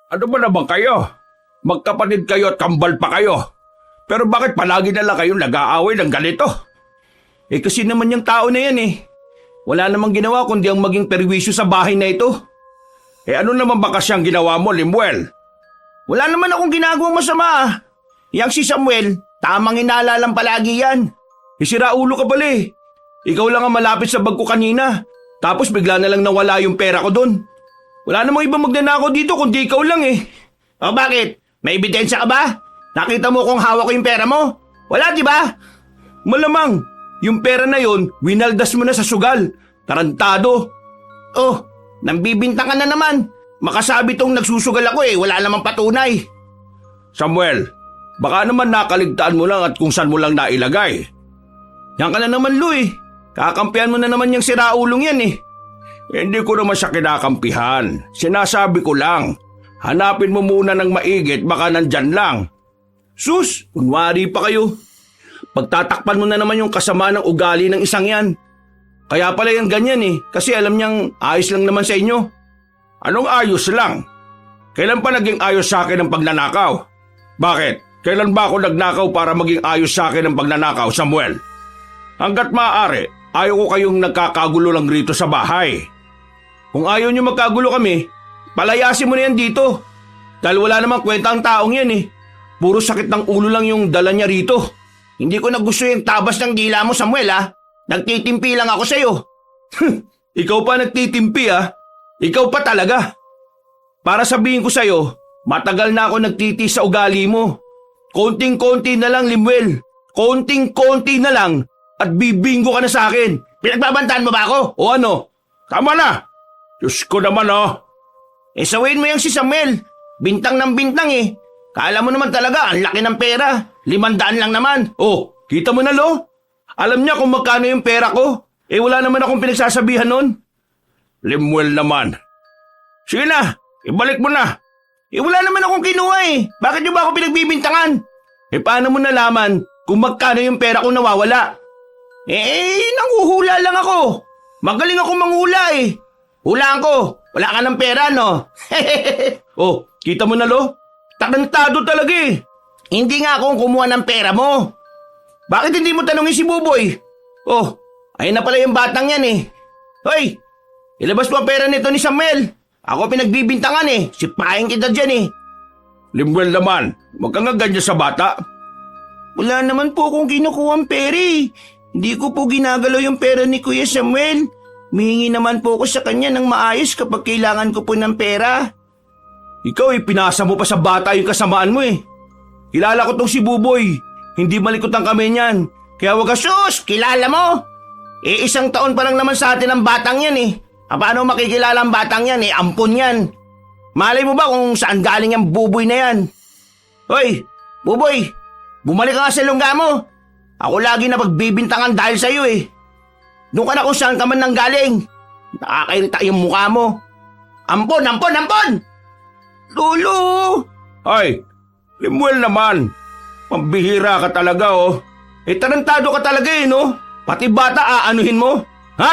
Ano ba naman kayo? Magkapatid kayo at kambal pa kayo. Pero bakit palagi na lang kayong nag-aaway ng ganito? Kasi naman yung tao na yan wala namang ginawa kundi ang maging perwisyo sa bahay na ito. Ano naman ba kasi ang ginawa mo, Limuel? Wala naman akong ginagawang masama. Yang si Samuel, tamang hinala lang palagi yan. Sira ulo ka pala Ikaw lang ang malapit sa bag ko kanina. Tapos bigla na lang nawala yung pera ko doon. Wala namang ibang magnanakaw dito kundi ikaw lang O bakit? May ebidensya ka ba? Nakita mo kung hawak ko yung pera mo? Wala, di ba? Malamang, yung pera na yon, winaldas mo na sa sugal. Tarantado. Oh, nambibintang ka na naman. Makasabi tong nagsusugal ako wala namang patunay. Samuel, baka naman nakaligtaan mo lang at kung saan mo lang nailagay. Yan ka na naman, Lu Kakampihan mo na naman yung siraulong yan Hindi ko naman siya kinakampihan. Sinasabi ko lang, hanapin mo muna ng maigit baka nandyan lang. Sus, kunwari pa kayo. Pagtatakpan mo na naman yung kasama ng ugali ng isang yan. Kaya pala yung ganyan kasi alam niyang ayos lang naman sa inyo. Anong ayos lang? Kailan pa naging ayos sa akin ang pagnanakaw? Bakit? Kailan ba ako nagnakaw para maging ayos sa akin ang pagnanakaw, Samuel? Hanggat maaari, ayaw ko kayong nagkakagulo lang rito sa bahay. Kung ayaw niyo magkagulo kami, palayasin mo na yan dito. Dahil wala namang kwenta ang taong yan Puro sakit ng ulo lang yung dala niya rito. Hindi ko na gusto yung tabas ng dila mo, Samuel Nagtitimpi lang ako sa'yo. Ikaw pa nagtitimpi Ikaw pa talaga. Para sabihin ko sa'yo, matagal na ako nagtitiis sa ugali mo. Konting-konti na lang, Limuel. Konting-konti na lang at bibinggo ka na sa akin. Pinagbabantaan mo ba ako? O ano? Tama na. Diyos ko naman sawin mo yung si Samuel. Bintang ng bintang Kala mo naman talaga, ang laki ng pera. 500 lang naman. Oh, kita mo na, Lo. Alam niya kung magkano yung pera ko. Wala naman akong pinagsasabihan nun. Limuel naman. Sige na, ibalik mo na. Wala naman akong kinuha Bakit niyo ba ako pinagbibintangan? Paano mo nalaman kung magkano yung pera ko nawawala? Nanguhula lang ako. Magaling ako manghula Hulaan ko, wala ka ng pera, no? Oh, kita mo na, Lo? Tarantado talaga Hindi nga akong kumuha ng pera mo. Bakit hindi mo tanongin si Buboy? Oh, ayun na pala yung batang yan Hoy, ilabas mo ang pera nito ni Samuel. Ako pinagbibintangan Sipahin kita dyan Limuel naman, wag ka nga ganyan sa bata. Wala naman po akong kinukuha ang pera Hindi ko po ginagalaw yung pera ni Kuya Samuel. Mihingi naman po ako sa kanya ng maayos kapag kailangan ko po ng pera. Ikaw pinasa mo pa sa bata yung kasamaan mo Kilala ko tong si Buboy. Hindi malikot ang kamay niyan. Kaya wag ka sus, kilala mo. 1 taon pa lang naman sa atin ang batang yan Paano makikilala ang batang yan ampon yan. Malay mo ba kung saan galing ang Buboy na yan? Hoy, Buboy, bumalik ka nga sa lungga mo. Ako lagi na pagbibintangan dahil sa'yo Doon ka na kung saan ka man nang galing. Nakakairita yung mukha mo. Ampon, ampon, ampon! Lolo! Ay, Limuel naman. Pambihira ka talaga tarantado ka talaga no? Pati bata aanuhin mo? Ha?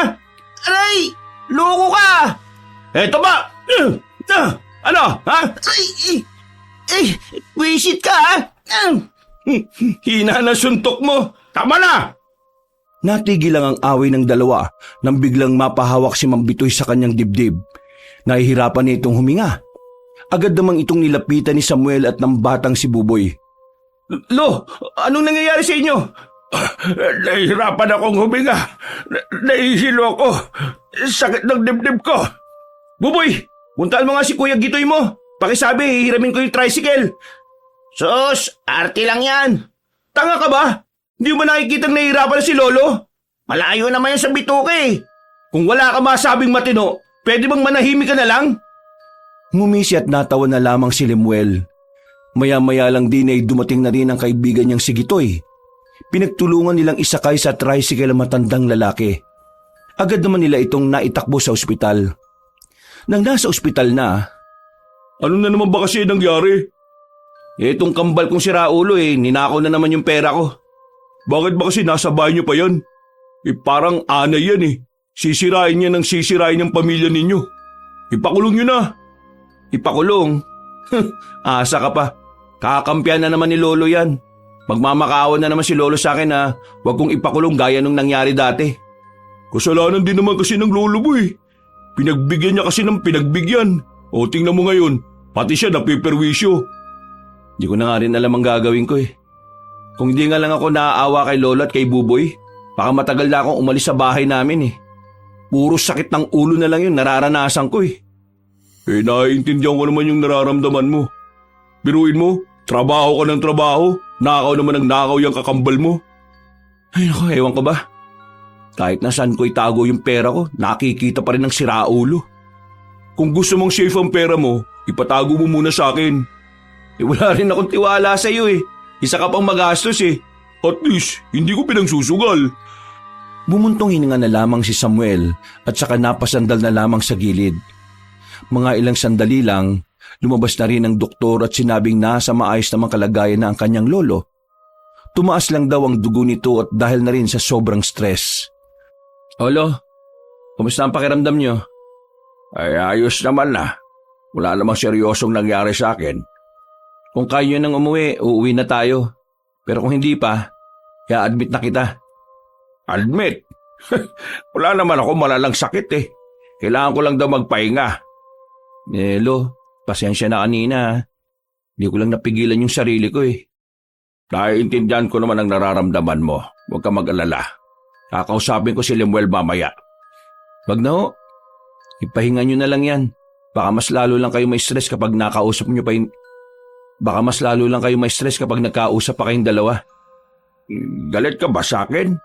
Aray! Loko ka! Eto ba? Ano? Ha? Ay! Wisit ka Hina na suntok mo. Tama na! Natigil lang ang away ng dalawa nang biglang mapahawak si Mang Bitoy sa kanyang dibdib. Nahihirapan niya itong huminga. Agad namang itong nilapitan ni Samuel at ng batang si Buboy. Lo, anong nangyayari sa inyo? Nahihirapan akong huminga. Nahihilo ako. Sakit ng dibdib ko. Buboy, puntaan mo nga si Kuya Gitoy mo. Pakisabi, hihiramin ko yung tricycle. Sus, arte lang yan. Tanga ka ba? Hindi mo nakikitang nahihirapan na si Lolo? Malayo naman yan sa bituke Kung wala ka masabing matino, pwede bang manahimik ka na lang? Ngumisi at natawa na lamang si Limuel. Maya-maya lang din ay dumating na rin ang kaibigan niyang si Gitoy. Pinagtulungan nilang isakay sa tricycle ang matandang lalaki. Agad naman nila itong naitakbo sa ospital. Nang nasa ospital na, ano na naman ba kasi nangyari? Itong kambal kong siraulo ninakaw na naman yung pera ko. Bakit ba kasi nasa bahay niyo pa yan? Parang anay yan Sisirain niya ng sisirain yung pamilya ninyo. Ipakulong niyo na. Ipakulong? Asa ka pa. Kakampihan na naman ni Lolo yan. Magmamakaawa na naman si Lolo sa akin na huwag kong ipakulong gaya nung nangyari dati. Kasalanan din naman kasi ng Lolo mo eh. Pinagbigyan niya kasi ng pinagbigyan. O tingnan mo ngayon, pati siya napiperwisyo. Di ko na nga rin alam ang gagawin ko eh. Kung hindi nga lang ako naaawa kay Lolo at kay Buboy, baka matagal na akong umalis sa bahay namin eh. Puro sakit ng ulo na lang yun nararanasan ko eh. Naiintindihan ko naman yung nararamdaman mo. Biruin mo, trabaho ka ng trabaho, nakaw naman ang nakaw yung kakambal mo. Ay naku, ewan ko ba? Kahit na saan ko itago yung pera ko, nakikita pa rin ng siraulo. Kung gusto mong safe ang pera mo, ipatago mo muna sa akin. Wala rin akong tiwala sa iyo eh. Isa ka pang magastos eh. At least, hindi ko pinagsusugal. Bumuntong hininga na lamang si Samuel at saka napasandal na lamang sa gilid. Mga ilang sandali lang, lumabas na rin ang doktor at sinabing nasa maayos namang kalagayan na ang kanyang lolo. Tumaas lang daw ang dugo nito at dahil na rin sa sobrang stress. Olo, kumusta ang pakiramdam niyo? Ay ayos naman na. Wala namang seryosong nangyari sa akin. Kung kaya nang umuwi, uuwi na tayo. Pero kung hindi pa, i-admit na kita. Admit? Wala naman ako malalang sakit eh. Kailangan ko lang daw magpahinga. Lo, pasensya na kanina. Hindi ko lang napigilan yung sarili ko eh. Naiintindihan ko naman ang nararamdaman mo. Huwag ka mag-alala. Kakausapin ko si Lemuel mamaya. Wag na ho. Ipahinga nyo na lang yan. Baka mas lalo lang kayo may stress kapag nakausap nyo pa yung... Baka mas lalo lang kayo may stress kapag nagkausap pa kayong dalawa. Galit ka ba sa akin?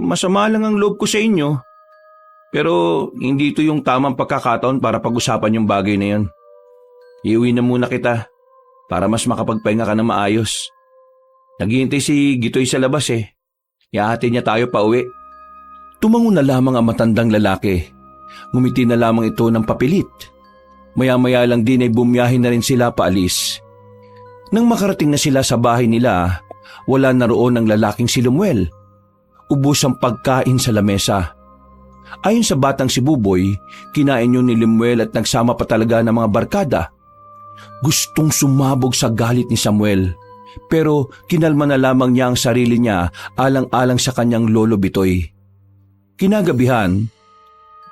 Masama lang ang loob ko sa inyo. Pero hindi ito yung tamang pagkakataon para pag-usapan yung bagay na yun. Iuwi na muna kita para mas makapagpahinga ka na maayos. Naghihintay si Gitoy sa labas eh. Ihahatid niya tayo pa uwi. Tumango na lamang ang matandang lalaki. Ngumiti na lamang ito ng papilit. Maya-maya lang din ay bumiyahin na rin sila paalis. Nang makarating na sila sa bahay nila, wala na roon ang lalaking si Lemuel. Ubos ang pagkain sa lamesa. Ayon sa batang si Buboy, kinain yun ni Lemuel at nagsama pa talaga ng mga barkada. Gustong sumabog sa galit ni Samuel, pero kinalma na lamang niya ang sarili niya alang-alang sa kanyang lolo Bitoy. Kinagabihan,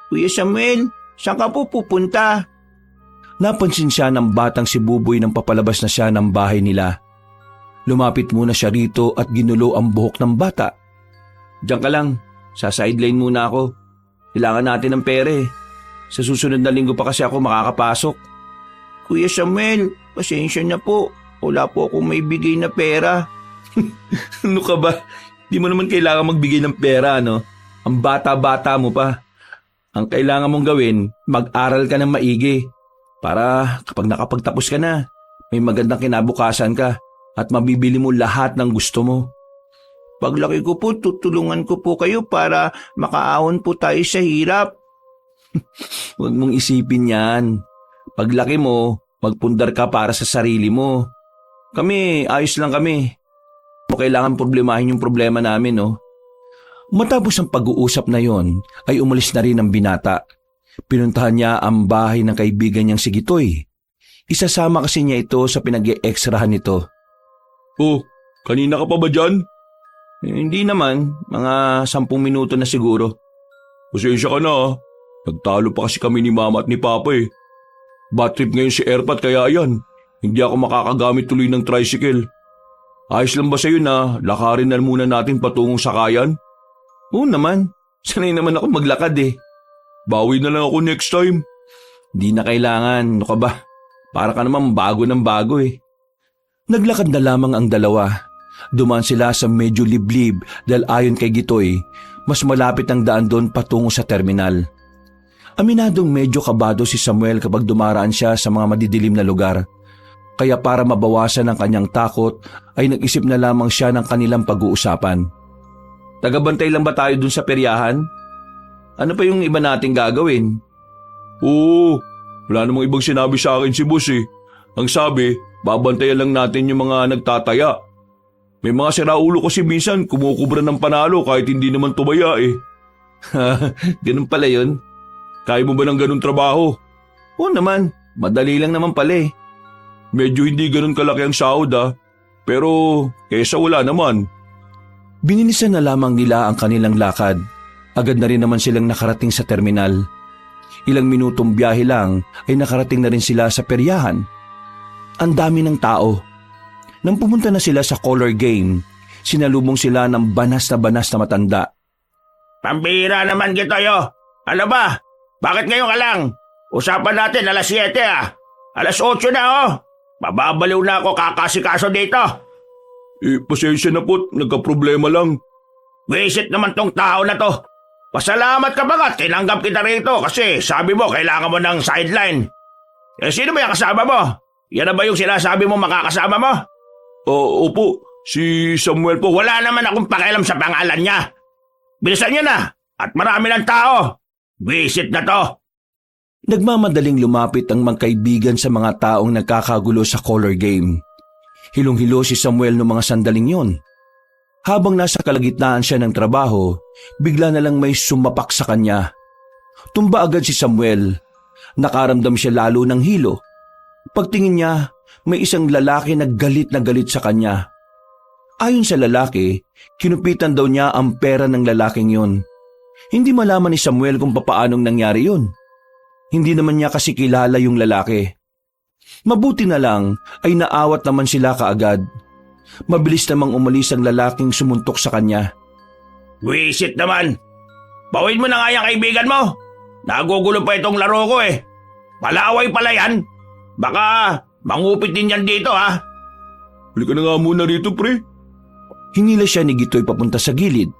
Kuya Samuel, saan ka po pupunta? Napansin siya ng batang si Buboy nang papalabas na siya ng bahay nila. Lumapit muna siya rito at ginulo ang buhok ng bata. Diyan ka lang, sa sideline muna ako. Kailangan natin ng pera eh. Sa susunod na linggo pa kasi ako makakapasok. Kuya Samuel, pasensya na po. Wala po akong may bigay na pera. Ano ka ba? Di mo naman kailangan magbigay ng pera, no? Ang bata-bata mo pa. Ang kailangan mong gawin, mag-aral ka ng maigi. Para kapag nakapagtapos ka na, may magandang kinabukasan ka at mabibili mo lahat ng gusto mo. Paglaki ko po, tutulungan ko po kayo para makaahon po tayo sa hirap. Huwag mong isipin yan. Paglaki mo, magpundar ka para sa sarili mo. Kami, ayos lang kami. O kailangan problemahin yung problema namin, no? Matapos ang pag-uusap na yon, ay umalis na rin ang binata. Pinuntahan niya ang bahay ng kaibigan niyang si Gitoy. Isasama kasi niya ito sa pinag-e-extrahan nito. Oh, kanina ka pa ba dyan? Hindi naman, mga 10 minuto na siguro. Pasensya ka na ah. Nagtalo pa kasi kami ni Mama at ni Papa eh. Bad trip ngayon si Erpat kaya yan. Hindi ako makakagamit tuloy ng tricycle. Ayos lang ba sa'yo na lakarin na muna natin patungong sakayan? Oo naman, sanay naman ako maglakad eh. Bawi na lang ako next time. Di na kailangan, ano ka ba? Para ka naman bago ng bago eh. Naglakad na lamang ang dalawa. Dumaan sila sa medyo liblib dahil ayon kay Gitoy, mas malapit ang daan doon patungo sa terminal. Aminadong medyo kabado si Samuel kapag dumaraan siya sa mga madidilim na lugar. Kaya para mabawasan ang kanyang takot ay nag-isip na lamang siya ng kanilang pag-uusapan. Tagabantay lang ba tayo dun sa peryahan? Ano pa yung iba nating gagawin? Oo, wala namang ibang sinabi sa akin si boss eh. Ang sabi, babantayan lang natin yung mga nagtataya. May mga siraulo kasi minsan kumukubra ng panalo kahit hindi naman tumaya eh. Ganun pala yun? Kaya mo ba ng ganun trabaho? Oo naman, Madali lang naman pala eh. Medyo hindi ganun kalaki ang sahod pero kesa wala naman. Binilisan na lamang nila ang kanilang lakad. Agad na rin naman silang nakarating sa terminal. Ilang minutong biyahe lang ay nakarating na rin sila sa peryahan. Ang dami ng tao. Nang pumunta na sila sa color game, sinalubong sila ng banas na matanda. Pambihira naman, Gitoyo. Ano ba? Bakit ngayon ka lang? Usapan natin alas 7 Alas 8 na Mababaliw na ako kakasikaso dito. Pasensya na po, nagka-problema lang. Visit naman tong tao na to. Pasalamat ka ba nga, tinanggap kita rito kasi sabi mo kailangan mo ng sideline. Sino ba yung kasama mo? Yan na ba yung sinasabi mo makakasama mo? Opo, si Samuel po. Wala naman akong pakialam sa pangalan niya. Bilisan niyo na at marami ng tao. Visit na to. Nagmamadaling lumapit ang magkaibigan sa mga taong nagkakagulo sa color game. Hilong-hilo si Samuel noong mga sandaling yon. Habang nasa kalagitnaan siya ng trabaho, bigla na lang may sumapak sa kanya. Tumba agad si Samuel. Nakaramdam siya lalo ng hilo. Pagtingin niya, may isang lalaki na galit sa kanya. Ayon sa lalaki, kinupitan daw niya ang pera ng lalaking yon. Hindi malaman ni Samuel kung papaanong nangyari yon. Hindi naman niya kasi kilala yung lalaki. Mabuti na lang ay naawat naman sila kaagad. Mabilis namang umalis ang lalaking sumuntok sa kanya. Wisit naman! Bawin mo na nga yung kaibigan mo! Nagugulo pa itong laro ko Palaway pala yan! Baka mangupit din yan dito Halika na nga muna rito, pre. Hinila siya ni Gitoy papunta sa gilid.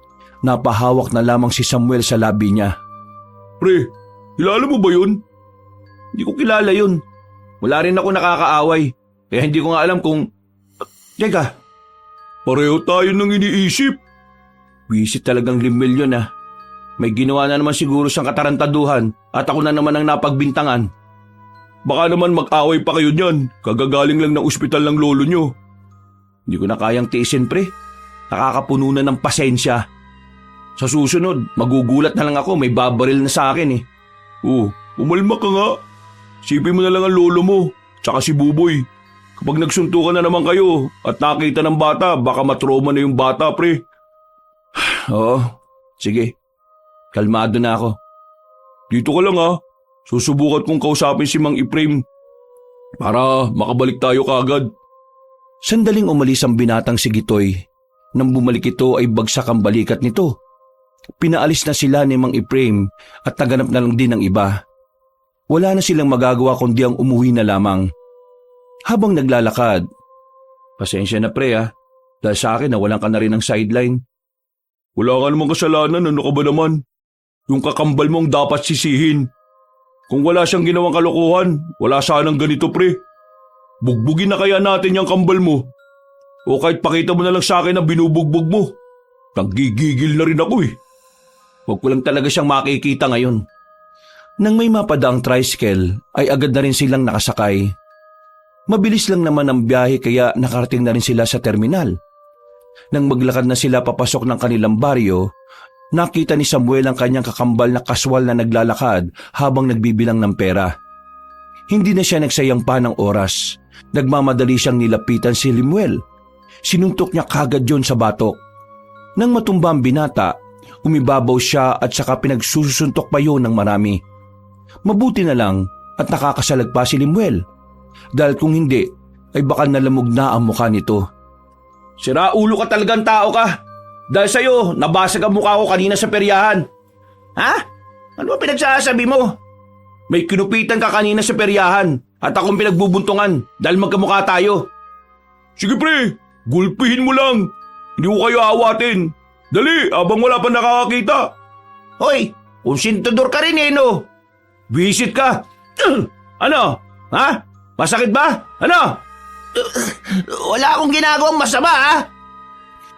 Napahawak na lamang si Samuel sa labi niya. Pre, kilala mo ba yun? Hindi ko kilala yun. Wala rin ako nakakaaway. Kaya hindi ko nga alam kung... Teka, pareho tayo nang iniisip. Wisit talagang limil yun May ginawa na naman siguro siyang katarantaduhan at ako na naman ang napagbintangan. Baka naman mag-away pa kayo niyan. Kagagaling lang ng ospital ng lolo nyo. Hindi ko na kayang tiisin, pre. Nakakapuno na ng pasensya. Sa susunod, magugulat na lang ako, may babaril na sa akin umalma ka nga. Sipin mo na lang ang lolo mo, tsaka si Buboy. Kapag nagsuntukan na naman kayo at nakita ng bata, baka matroma na yung bata, pre. Oo, sige. Kalmado na ako. Dito ka lang Susubukan kong kausapin si Mang Efraim para makabalik tayo kaagad. Sandaling umalis ang binatang si Gitoy. Nang bumalik ito ay bagsak ang balikat nito. Pinaalis na sila ni Mang Efraim at naganap na lang din ng iba. Wala na silang magagawa kundi ang umuwi na lamang. Habang naglalakad, pasensya na pre dahil sa akin nawalan ka na rin ng sideline. Wala ka namang kasalanan, ano ka ba naman? Yung kakambal mong dapat sisihin. Kung wala siyang ginawang kalokohan, wala sanang ganito pre. Bugbugin na kaya natin yung kambal mo. O kahit pakita mo na lang sa akin na binubugbog mo. Nanggigigil na rin ako Huwag ko lang talaga siyang makikita ngayon. Nang may mapadaang tricycle, ay agad na rin silang nakasakay. Mabilis lang naman ang biyahe kaya nakarating na rin sila sa terminal. Nang maglakad na sila papasok ng kanilang baryo, nakita ni Samuel ang kanyang kakambal na kaswal na naglalakad habang nagbibilang ng pera. Hindi na siya nagsayang pa ng oras. Nagmamadali siyang nilapitan si Limuel. Sinuntok niya kagad yon sa batok. Nang matumba ang binata, umibabaw siya at saka pinagsusuntok pa yun ng marami. Mabuti na lang at nakakasalag pa si Limuel. Dahil kung hindi, ay baka nalamog na ang mukha nito. Sira ulo ka talagang tao ka. Dahil sa'yo, nabasag ang mukha ko kanina sa peryahan. Ano ba pinagsasabi mo? May kinupitan ka kanina sa peryahan at akong pinagbubuntungan dahil magkamukha tayo. Sige pre, gulpihin mo lang. Hindi ko kayo aawatin. Dali, abang wala pa nakakakita. Hoy, kung sintudor ka rin no? Visit ka. Ano? Masakit ba? Ano? Wala akong ginagawang masama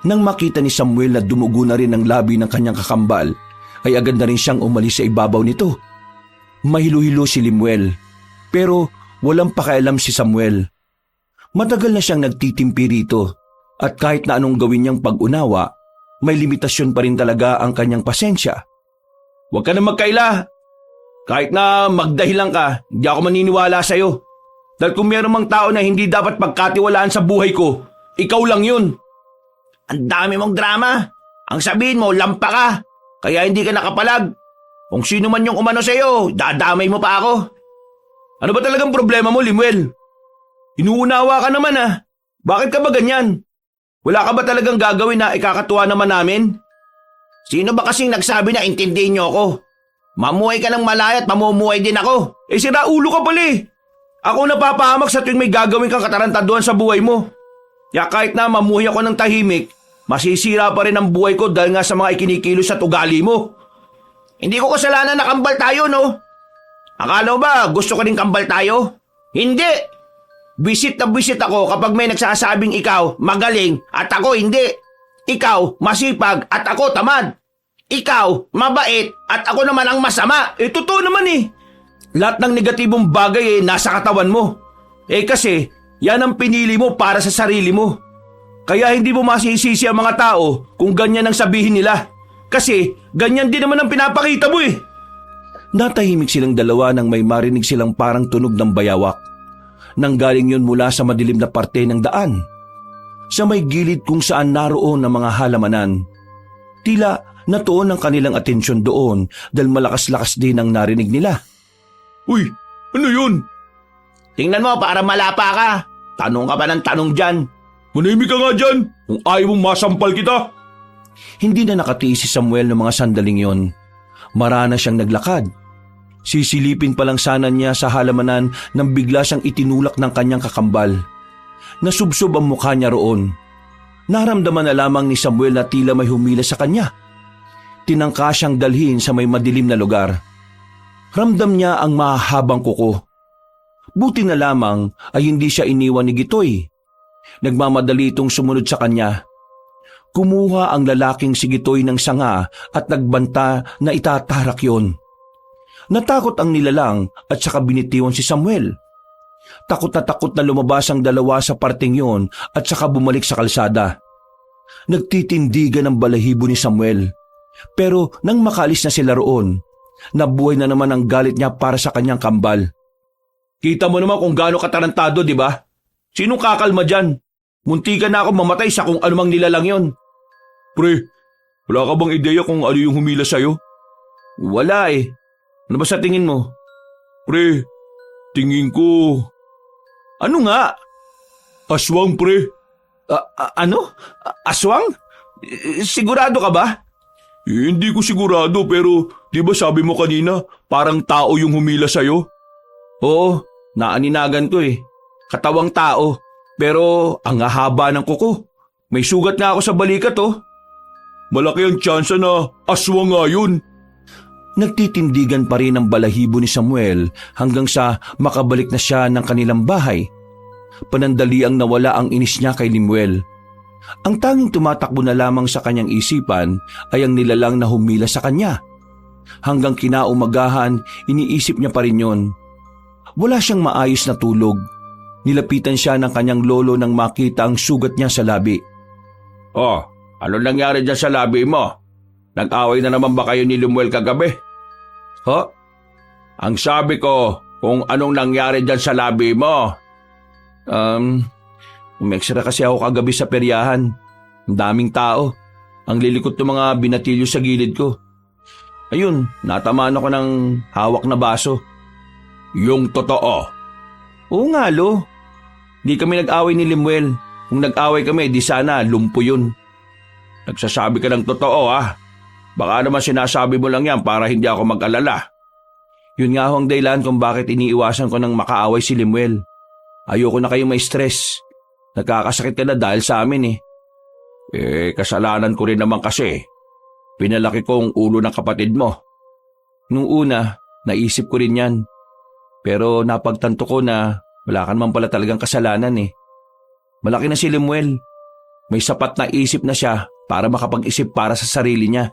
Nang makita ni Samuel na dumugo na rin ang labi ng kanyang kakambal, ay agad na rin siyang umalis sa ibabaw nito. Mahilo-hilo si Limuel, pero walang pakialam si Samuel. Matagal na siyang nagtitimpi rito at kahit na anong gawin niyang pag-unawa, may limitasyon pa rin talaga ang kanyang pasensya. Huwag ka na magkaila. Kahit na magdahilan ka, hindi ako maniniwala sa'yo. Dahil kung meron mang tao na hindi dapat pagkatiwalaan sa buhay ko, ikaw lang yun. Ang dami mong drama. Ang sabihin mo, lampa ka. Kaya hindi ka nakapalag. Kung sino man yung umano sa'yo, dadamay mo pa ako. Ano ba talagang problema mo, Limuel? Inuunawa ka naman ah. Bakit ka ba ganyan? Wala ka ba talagang gagawin na ikakatuwa naman namin? Sino ba kasing nagsabi na intindihin niyo ako? Mamuhay ka ng malaya at mamumuhay din ako. Sira ulo ka pala eh. Ako napapahamak sa tuwing may gagawin kang katarantaduhan sa buhay mo. Kaya kahit na mamuhay ako ng tahimik, masisira pa rin ang buhay ko dahil nga sa mga ikinikilos at ugali mo. Hindi ko kasalanan na kambal tayo, no? Akala mo ba gusto ko rin kambal tayo? Hindi! Bisit na bisit ako kapag may nagsasabing ikaw magaling at ako hindi. Ikaw masipag at ako tamad. Ikaw mabait at ako naman ang masama. Totoo naman eh. Lahat ng negatibong bagay nasa katawan mo. Kasi yan ang pinili mo para sa sarili mo. Kaya hindi mo masisisi ang mga tao kung ganyan ang sabihin nila. Kasi ganyan din naman ang pinapakita mo eh. Natahimik silang dalawa nang may marinig silang parang tunog ng bayawak. Nanggaling yun mula sa madilim na parte ng daan. Sa may gilid kung saan naroon ang mga halamanan. Tila natuon ang kanilang atensyon doon dahil malakas-lakas din ang narinig nila. Uy, ano yun? Tingnan mo para malapa ka. Tanong ka pa ng tanong dyan. Manahimik ka nga dyan kung ayaw mong masampal kita. Hindi na nakatiis si Samuel ng mga sandaling yon. Marana siyang naglakad. Sisilipin pa lang sana niya sa halamanan nang bigla siyang itinulak ng kanyang kakambal. Nasubsob ang mukha niya roon. Naramdaman na lamang ni Samuel na tila may humila sa kanya. Tinangka siyang dalhin sa may madilim na lugar. Ramdam niya ang mahabang kuko. Buti na lamang ay hindi siya iniwan ni Gitoy. Nagmamadali itong sumunod sa kanya. Kumuha ang lalaking si Gitoy ng sanga at nagbanta na itatarak yon. Natakot ang nilalang at saka binitiwan si Samuel. Takot na lumabas ang dalawa sa parting yon at saka bumalik sa kalsada. Nagtitindigan ang balahibo ni Samuel. Pero nang makalis na sila roon, nabuhay na naman ang galit niya para sa kanyang kambal. Kita mo naman kung gaano katarantado, di ba? Sinong kakalma dyan? Muntikan na ako mamatay sa kung anumang nilalang yon. Pre, wala ka bang ideya kung ano yung humila sa'yo? Wala eh. Ano ba sa tingin mo? Pre, tingin ko... Ano nga? Aswang, pre. Ano? Aswang? Sigurado ka ba? Hindi ko sigurado pero di ba sabi mo kanina parang tao yung humila sa'yo? Oo, naaninagan ko eh. Katawang tao. Pero ang haba ng kuko. May sugat nga ako sa balikat oh. Malaki ang tsansa na aswang nga yun. Nagtitindigan pa rin ang balahibo ni Samuel hanggang sa makabalik na siya ng kanilang bahay. Panandali ang nawala ang inis niya kay Limuel. Ang tanging tumatakbo na lamang sa kanyang isipan ay ang nilalang na humila sa kanya. Hanggang kinaumagahan, iniisip niya pa rin yon. Wala siyang maayos na tulog. Nilapitan siya ng kanyang lolo nang makita ang sugat niya sa labi. Oh, ano nangyari dyan sa labi mo? Nag-away na naman ba kayo ni Limuel kagabi? Ang sabi ko, kung anong nangyari dyan sa labi mo. Umextra kasi ako kagabi sa peryahan. Ang daming tao. Ang lilikot ng mga binatilyo sa gilid ko. Ayun, natamaan ako ng hawak na baso. Yung totoo? Oo nga, lo. Di kami nag-away ni Limuel. Kung nag-away kami, di sana lumpo yun. Nagsasabi ka ng totoo, ah. Baka naman sinasabi mo lang yan para hindi ako mag-alala. Yun nga ho ang dahilan kung bakit iniiwasan ko ng makaaway si Limuel. Ayoko na kayong may stress. Nagkakasakit ka na dahil sa amin eh. Kasalanan ko rin naman kasi. Pinalaki ko ang ulo ng kapatid mo. Nung una, naisip ko rin yan. Pero napagtanto ko na wala ka naman pala talagang kasalanan eh. Malaki na si Limuel. May sapat na isip na siya para makapag-isip para sa sarili niya.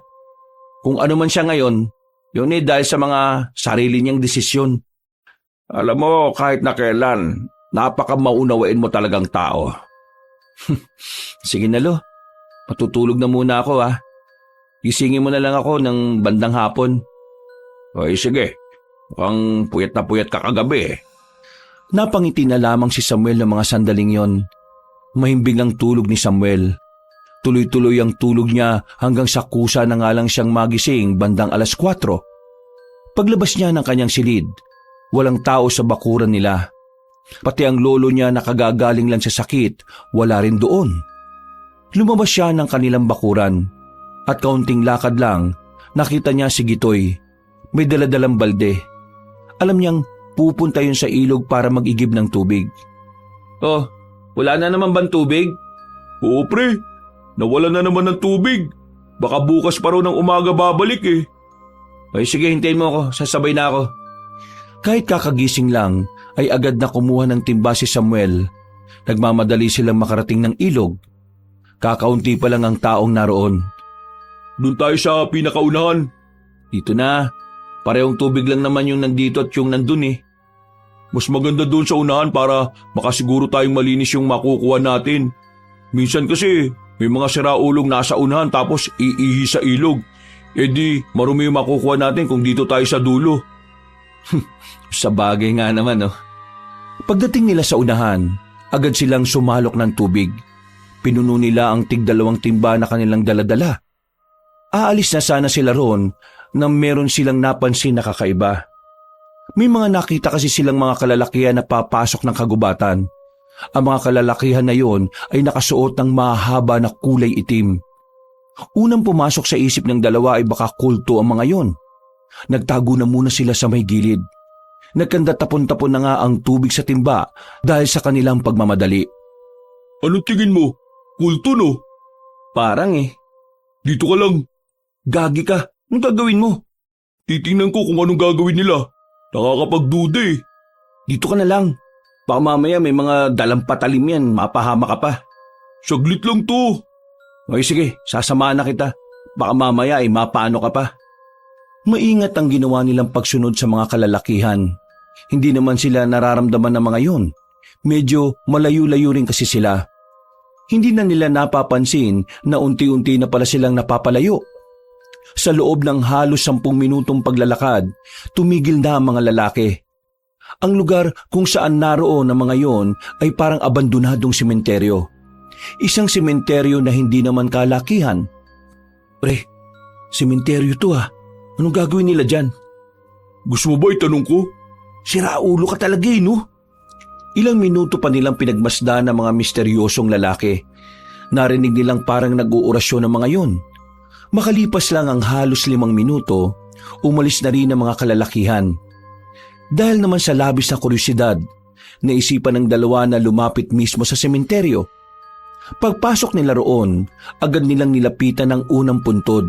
Kung ano man siya ngayon, yun dahil sa mga sarili niyang desisyon. Alam mo, kahit na kailan, napaka-maunawain mo talagang tao. Sige na, lo. Matutulog na muna ako, ha. Gisingin mo na lang ako ng bandang hapon. Oy, sige. Mukhang puyat ka kagabi eh. Napangiti na lamang si Samuel ng mga sandaling yon. Mahimbing ang tulog ni Samuel. Tuloy-tuloy ang tulog niya hanggang sa kusa na nga lang siyang magising bandang 4:00. Paglabas niya ng kanyang silid, walang tao sa bakuran nila. Pati ang lolo niya na kagagaling lang sa sakit, wala rin doon. Lumabas siya ng kanilang bakuran at kaunting lakad lang, nakita niya si Gitoy. May daladalang balde. Alam niyang pupunta yun sa ilog para mag-igib ng tubig. Oh, wala na naman bang tubig? Oo pre, nawala na naman ng tubig. Baka bukas pa raw ng umaga babalik eh. Ay sige, hintayin mo ako, sasabay na ako. Kahit kakagising lang, ay agad na kumuha ng timba si Samuel. Nagmamadali silang makarating ng ilog. Kakaunti pa lang ang taong naroon. Doon tayo sa pinakaunahan. Dito na, parehong tubig lang naman yung nandito at yung nandun eh. Mas maganda doon sa unahan para makasiguro tayong malinis yung makukuha natin. Minsan kasi may mga siraulong nasa unahan tapos iihi sa ilog. E di marumi yung makukuha natin kung dito tayo sa dulo. Sa bagay nga naman oh. Pagdating nila sa unahan, agad silang sumalok ng tubig. Pinuno nila ang tig-2 timba na kanilang daladala. Aalis na sana sila roon nang meron silang napansin na kakaiba. May mga nakita kasi silang mga kalalakihan na papasok ng kagubatan. Ang mga kalalakihan na yon ay nakasuot ng mahaba na kulay itim. Unang pumasok sa isip ng dalawa ay baka kulto ang mga yon. Nagtago na muna sila sa may gilid. Nagkanda tapon-tapon na nga ang tubig sa timba dahil sa kanilang pagmamadali. Ano tingin mo? Kulto no? Parang eh. Dito ka lang. Gagi ka. Anong gagawin mo? Titingnan ko kung anong gagawin nila. Nakakapagduda eh. Dito ka na lang. Baka mamaya may mga dalang patalim yan. Mapahama ka pa. Saglit lang to. Okay sige, sasamahan na kita. Baka mamaya ay mapaano ka pa. Maingat ang ginawa nilang pagsunod sa mga kalalakihan. Hindi naman sila nararamdaman ng mga yon. Medyo malayo-layo rin kasi sila. Hindi na nila napapansin na unti-unti na pala silang napapalayo. Sa loob ng halos 10 minutong paglalakad, tumigil na ang mga lalaki. Ang lugar kung saan naroon ang mga yon ay parang abandonadong sementeryo. Isang sementeryo na hindi naman kalakihan. Pre, sementeryo to ah. Anong gagawin nila dyan? Gusto mo ba itanong ko? Siraulo ka talaga eh, no? Ilang minuto pa nilang pinagmasdan ng mga misteryosong lalaki. Narinig nilang parang nag-uurasyon ng mga yon. Makalipas lang ang halos 5 minuto, umalis na rin ang mga kalalakihan. Dahil naman sa labis na kuryosidad, naisipan ng dalawa na lumapit mismo sa sementeryo. Pagpasok nila roon, agad nilang nilapitan ang unang puntod.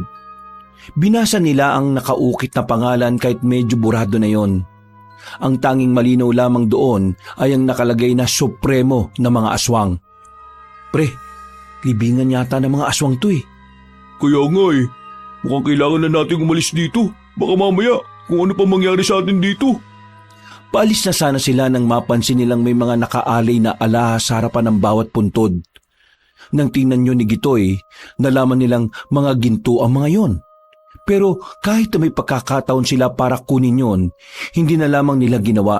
Binasa nila ang nakaukit na pangalan kahit medyo burado na yon. Ang tanging malinaw lamang doon ay ang nakalagay na supremo na mga aswang. Pre, libingan yata ng mga aswang to eh. Kaya nga eh, mukhang kailangan na natin umalis dito. Baka mamaya kung ano pa mangyari sa atin dito. Paalis na sana sila nang mapansin nilang may mga nakaalay na alahas sa harapan ng bawat puntod. Nang tingnan nyo ni Gitoy, nalaman nilang mga ginto ang mga yon. Pero kahit na may pagkakataon sila para kunin yon, hindi na lamang nila ginawa.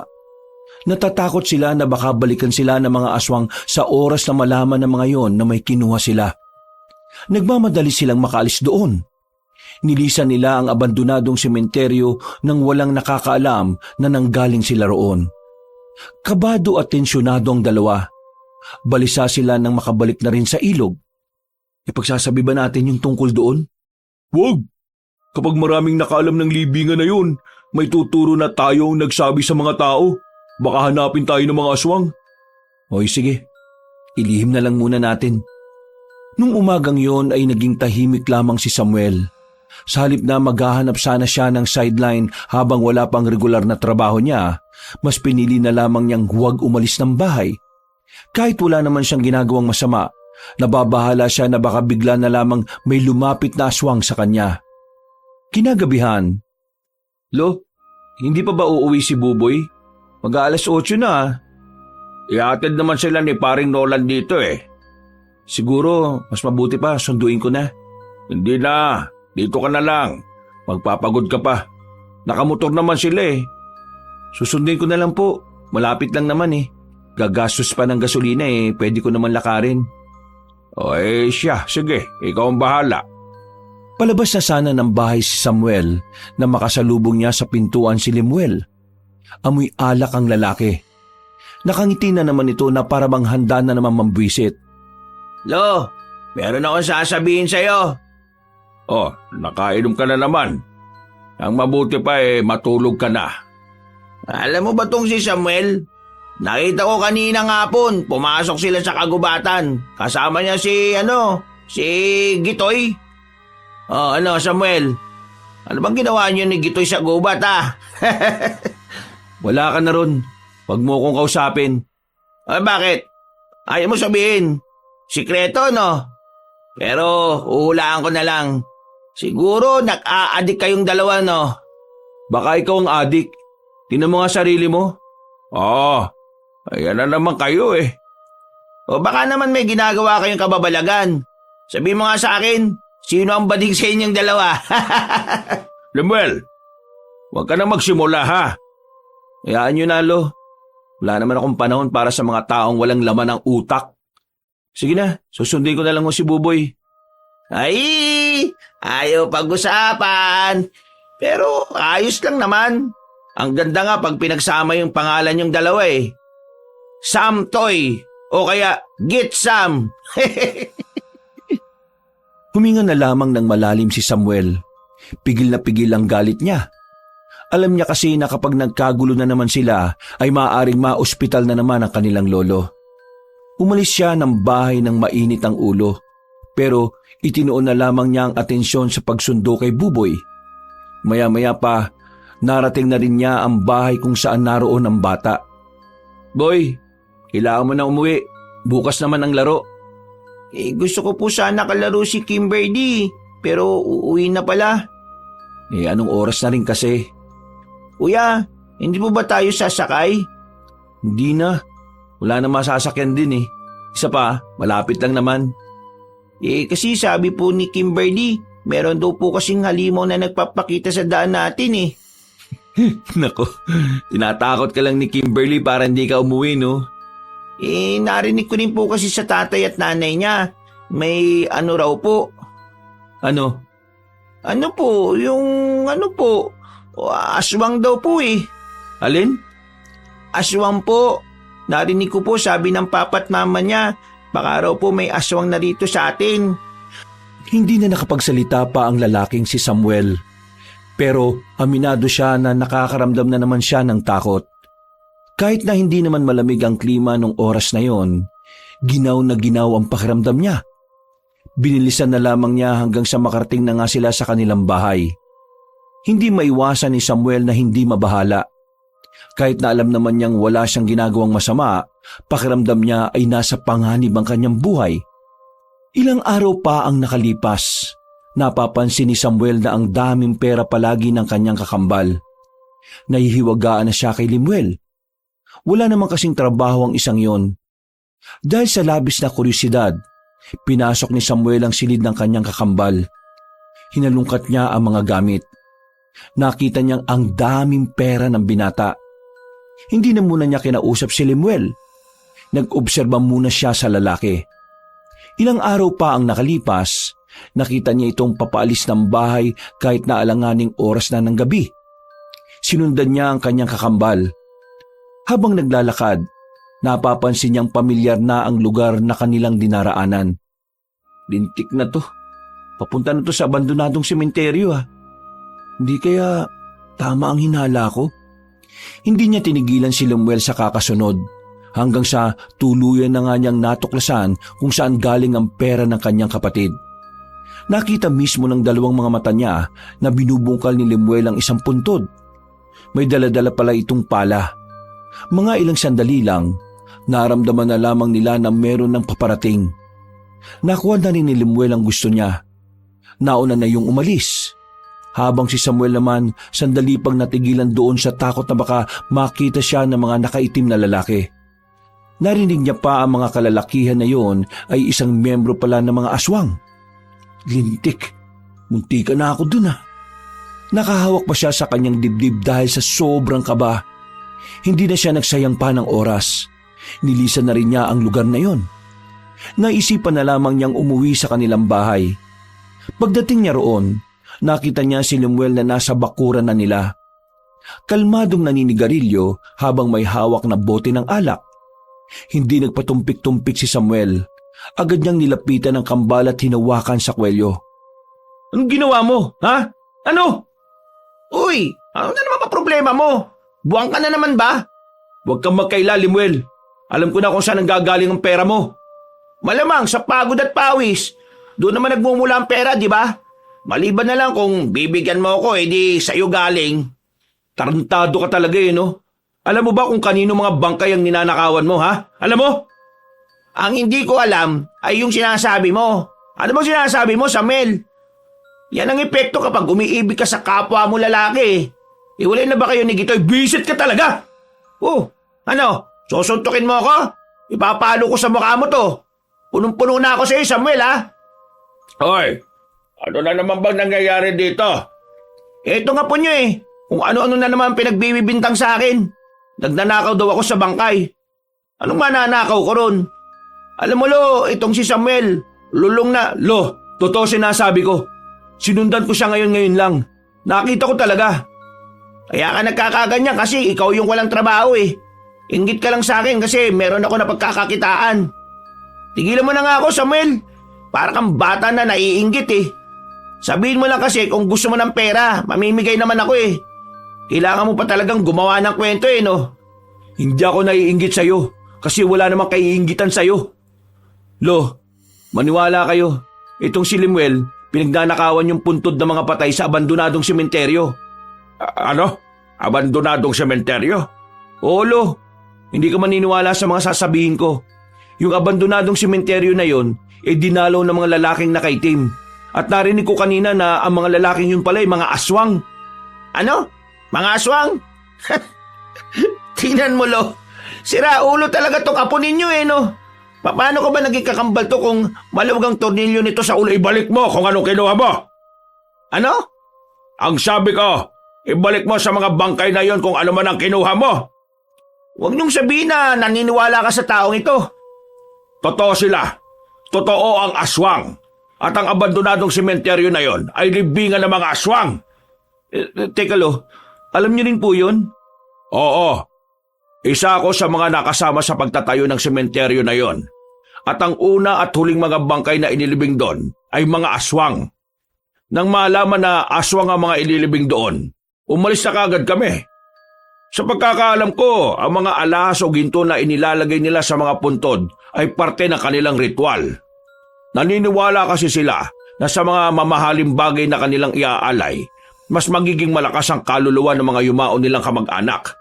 Natatakot sila na baka balikan sila ng mga aswang sa oras na malaman ng mga yon na may kinuha sila. Nagmamadali silang makaalis doon. Nilisan nila ang abandonadong sementeryo nang walang nakakaalam na nanggaling sila roon. Kabado at tensyonado ang dalawa. Balisa sila nang makabalik na rin sa ilog. Ipagsasabi ba natin yung tungkol doon? Wag! Kapag maraming nakaalam ng libingan na yun, may tuturo na tayo ang nagsabi sa mga tao. Baka hanapin tayo ng mga aswang. Hoy sige, ilihim na lang muna natin. Nung umagang yon ay naging tahimik lamang si Samuel. Sa halip na maghahanap sana siya ng sideline habang wala pang regular na trabaho niya, mas pinili na lamang niyang huwag umalis ng bahay. Kahit wala naman siyang ginagawang masama, nababahala siya na baka bigla na lamang may lumapit na aswang sa kanya. Kinagabihan, Lo, hindi pa ba uuwi si Buboy? Mag-aalas 8 na ah. Ihatid naman sila ni paring Nolan dito eh. Siguro, mas mabuti pa, sunduin ko na. Hindi na, dito ka na lang. Magpapagod ka pa. Nakamotor naman sila eh. Susundin ko na lang po. Malapit lang naman eh. Gagastos pa ng gasolina eh, pwede ko naman lakarin. O siya, sige, ikaw ang bahala. Palabas na sana ng bahay si Samuel na makasalubong niya sa pintuan si Lemuel. Amoy alak ang lalaki. Nakangiti na naman ito na para bang handa na naman mambwisit. Lo, meron akong sasabihin sa'yo. Oh, nakainom ka na naman. Ang mabuti pa matulog ka na. Alam mo ba tong si Samuel? Nakita ko kaninang hapon, pumasok sila sa kagubatan. Kasama niya si Gitoy. Oh, Samuel? Ano bang ginawa niyo ni Gitoy sa gubat, Wala ka na ron. Huwag mo kong kausapin. Bakit? Ayaw mo sabihin. Sikreto, no? Pero uhulaan ko na lang. Siguro nag-a-addict kayong dalawa, no? Baka ikaw ang adik. Tingnan mo nga sarili mo. Ayan na naman kayo eh. O baka naman may ginagawa kayong kababalagan. Sabihin mo nga sa akin, sino ang bading sa inyong dalawa? Lemuel, huwag ka na magsimula ha. Hayaan nyo na, Lo. Wala naman akong panahon para sa mga taong walang laman ng utak. Sige na, susundin ko na lang mo si Buboy. Ay, ayaw pag-usapan. Pero ayos lang naman. Ang ganda nga pag pinagsama yung pangalan yung dalawa eh. Sam Toy o kaya Git Sam. Huminga na lamang ng malalim si Samuel. Pigil na pigil ang galit niya. Alam niya kasi na kapag nagkagulo na naman sila ay maaaring ma-ospital na naman ang kanilang lolo. Umalis siya ng bahay ng mainit ang ulo, pero itinoon na lamang niya ang atensyon sa pagsundo kay Buboy. Maya-maya pa, narating na rin niya ang bahay kung saan naroon ang bata. Boy, kailangan mo na umuwi. Bukas naman ang laro. Gusto ko po sana kalaro si Kimberly, pero uuwi na pala. Anong oras na rin kasi? Kuya, hindi po ba tayo sasakay? Hindi na. Wala na masasakyan din eh. Isa pa, malapit lang naman. Kasi sabi po ni Kimberly, meron daw po kasing halimaw na nagpapakita sa daan natin eh. Nako, tinatakot ka lang ni Kimberly para hindi ka umuwi, no? Narinig ko rin po kasi sa tatay at nanay niya. May raw po. Ano? Aswang daw po eh. Alin? Aswang po. Narinig ko po sabi ng papa't mama niya, baka raw po may aswang na rito sa atin. Hindi na nakapagsalita pa ang lalaking si Samuel. Pero aminado siya na nakakaramdam na naman siya ng takot. Kahit na hindi naman malamig ang klima nung oras na yon, ginaw na ginaw ang pakiramdam niya. Binilisan na lamang niya hanggang sa makarating na nga sila sa kanilang bahay. Hindi maiwasan ni Samuel na hindi mabahala. Kahit na alam naman niyang wala siyang ginagawang masama, pakiramdam niya ay nasa panganib ang kanyang buhay. Ilang araw pa ang nakalipas. Napapansin ni Samuel na ang daming pera palagi ng kanyang kakambal. Nahihiwagaan na siya kay Lemuel. Wala naman kasing trabaho ang isang yon. Dahil sa labis na kuryosidad, pinasok ni Samuel ang silid ng kanyang kakambal. Hinalungkat niya ang mga gamit. Nakita niyang ang daming pera ng binata. Hindi na muna niya kinausap si Lemuel. Nag-obserba muna siya sa lalaki. Ilang araw pa ang nakalipas, nakita niya itong papaalis ng bahay kahit na alanganing oras na ng gabi. Sinundan niya ang kanyang kakambal. Habang naglalakad, napapansin niyang pamilyar na ang lugar na kanilang dinaraanan. Lintik na to. Papunta na to sa abandonadong sementeryo ha. Hindi kaya tama ang hinala ko? Hindi niya tinigilan si Lemuel sa kakasunod hanggang sa tuluyan na nga niyang natuklasan kung saan galing ang pera ng kanyang kapatid. Nakita mismo ng dalawang mga mata niya na binubungkal ni Lemuel ang isang puntod. May daladala pala itong pala. Mga ilang sandali lang, naramdaman na lamang nila na meron ng paparating. Nakuha na rin ni Lemuel ang gusto niya. Nauna na yung umalis. Habang si Samuel naman sandali pang natigilan doon sa takot na baka makita siya ng mga nakaitim na lalaki. Narinig niya pa ang mga kalalakihan na yon ay isang miyembro pala ng mga aswang. Lintik, munti ka na ako dun ah. Nakahawak pa siya sa kanyang dibdib dahil sa sobrang kaba. Hindi na siya nagsayang pa ng oras. Nilisan na rin niya ang lugar na yon. Naisipan na lamang niyang umuwi sa kanilang bahay. Pagdating niya roon, nakita niya si Lemuel na nasa bakuran na nila. Kalmadong naninigarilyo habang may hawak na bote ng alak. Hindi nagpatumpik-tumpik si Samuel. Agad niyang nilapitan ng kambal at hinawakan sa kwelyo. Anong ginawa mo, ha? Ano? Uy, ano na naman pa problema mo? Buwang ka na naman ba? Huwag kang magkaila, Lemuel. Alam ko na kung saan nanggagaling ang pera mo. Malamang sa pagod at pawis. Doon naman nagmumula ang pera, di ba? Maliban na lang kung bibigyan mo ako, edi sa'yo galing. Tarantado ka talaga no? Alam mo ba kung kanino mga bangkay ang ninanakawan mo, ha? Alam mo? Ang hindi ko alam ay yung sinasabi mo. Ano bang sinasabi mo, Samuel? Yan ang epekto kapag umiibig ka sa kapwa mo lalaki. Iwalay na ba kayo ni Gitoy? Visit ka talaga! Oh, ano? Susuntukin mo ako? Ipapalo ko sa mukha mo to. Punong-puno na ako sa iyo, Samuel, ha? Hoy, ano na naman bang nangyayari dito? Ito nga po nyo Kung ano-ano na naman pinagbibintang sa akin. Nagnanakaw daw ako sa bangkay. Anong mananakaw ko ron? Alam mo, Lo, itong si Samuel, lulong na. Lo, totoo sinasabi ko. Sinundan ko siya ngayon lang. Nakita ko talaga. Kaya ka nagkakaganyan kasi ikaw yung walang trabaho Inggit ka lang sa akin kasi meron ako na pagkakakitaan. Tigilan mo na nga ako, Samuel. Para kang bata na naiinggit Sabihin mo lang kasi kung gusto mo ng pera, mamimigay naman ako Kailangan mo pa talagang gumawa ng kwento no? Hindi ako naiinggit sa'yo kasi wala namang kaiinggitan sa'yo. Lo, maniwala kayo. Itong si Lemuel, pinagnanakawan yung puntod ng mga patay sa abandonadong sementeryo. Ano? Abandonadong sementeryo? Oo, Lo. Hindi ka maniniwala sa mga sasabihin ko. Yung abandonadong sementeryo na yon, dinalaw ng mga lalaking nakaitim. At narinig ko kanina na ang mga lalaking yun pala ay mga aswang. Ano? Mga aswang? Tingnan mo, Lo. Sira ulo talaga tong apo ninyo no? Paano ko ba naging kakambal to kung maluwag ang tornilyo nito sa ulo? Ibalik mo kung anong kinuha mo. Ano? Ang sabi ko, ibalik mo sa mga bangkay na yon kung ano man ang kinuha mo. Huwag niyong sabihin na naniniwala ka sa taong ito. Totoo sila. Totoo ang aswang. At ang abandonadong sementeryo na yon ay libingan ng mga aswang. Teka, Lo. Alam niyo rin po yun? Oo. Isa ako sa mga nakasama sa pagtatayo ng sementeryo na yon. At ang una at huling mga bangkay na inilibing doon ay mga aswang. Nang malaman na aswang ang mga inilibing doon, umalis na kagad kami. Sa pagkakaalam ko, ang mga alahas o ginto na inilalagay nila sa mga puntod ay parte ng kanilang ritual. Naniniwala kasi sila na sa mga mamahaling bagay na kanilang iaalay, mas magiging malakas ang kaluluwa ng mga yumao nilang kamag-anak.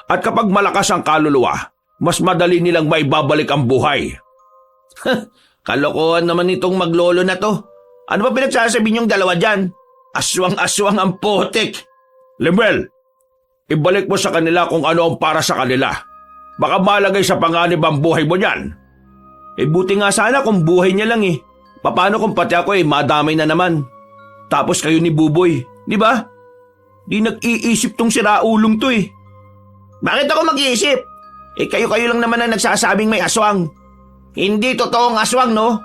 At kapag malakas ang kaluluwa, mas madali nilang maibabalik ang buhay. Kalokohan naman itong maglolo na to. Ano ba pinagsasabi niyong dalawa dyan? Aswang-aswang ang potek. Lemuel, ibalik mo sa kanila kung ano ang para sa kanila. Baka malagay sa panganib ang buhay mo niyan. Buti nga sana kung buhay niya lang Paano kung pati ako madamay na naman? Tapos kayo ni Buboy, di ba? Di nag-iisip tong siraulong to Bakit ako mag-iisip? Kayo-kayo lang naman ang nagsasabing may aswang. Hindi totoong aswang, no?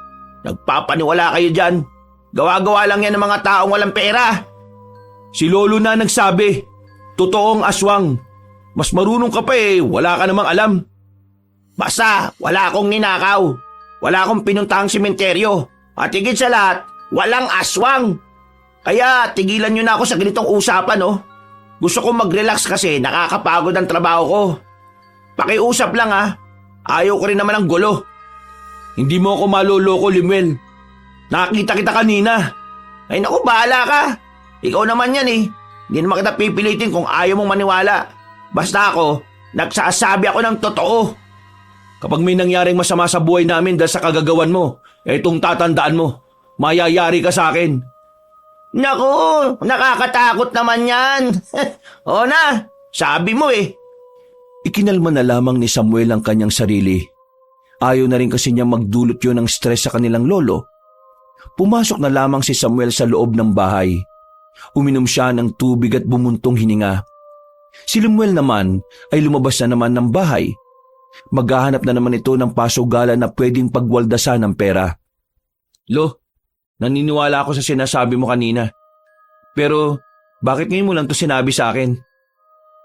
Nagpapaniwala kayo dyan. Gawa-gawa lang yan ng mga taong walang pera. Si Lolo na nagsabi, totoong aswang. Mas marunong ka pa wala ka namang alam. Basta, wala akong ninakaw. Wala akong pinuntahang sementeryo. At higit sa lahat, walang aswang. Kaya tigilan nyo na ako sa ganitong usapan, no? Gusto kong mag-relax kasi nakakapagod ang trabaho ko. Pakiusap lang Ayaw ko rin naman ng gulo. Hindi mo ako maloloko, Lemuel. Nakita kita kanina. Ay naku, bahala ka. Ikaw naman yan Hindi naman kita pipilitin kung ayaw mong maniwala. Basta ako, nagsasabi ako ng totoo. Kapag may nangyaring masama sa buhay namin dahil sa kagagawan mo, itong tatandaan mo, mayayari ka sa akin. Naku, nakakatakot naman yan. O na, sabi mo Ikinalma na lamang ni Samuel ang kanyang sarili. Ayaw na rin kasi niya magdulot yun ng stress sa kanilang lolo. Pumasok na lamang si Samuel sa loob ng bahay. Uminom siya ng tubig at bumuntong hininga. Si Lemuel naman ay lumabas na naman ng bahay. Maghahanap na naman ito ng pasugalan na pwedeng pagwaldasan ng pera. Lo, naniniwala ako sa sinasabi mo kanina. Pero bakit ngayon mo lang ito sinabi sa akin?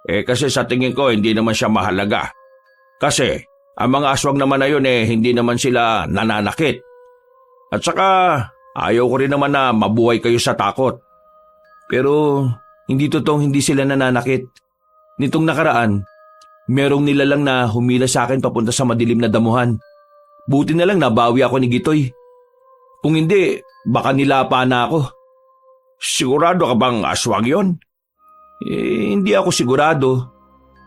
Kasi sa tingin ko hindi naman siya mahalaga. Kasi ang mga aswang naman na yun hindi naman sila nananakit. At saka ayaw ko rin naman na mabuhay kayo sa takot. Pero hindi totoong hindi sila nananakit. Nitong nakaraan, merong nilalang na humila sa akin papunta sa madilim na damuhan. Buti na lang nabawi ako ni Gitoy. Kung hindi, baka nilapa na ako. Sigurado ka bang aswang yon? Hindi ako sigurado.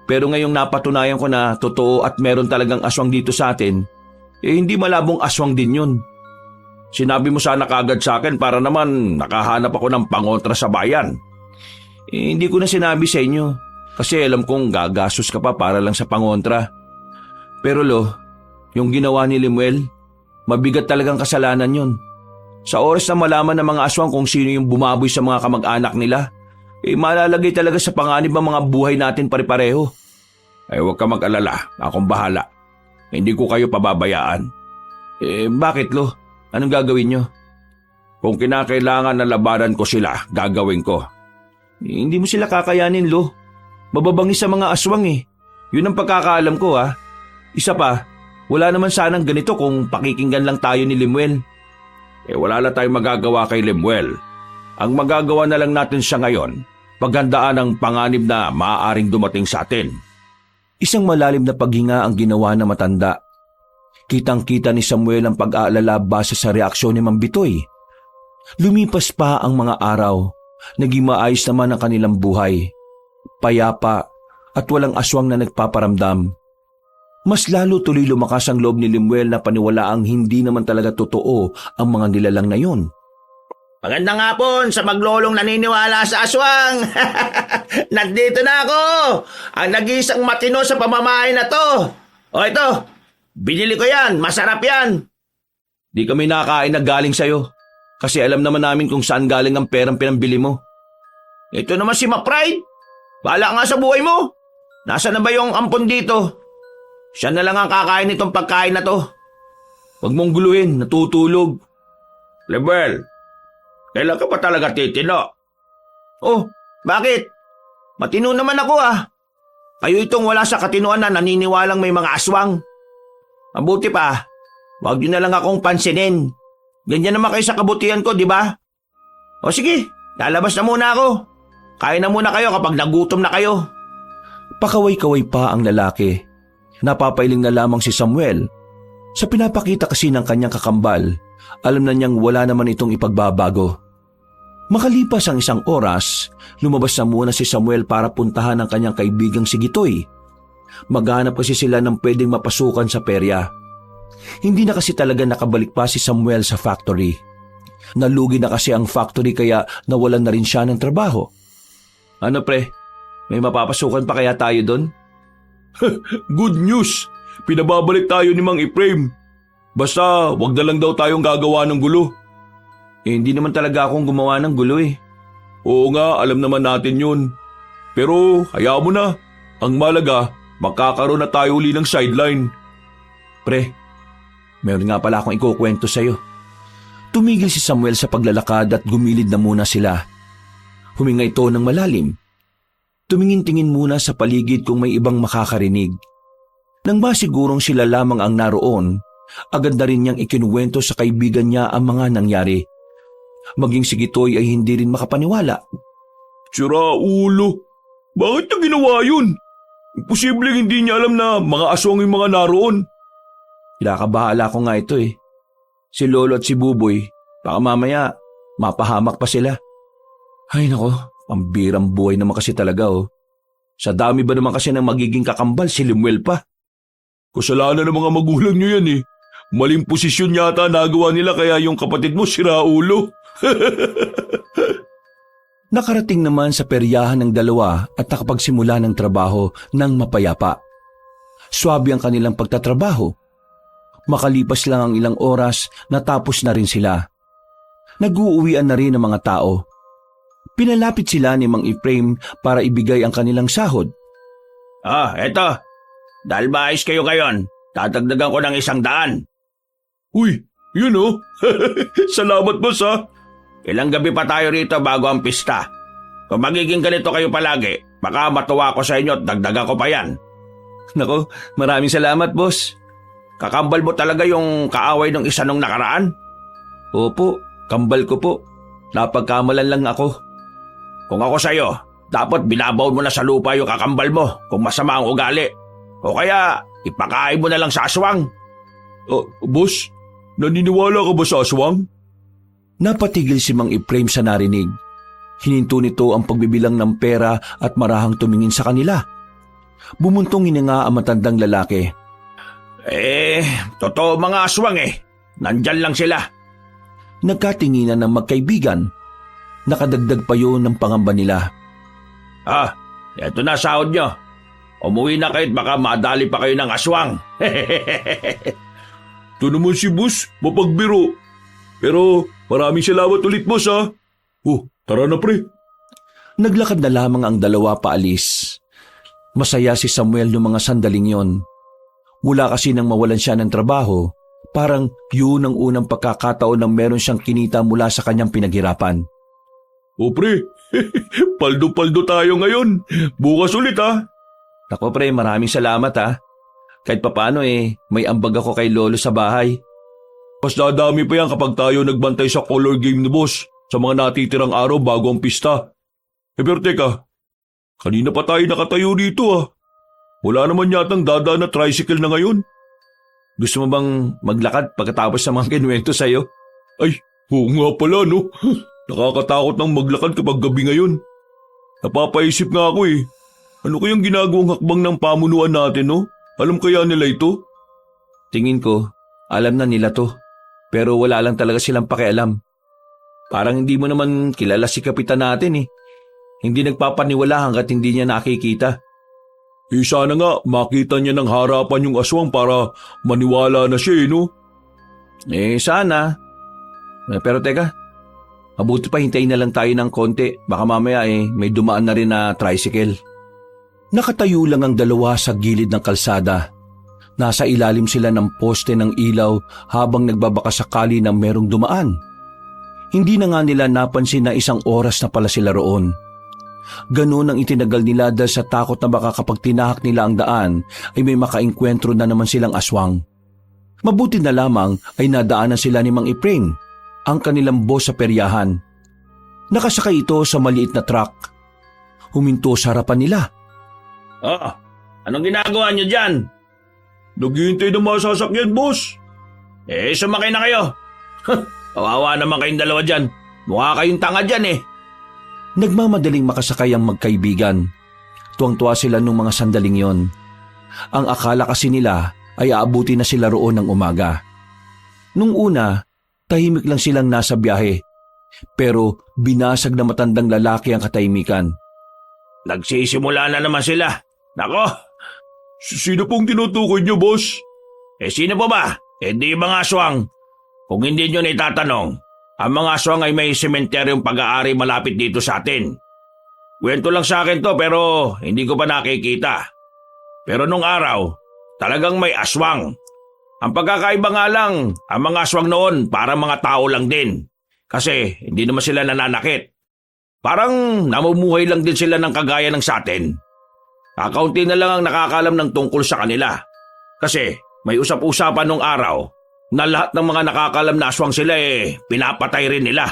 Pero ngayong napatunayan ko na totoo at meron talagang aswang dito sa atin, hindi malabong aswang din yun. Sinabi mo sana kagad sa akin para naman nakahanap ako ng pangontra sa bayan. Hindi ko na sinabi sa inyo kasi alam kong gagastos ka pa para lang sa pangontra. Pero Lo, yung ginawa ni Lemuel, mabigat talagang kasalanan yun. Sa oras na malaman ng mga aswang kung sino yung bumaboy sa mga kamag-anak nila, malalagay talaga sa panganib ang mga buhay natin pare-pareho. Huwag ka mag-alala, akong bahala. Hindi ko kayo pababayaan. Bakit Lo? Anong gagawin nyo? Kung kinakailangan na labanan ko sila, gagawin ko. Hindi mo sila kakayanin, Lo. Mababangis sa mga aswang Yun ang pagkakaalam ko Isa pa, wala naman sanang ganito kung pakikinggan lang tayo ni Lemuel. Wala na tayong magagawa kay Lemuel. Ang magagawa na lang natin siya ngayon, paghandaan ang panganib na maaaring dumating sa atin. Isang malalim na paghinga ang ginawa ng matanda. Kitang-kita ni Samuel ang pag-aalala base sa reaksyon ni Mang Bitoy. Lumipas pa ang mga araw, naging maayos naman ang kanilang buhay. Payapa at walang aswang na nagpaparamdam. Mas lalo tuloy lumakas ang loob ni Lemuel na paniwalaang hindi naman talaga totoo ang mga nilalang na yun. Magandang hapon sa maglolong naniniwala sa aswang. Nandito na ako, ang nag-iisang matino sa pamamahay na to. O ito, binili ko yan, masarap yan. Di kami nakakain na galing sa'yo kasi alam naman namin kung saan galing ang perang pinambili mo. Ito naman si McPride. Bahala nga sa buhay mo. Nasaan na ba yung ampon dito? Siya na lang ang kakain nitong pagkain na to. Huwag mong guluhin, natutulog. Lemuel, kailan ka pa talaga titino? Oh, bakit? Matino naman ako Kayo itong wala sa katinuan na naniniwalang may mga aswang. Mabuti pa, huwag niyo na lang akong pansinin. Ganyan naman kayo sa kabutihan ko, di ba? O sige, lalabas na muna ako. Kain na muna kayo kapag nagutom na kayo. Pakaway-kaway pa ang lalaki. Napapailing na lamang si Samuel. Sa pinapakita kasi ng kanyang kakambal, alam na niyang wala naman itong ipagbabago. Makalipas ang isang oras, lumabas na muna si Samuel para puntahan ang kanyang kaibigang si Gitoy. Maghanap kasi sila ng pwedeng mapasukan sa perya. Hindi na kasi talaga nakabalik pa si Samuel sa factory. Nalugi na kasi ang factory kaya nawalan na rin siya ng trabaho. Ano pre, may mapapasukan pa kaya tayo doon? Good news! Pinababalik tayo ni Mang Ephraim. Basta wag na lang daw tayong gagawa ng gulo. Hindi naman talaga akong gumawa ng gulo Oo nga, alam naman natin yun. Pero hayaan mo na. Ang malaga, magkakaroon na tayo uli ng sideline. Pre, meron nga pala akong ikukwento sa'yo. Tumigil si Samuel sa paglalakad at gumilid na muna sila. Huminga ito ng malalim. Tumingin-tingin muna sa paligid kung may ibang makakarinig. Nang masigurong sila lamang ang naroon, agad na rin niyang ikinuwento sa kaibigan niya ang mga nangyari. Maging si Gitoy ay hindi rin makapaniwala. Sira ulo! Bakit niya ginawa yun? Imposibleng hindi niya alam na mga aswang yung mga naroon. Kinakabahala ko nga ito Si Lolo at si Buboy, baka mamaya mapahamak pa sila. Ay nako, pambirang buhay naman kasi talaga Sa dami ba naman kasi ng magiging kakambal si Lemuel pa? Kasalanan ng mga magulang niyo yan Maling posisyon yata nagawa nila kaya yung kapatid mo sira ulo. Nakarating naman sa peryahan ng dalawa at nakapagsimula ng trabaho ng mapayapa. Swabe ang kanilang pagtatrabaho. Makalipas lang ang ilang oras, natapos na rin sila. Nag-uuwian na rin ang mga tao. Pinalapit sila ni Mang Efraim para ibigay ang kanilang sahod. Eto. Dahil maayos kayo ngayon, tatagdagan ko ng 100. Uy, yun oh. Salamat boss ha. Ilang gabi pa tayo rito bago ang pista. Kung magiging ganito kayo palagi, baka matuwa ko sa inyo at dagdagan ko pa yan. Nako, maraming salamat, boss. Kakambal mo talaga yung kaaway ng isa nung nakaraan? Opo, kambal ko po. Napagkamalan lang ako. Kung ako sa'yo, dapat binabaw mo na sa lupa yung kakambal mo kung masama ang ugali. O kaya, ipakain mo na lang sa aswang. Boss, naniniwala ka ba sa aswang? Napatigil si Mang Efraim sa narinig. Hininto nito ang pagbibilang ng pera at marahang tumingin sa kanila. Bumuntong hininga ang matandang lalaki. Totoo mga aswang Nandyan lang sila. Nagkatinginan ng magkaibigan. Nakadagdag pa yun ng pangamba nila. Eto na sahod nyo. Umuwi na kayo't baka madali pa kayo ng aswang. Ito naman si boss, mapagbiro. Pero maraming salamat ulit boss ha. Tara na pre. Naglakad na lamang ang dalawa paalis. Masaya si Samuel noong mga sandaling yon. Mula kasi nang mawalan siya ng trabaho, parang yun ang unang pagkakataon na meron siyang kinita mula sa kanyang pinaghirapan. Pre, paldo-paldo tayo ngayon. Bukas ulit ha. Nako pre, maraming salamat ha. Kahit papano may ambag ako kay Lolo sa bahay. Mas dadami pa yan kapag tayo nagbantay sa color game ni boss sa mga natitirang araw bago ang pista. Pero teka, kanina pa tayo nakatayo dito ha. Wala naman yatang dadaan na tricycle na ngayon. Gusto mo bang maglakad pagkatapos sa mga kinuwento sa'yo? Ay, oo nga pala no. Nakakatakot ng maglakad kapag gabi ngayon. Napapaisip nga ako Ano kayang ginagawang hakbang ng pamunuan natin no? Alam kaya nila ito? Tingin ko, alam na nila to. Pero wala lang talaga silang pakialam. Parang hindi mo naman kilala si kapitan natin Hindi nagpapaniwala hanggat hindi niya nakikita. Sana nga makita niya ng harapan yung aswang para maniwala na siya no? Sana. Pero teka, mabuti pa hintayin na lang tayo ng konti. Baka mamaya may dumaan na rin na tricycle. Nakatayo lang ang dalawa sa gilid ng kalsada. Nasa ilalim sila ng poste ng ilaw habang nagbabaka sakali na merong dumaan. Hindi na nga nila napansin na 1 oras na pala sila roon. Ganun ang itinagal nila dahil sa takot na baka kapag tinahak nila ang daan ay may makaengkwentro na naman silang aswang. Mabuti na lamang ay nadaanan sila ni Mang Efraim, ang kanilang boss sa peryahan. Nakasakay ito sa maliit na truck. Huminto sa harapan nila. Anong ginagawa niyo dyan? Naghihintay ng mga sasakyan, boss. Sumakay na kayo. Kawawa naman kayong dalawa dyan. Mukha kayong tanga dyan Nagmamadaling makasakay ang magkaibigan. Tuwang-tuwa sila nung mga sandaling yon. Ang akala kasi nila ay aabuti na sila roon ng umaga. Nung una, tahimik lang silang nasa biyahe. Pero binasag na matandang lalaki ang katahimikan. Nagsisimula na naman sila. Nako! Sino pong tinutukoy niyo, boss? Sino po ba? Di mga aswang. Kung hindi nyo naitatanong, ang mga aswang ay may sementeryong pag-aari malapit dito sa atin. Kwento lang sa akin to pero hindi ko pa nakikita. Pero nung araw, talagang may aswang. Ang pagkakaiba nga lang, ang mga aswang noon parang mga tao lang din. Kasi hindi naman sila nananakit. Parang namumuhay lang din sila ng kagaya ng sa atin. Kakaunti na lang ang nakakalam ng tungkol sa kanila. Kasi may usap-usapan nung araw na lahat ng mga nakakalam na aswang sila pinapatay rin nila.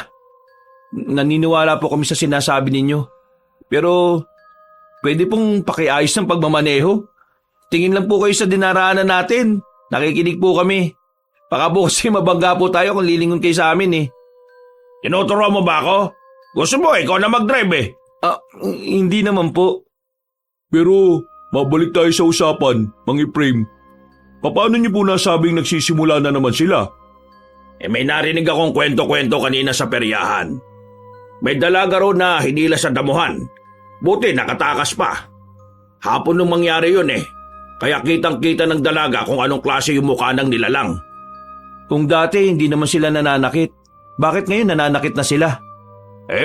Naniniwala po kami sa sinasabi ninyo. Pero pwede pong pakiayos ng pagmamaneho. Tingin lang po kayo sa dinaraanan natin. Nakikinig po kami. Baka po kasi mabangga po tayo kung lilingon kayo sa amin Tinuturuan mo ba ako? Gusto mo ikaw na mag-drive Hindi naman po. Pero mabalik tayo sa usapan, Mang Efraim. Paano niyo po nasabing nagsisimula na naman sila? May narinig akong kwento-kwento kanina sa peryahan. May dalaga raw na hinila sa damuhan. Buti nakatakas pa. Hapon nung mangyari yun Kaya kitang-kita ng dalaga kung anong klase yung mukha ng nilalang. Kung dati hindi naman sila nananakit, bakit ngayon nananakit na sila?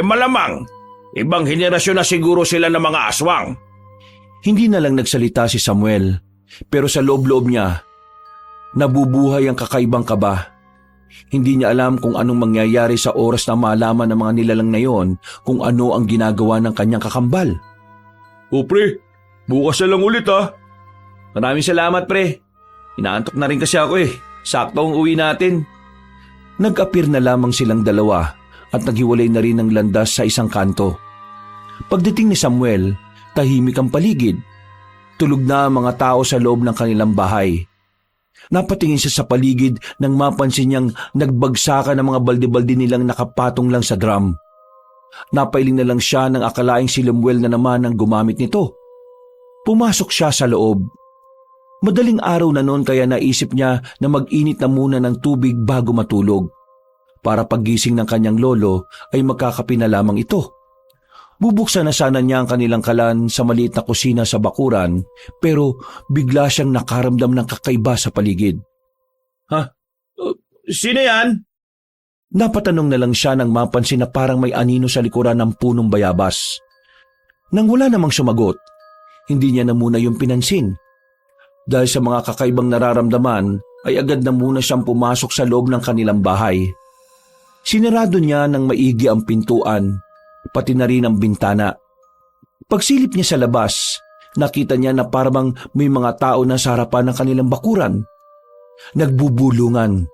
Malamang. Ibang henerasyon na siguro sila ng mga aswang. Hindi na lang nagsalita si Samuel, pero sa loob-loob niya, nabubuhay ang kakaibang kaba. Hindi niya alam kung anong mangyayari sa oras na malaman ng mga nilalang na yon kung ano ang ginagawa ng kanyang kakambal. O pre, bukas na lang ulit ha. Maraming salamat pre. Inaantok na rin kasi ako eh. Sakto ang uwi natin. Nag-appear na lamang silang dalawa at naghiwalay na rin ng landas sa isang kanto. Pagdating ni Samuel, tahimik ang paligid. Tulog na ang mga tao sa loob ng kanilang bahay. Napatingin siya sa paligid nang mapansin niyang nagbagsakan ng mga balde-balde nilang nakapatong lang sa drum. Napailing na lang siya nang akalaing si Lemuel na naman ang gumamit nito. Pumasok siya sa loob. Madaling araw na noon kaya naisip niya na mag-init na muna ng tubig bago matulog. Para paggising ng kanyang lolo ay magkakape na lamang ito. Bubuksan na sana niya ang kanilang kalan sa maliit na kusina sa bakuran pero bigla siyang nakaramdam ng kakaiba sa paligid. Sino yan? Napatanong na lang siya nang mapansin na parang may anino sa likuran ng punong bayabas. Nang wala namang sumagot, hindi niya na muna yung pinansin. Dahil sa mga kakaibang nararamdaman ay agad na muna siyang pumasok sa loob ng kanilang bahay. Sinarado niya ng maigi ang pintuan, pati na rin ang bintana. Pagsilip niya sa labas, nakita niya na parang may mga tao na sa harapan ng kanilang bakuran. Nagbubulungan.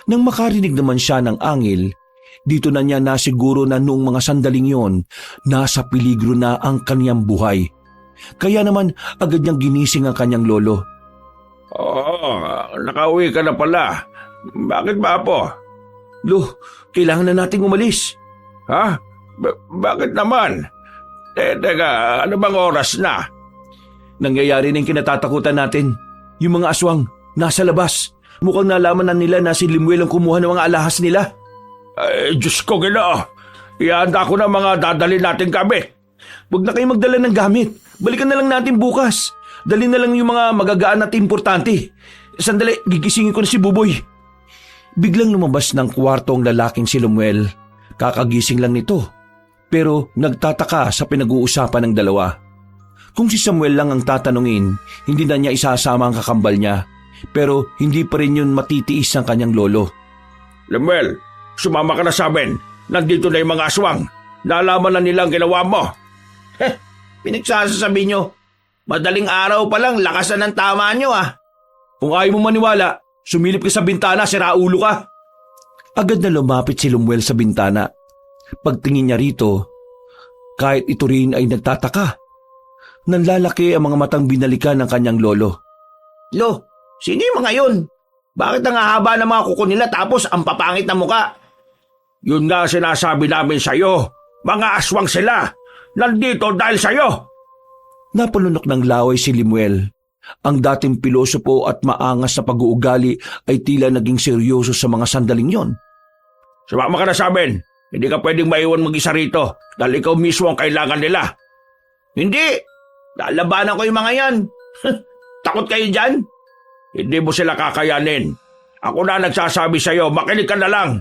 Nang makarinig naman siya ng angil, dito na niya nasiguro na noong mga sandaling yon, nasa peligro na ang kaniyang buhay. Kaya naman agad niyang ginising ang kanyang lolo. Nakauwi ka na pala. Bakit ba po? Lo, kailangan na nating umalis. Ha? Bakit naman? Teka, ano bang oras na? Nangyayari na yung kinatatakutan natin. Yung mga aswang, nasa labas. Mukhang nalaman na nila na si Lemuel ang kumuha ng mga alahas nila. Ay, Diyos ko, Ginoo. Ihanda ko na mga dadali nating gamit. Huwag na kayong magdala ng gamit. Balikan na lang natin bukas. Dali na lang yung mga magagaan at importante. Sandali, gigisingin ko na si Buboy. Biglang lumabas ng kwarto ang lalaking si Lemuel. Kakagising lang nito. Pero nagtataka sa pinag-uusapan ng dalawa. Kung si Samuel lang ang tatanungin, hindi na niya isasama ang kakambal niya. Pero hindi pa rin yun matitiis ng kanyang lolo. Lemuel, sumama ka na sa amin. Nandito na yung mga aswang. Nalaman na nilang ginawa mo. Pinagsasasabi nyo, madaling araw pa lang, lakas na ng tama nyo ah. Kung ayaw mo maniwala, sumilip ka sa bintana, siraulo ka. Agad na lumapit si Lemuel sa bintana. Pagtingin niya rito, kahit ito rin ay nagtataka. Nanlalaki ang mga matang binalikan ng kanyang lolo. Lo, sino yung mga yun? Bakit ang hahaba ng mga kuko nila tapos ang papangit na muka? Yun nga sinasabi namin sa'yo. Mga aswang sila. Nandito dahil sa'yo. Napalunok ng laway si Lemuel. Ang dating pilosopo at maangas na pag-uugali ay tila naging seryoso sa mga sandaling yon. Sumama ka na sa amin. Hindi ka pwedeng maiwan mag-isa rito dahil ikaw mismo ang kailangan nila. Hindi, lalabanan ko yung mga yan. Takot kayo dyan? Hindi mo sila kakayanin. Ako na nagsasabi sa'yo, makinig ka na lang.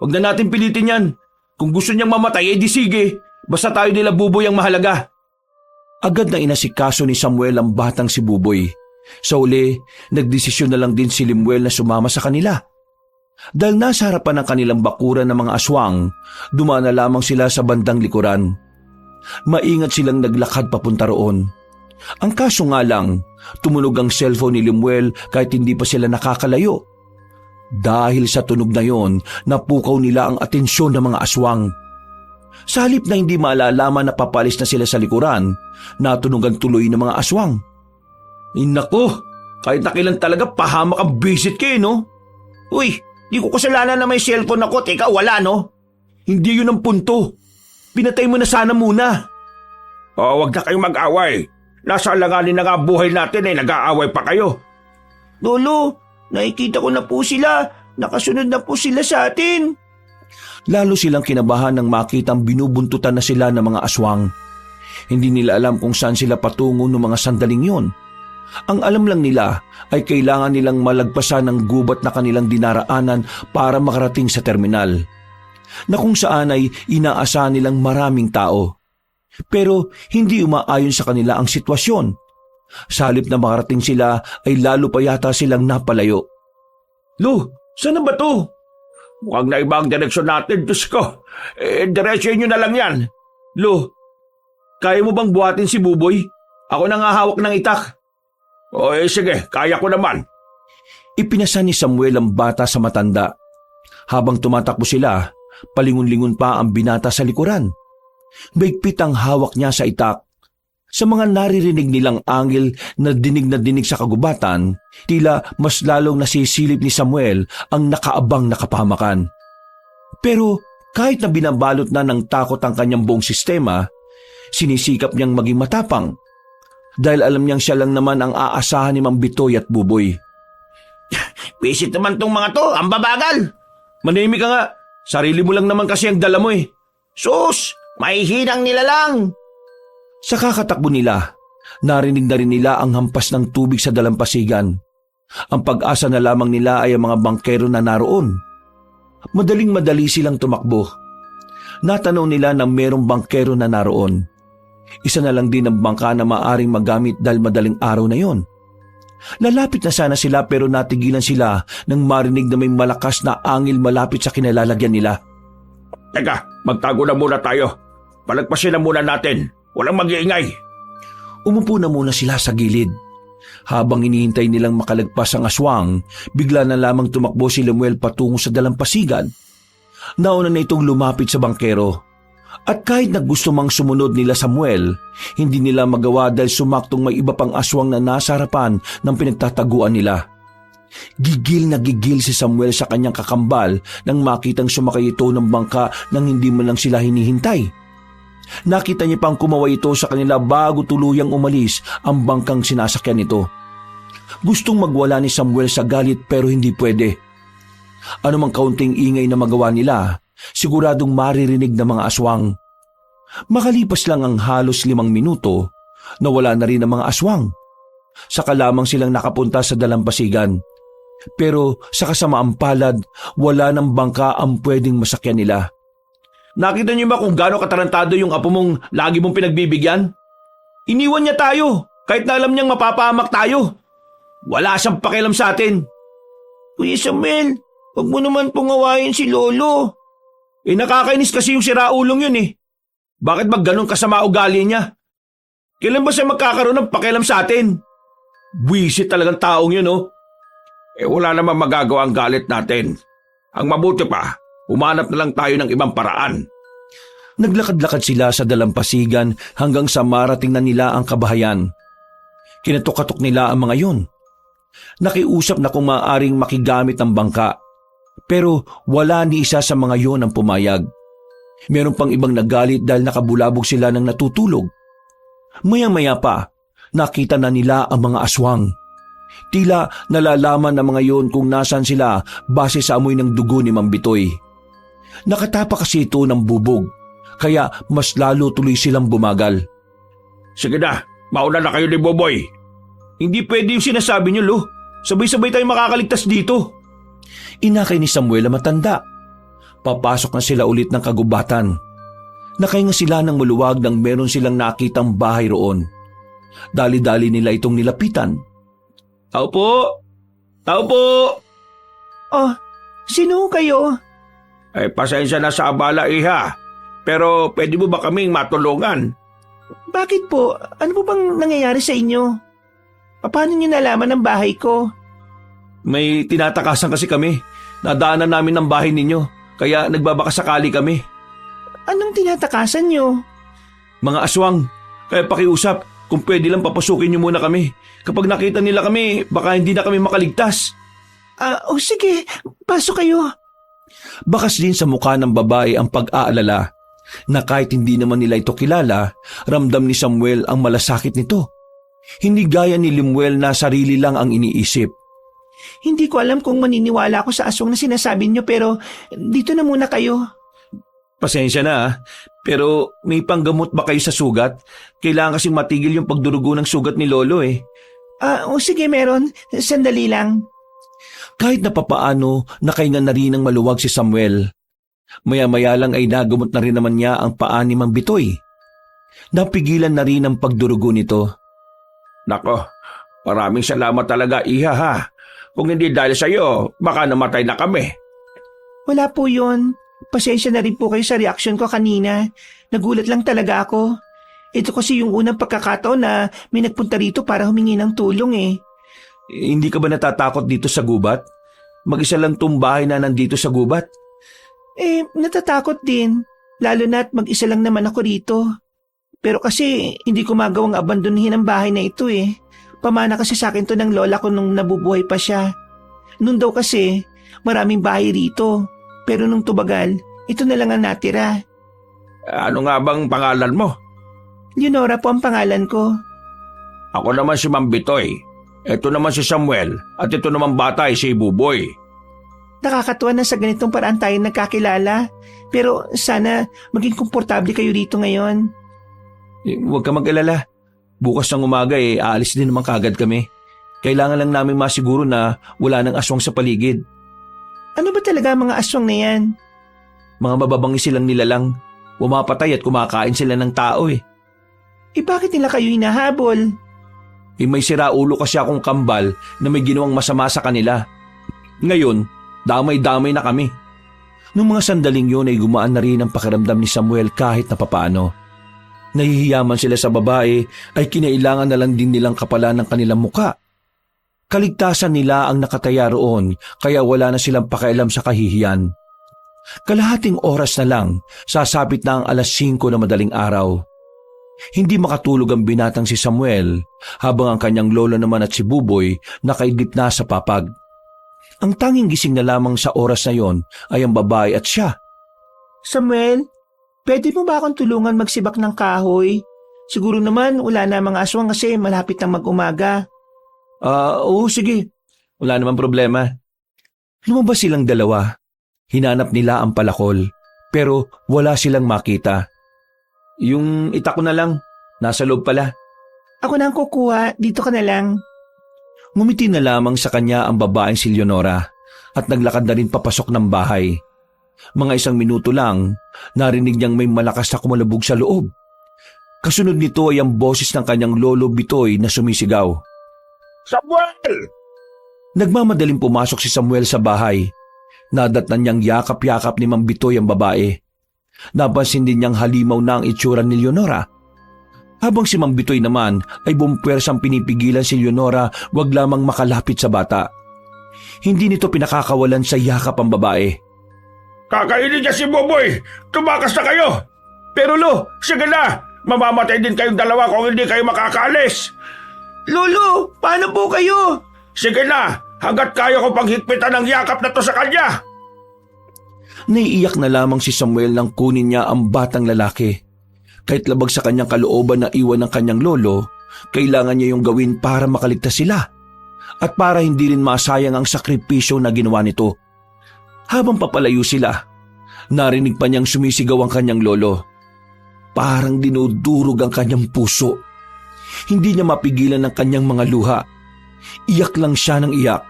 Huwag na natin pilitin yan. Kung gusto niyang mamatay, edi sige. Basta tayo nila Buboy ang mahalaga. Agad na inasikaso ni Samuel ang batang si Buboy. Sa uli, nagdesisyon na lang din si Lemuel na sumama sa kanila. Dahil nasa harapan ng kanilang bakuran ng mga aswang, dumaan na lamang sila sa bandang likuran. Maingat silang naglakad papunta roon. Ang kaso nga lang, tumunog ang cellphone ni Lemuel kahit hindi pa sila nakakalayo. Dahil sa tunog na yon, napukaw nila ang atensyon ng mga aswang. Sa halip na hindi maalalaman na papalis na sila sa likuran, natunugan tuloy ng mga aswang. Nako, kahit nakilan talaga pahamak ang visit kayo, no? Uy, di ko kasalanan na may cellphone ako. Teka, wala no? Hindi yun ang punto. Pinatay mo na sana muna. Huwag na kayong mag-away. Nasa alanganin na nga buhay natin ay nag-aaway pa kayo. Lolo, nakikita ko na po sila. Nakasunod na po sila sa atin. Lalo silang kinabahan nang makitang binubuntutan na sila ng mga aswang. Hindi nila alam kung saan sila patungo ng mga sandaling yon. Ang alam lang nila ay kailangan nilang malagpasan ng gubat na kanilang dinaraanan para makarating sa terminal. na kung saan ay inaasahan nilang maraming tao. Pero hindi umaayon sa kanila ang sitwasyon. Sa halip na makarating sila ay lalo pa yata silang napalayo. Lo, saan na ba to? Mukhang naiba ang direksyon natin, Diyos ko. Diretsyon nyo na lang yan. Lo, kaya mo bang buhatin si Buboy? Ako nang hahawak ng itak. O sige, kaya ko naman. Ipinasa ni Samuel ang bata sa matanda. Habang tumatakbo sila, palingon-lingon pa ang binata sa likuran. Baigpit ang hawak niya sa itak. Sa mga naririnig nilang anghel na dinig sa kagubatan, tila mas lalong nasisilip ni Samuel ang nakaabang na kapahamakan. Pero kahit na binabalot na ng takot ang kanyang buong sistema, sinisikap niyang maging matapang. Dahil alam niyang siya lang naman ang aasahan ni Mang Bitoy at Buboy. Visit naman tong mga to, ang babagal. Manahimik ka nga. Sarili mo lang naman kasi ang dala mo eh. Sus, may hinang nila lang. Sa kakatakbo nila, narinig na rin nila ang hampas ng tubig sa dalampasigan. Ang pag-asa na lamang nila ay ang mga bangkero na naroon. Madaling-madali silang tumakbo. Natanaw nila na merong bangkero na naroon. Isa na lang din ang bangka na maaring magamit dahil madaling araw na yon. Lalapit na sana sila pero natigilan sila nang marinig na may malakas na angil malapit sa kinalalagyan nila. Teka, magtago na muna tayo. Palagpasin na muna natin. Walang mag-iingay. Umupo na muna sila sa gilid. Habang inihintay nilang makalagpas ang aswang, bigla na lamang tumakbo si Lemuel patungo sa dalampasigan. Nauna na itong lumapit sa bangkero. At kahit na gusto mang sumunod nila Samuel, hindi nila magawa dahil sumaktong may iba pang aswang na nasa harapan ng pinagtataguan nila. Gigil na gigil si Samuel sa kanyang kakambal nang makitang sumakay ito ng bangka nang hindi man lang sila hinihintay. Nakita niya pang kumaway ito sa kanila bago tuluyang umalis ang bangkang sinasakyan nito. Gustong magwala ni Samuel sa galit pero hindi pwede. Anumang kaunting ingay na magawa nila, siguradong maririnig ng mga aswang. Makalipas lang ang halos 5 minuto, nawala na rin ang mga aswang. Saka lamang silang nakapunta sa dalampasigan. Pero sa kasamaang palad, wala ng bangka ang pwedeng masakyan nila. Nakita niyo ba kung gaano katarantado yung apo mong lagi mong pinagbibigyan? Iniwan niya tayo, kahit na alam niyang mapapahamak tayo. Wala siyang pakialam sa atin. Kuya Samuel, huwag mo naman pungawain si Lolo. Nakakainis kasi yung siraulong yun eh. Bakit ba ganun kasama ugali niya? Kailan ba siya magkakaroon ng pakialam sa atin? Buwisit talagang taong yun oh. Wala namang magagawa ang galit natin. Ang mabuti pa, umanap na lang tayo ng ibang paraan. Naglakad-lakad sila sa dalampasigan hanggang sa marating na nila ang kabahayan. Kinatok-katok nila ang mga yun. Nakiusap na kung maaaring makigamit ng bangka. Pero wala ni isa sa mga yon ang pumayag. Meron pang ibang nagalit dahil nakabulabog sila ng natutulog. Maya-maya pa, nakita na nila ang mga aswang. Tila nalalaman ng mga yon kung nasan sila base sa amoy ng dugo ni Mang Bitoy. Nakatapa kasi ito ng bubog, kaya mas lalo tuloy silang bumagal. Sige na, mauna na kayo ni Boboy. Hindi pwede yung sinasabi niyo, Lo. Sabay-sabay tayo makakaligtas dito. Inakay ni Samuel ang matanda. Papasok na sila ulit ng kagubatan. Nakahinga sila ng maluwag nang meron silang nakitang bahay roon. Dali-dali nila itong nilapitan. Tao po! Tao po! Oh, sino kayo? Pasensya na sa abala, iha. Pero pwede mo ba kaming matulungan? Bakit po? Ano po bang nangyayari sa inyo? Paano niyo nalaman ang bahay ko? May tinatakasan kasi kami. Nadaanan namin ng bahay ninyo. Kaya nagbabakasakali kami. Anong tinatakasan niyo? Mga aswang. Kaya pakiusap, kung pwede lang papasukin niyo muna kami. Kapag nakita nila kami, baka hindi na kami makaligtas. Sige, pasok kayo. Bakas din sa mukha ng babae ang pag-aalala na kahit hindi naman nila ito kilala, ramdam ni Samuel ang malasakit nito. Hindi gaya ni Lemuel na sarili lang ang iniisip. Hindi ko alam kung maniniwala ako sa aswang na sinasabi niyo pero dito na muna kayo. Pasensya na pero may panggamot ba kayo sa sugat? Kailangan kasing matigil yung pagdurugo ng sugat ni Lolo eh. Sige meron. Sandali lang. Kahit na papaano, nakahinga na rin ng maluwag si Samuel. Maya-maya lang ay nagamot na rin naman niya ang paa ni Mang Bitoy. Napigilan na rin ang pagdurugo nito. Nako, maraming salamat talaga, Iha ha. Kung hindi dahil sa iyo, baka namatay na kami. Wala po yun. Pasensya na rin po kayo sa reaksyon ko kanina. Nagulat lang talaga ako. Ito kasi yung unang pagkakataon na may nagpunta rito para humingi ng tulong eh. Hindi ka ba natatakot dito sa gubat? Mag-isa lang tumbahay na nandito sa gubat. Natatakot din. Lalo na't mag-isa lang naman ako rito. Pero kasi hindi ko magawang abandonahin ang bahay na ito eh. Pamana kasi sa akin to ng lola ko nung nabubuhay pa siya. Noon daw kasi maraming bahay rito. Pero nung tubagal, ito na lang ang natira. Ano nga bang pangalan mo? Leonora po ang pangalan ko. Ako naman si Mang Bitoy. Ito naman si Samuel. At ito naman bata ay si Buboy. Nakakatuwa na sa ganitong paraan tayo nagkakilala. Pero sana maging komportable kayo rito ngayon. Huwag ka mag-alala. Bukas ng umaga aalis din naman kagad kami. Kailangan lang namin masiguro na wala nang aswang sa paligid. Ano ba talaga ang mga aswang na yan? Mga mababangi silang nilalang. Pumapatay at kumakain sila ng tao eh. Bakit nila kayo hinahabol? May siraulo kasi akong kambal na may ginawang masama sa kanila. Ngayon, damay-damay na kami. Noong mga sandaling yun ay gumaan na rin ang pakiramdam ni Samuel kahit na papaano. Nahihiyaman sila sa babae ay kinailangan na lang din nilang kapalan ng kanilang muka. Kaligtasan nila ang nakataya roon kaya wala na silang pakialam sa kahihiyan. Kalahating oras na lang, sasapit na ang 5:00 na madaling araw. Hindi makatulog ang binatang si Samuel habang ang kanyang lolo naman at si Buboy nakaidlip na sa papag. Ang tanging gising na lamang sa oras na yon ay ang babae at siya. Samuel, pwede mo ba akong tulungan magsibak ng kahoy? Siguro naman wala na mga aswang kasi malapit na mag-umaga. Oo, sige. Wala namang problema. Lumabas silang dalawa. Hinanap nila ang palakol, pero wala silang makita. Yung itak ko na lang, nasa loob pala. Ako na ang kukuha, dito ka na lang. Ngumiti na lamang sa kanya ang babaeng si Leonora at naglakad na rin papasok ng bahay. Mga 1 minuto lang, narinig niyang may malakas na kumalabog sa loob. Kasunod nito ay ang boses ng kanyang lolo Bitoy na sumisigaw. Samuel! Nagmamadaling pumasok si Samuel sa bahay. Nadatnan niyang yakap-yakap ni Mang Bitoy ang babae. Napansin din niyang halimaw na ang itsura ni Leonora. Habang si Mang Bitoy naman ay bumpersang pinipigilan si Leonora wag lamang makalapit sa bata. Hindi nito pinakakawalan sa yakap ang babae. Kakainin niya si Buboy! Tumakas na kayo! Pero Lo, sige na! Mamamatay din kayong dalawa kung hindi kayo makakaalis! Lolo, paano po kayo? Sige na! Hanggat kaya ko panghigpitan ng yakap na to sa kanya! Naiiyak na lamang si Samuel nang kunin niya ang batang lalaki. Kahit labag sa kanyang kalooban na iwan ng kanyang lolo, kailangan niya yung gawin para makaligtas sila at para hindi rin masayang ang sakripisyo na ginawa nito. Habang papalayo sila, narinig pa niyang sumisigaw ang kanyang lolo. Parang dinudurog ang kanyang puso. Hindi niya mapigilan ang kanyang mga luha. Iyak lang siya ng iyak.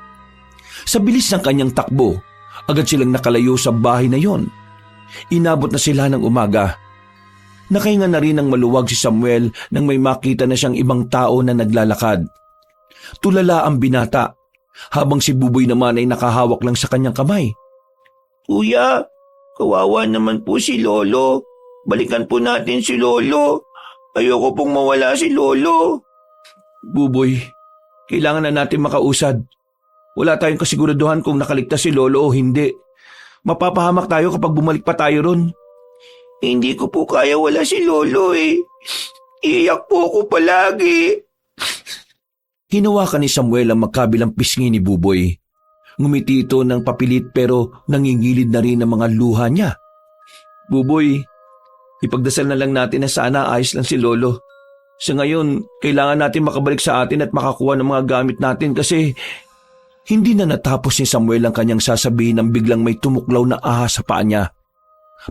Sa bilis ng kanyang takbo, agad silang nakalayo sa bahay na yon. Inabot na sila ng umaga. Nakahinga na rin ng maluwag si Samuel nang may makita na siyang ibang tao na naglalakad. Tulala ang binata, habang si Buboy naman ay nakahawak lang sa kanyang kamay. Kuya, kawawa naman po si Lolo. Balikan po natin si Lolo. Ayoko pong mawala si Lolo. Buboy, kailangan na natin makausad. Wala tayong kasiguraduhan kung nakaligtas si Lolo o hindi. Mapapahamak tayo kapag bumalik pa tayo ron. Hindi ko po kaya wala si Lolo eh. Iyak po ako palagi. Hinawakan ni Samuel ang magkabilang pisngi ni Buboy. Ngumiti ito ng papilit pero nangingilid na rin ang mga luha niya. Buboy, ipagdasal na lang natin na sana ayos lang si Lolo. Sa ngayon, kailangan natin makabalik sa atin at makakuha ng mga gamit natin kasi hindi na natapos ni Samuel ang kanyang sasabihin nang biglang may tumuklaw na ahas sa paa niya.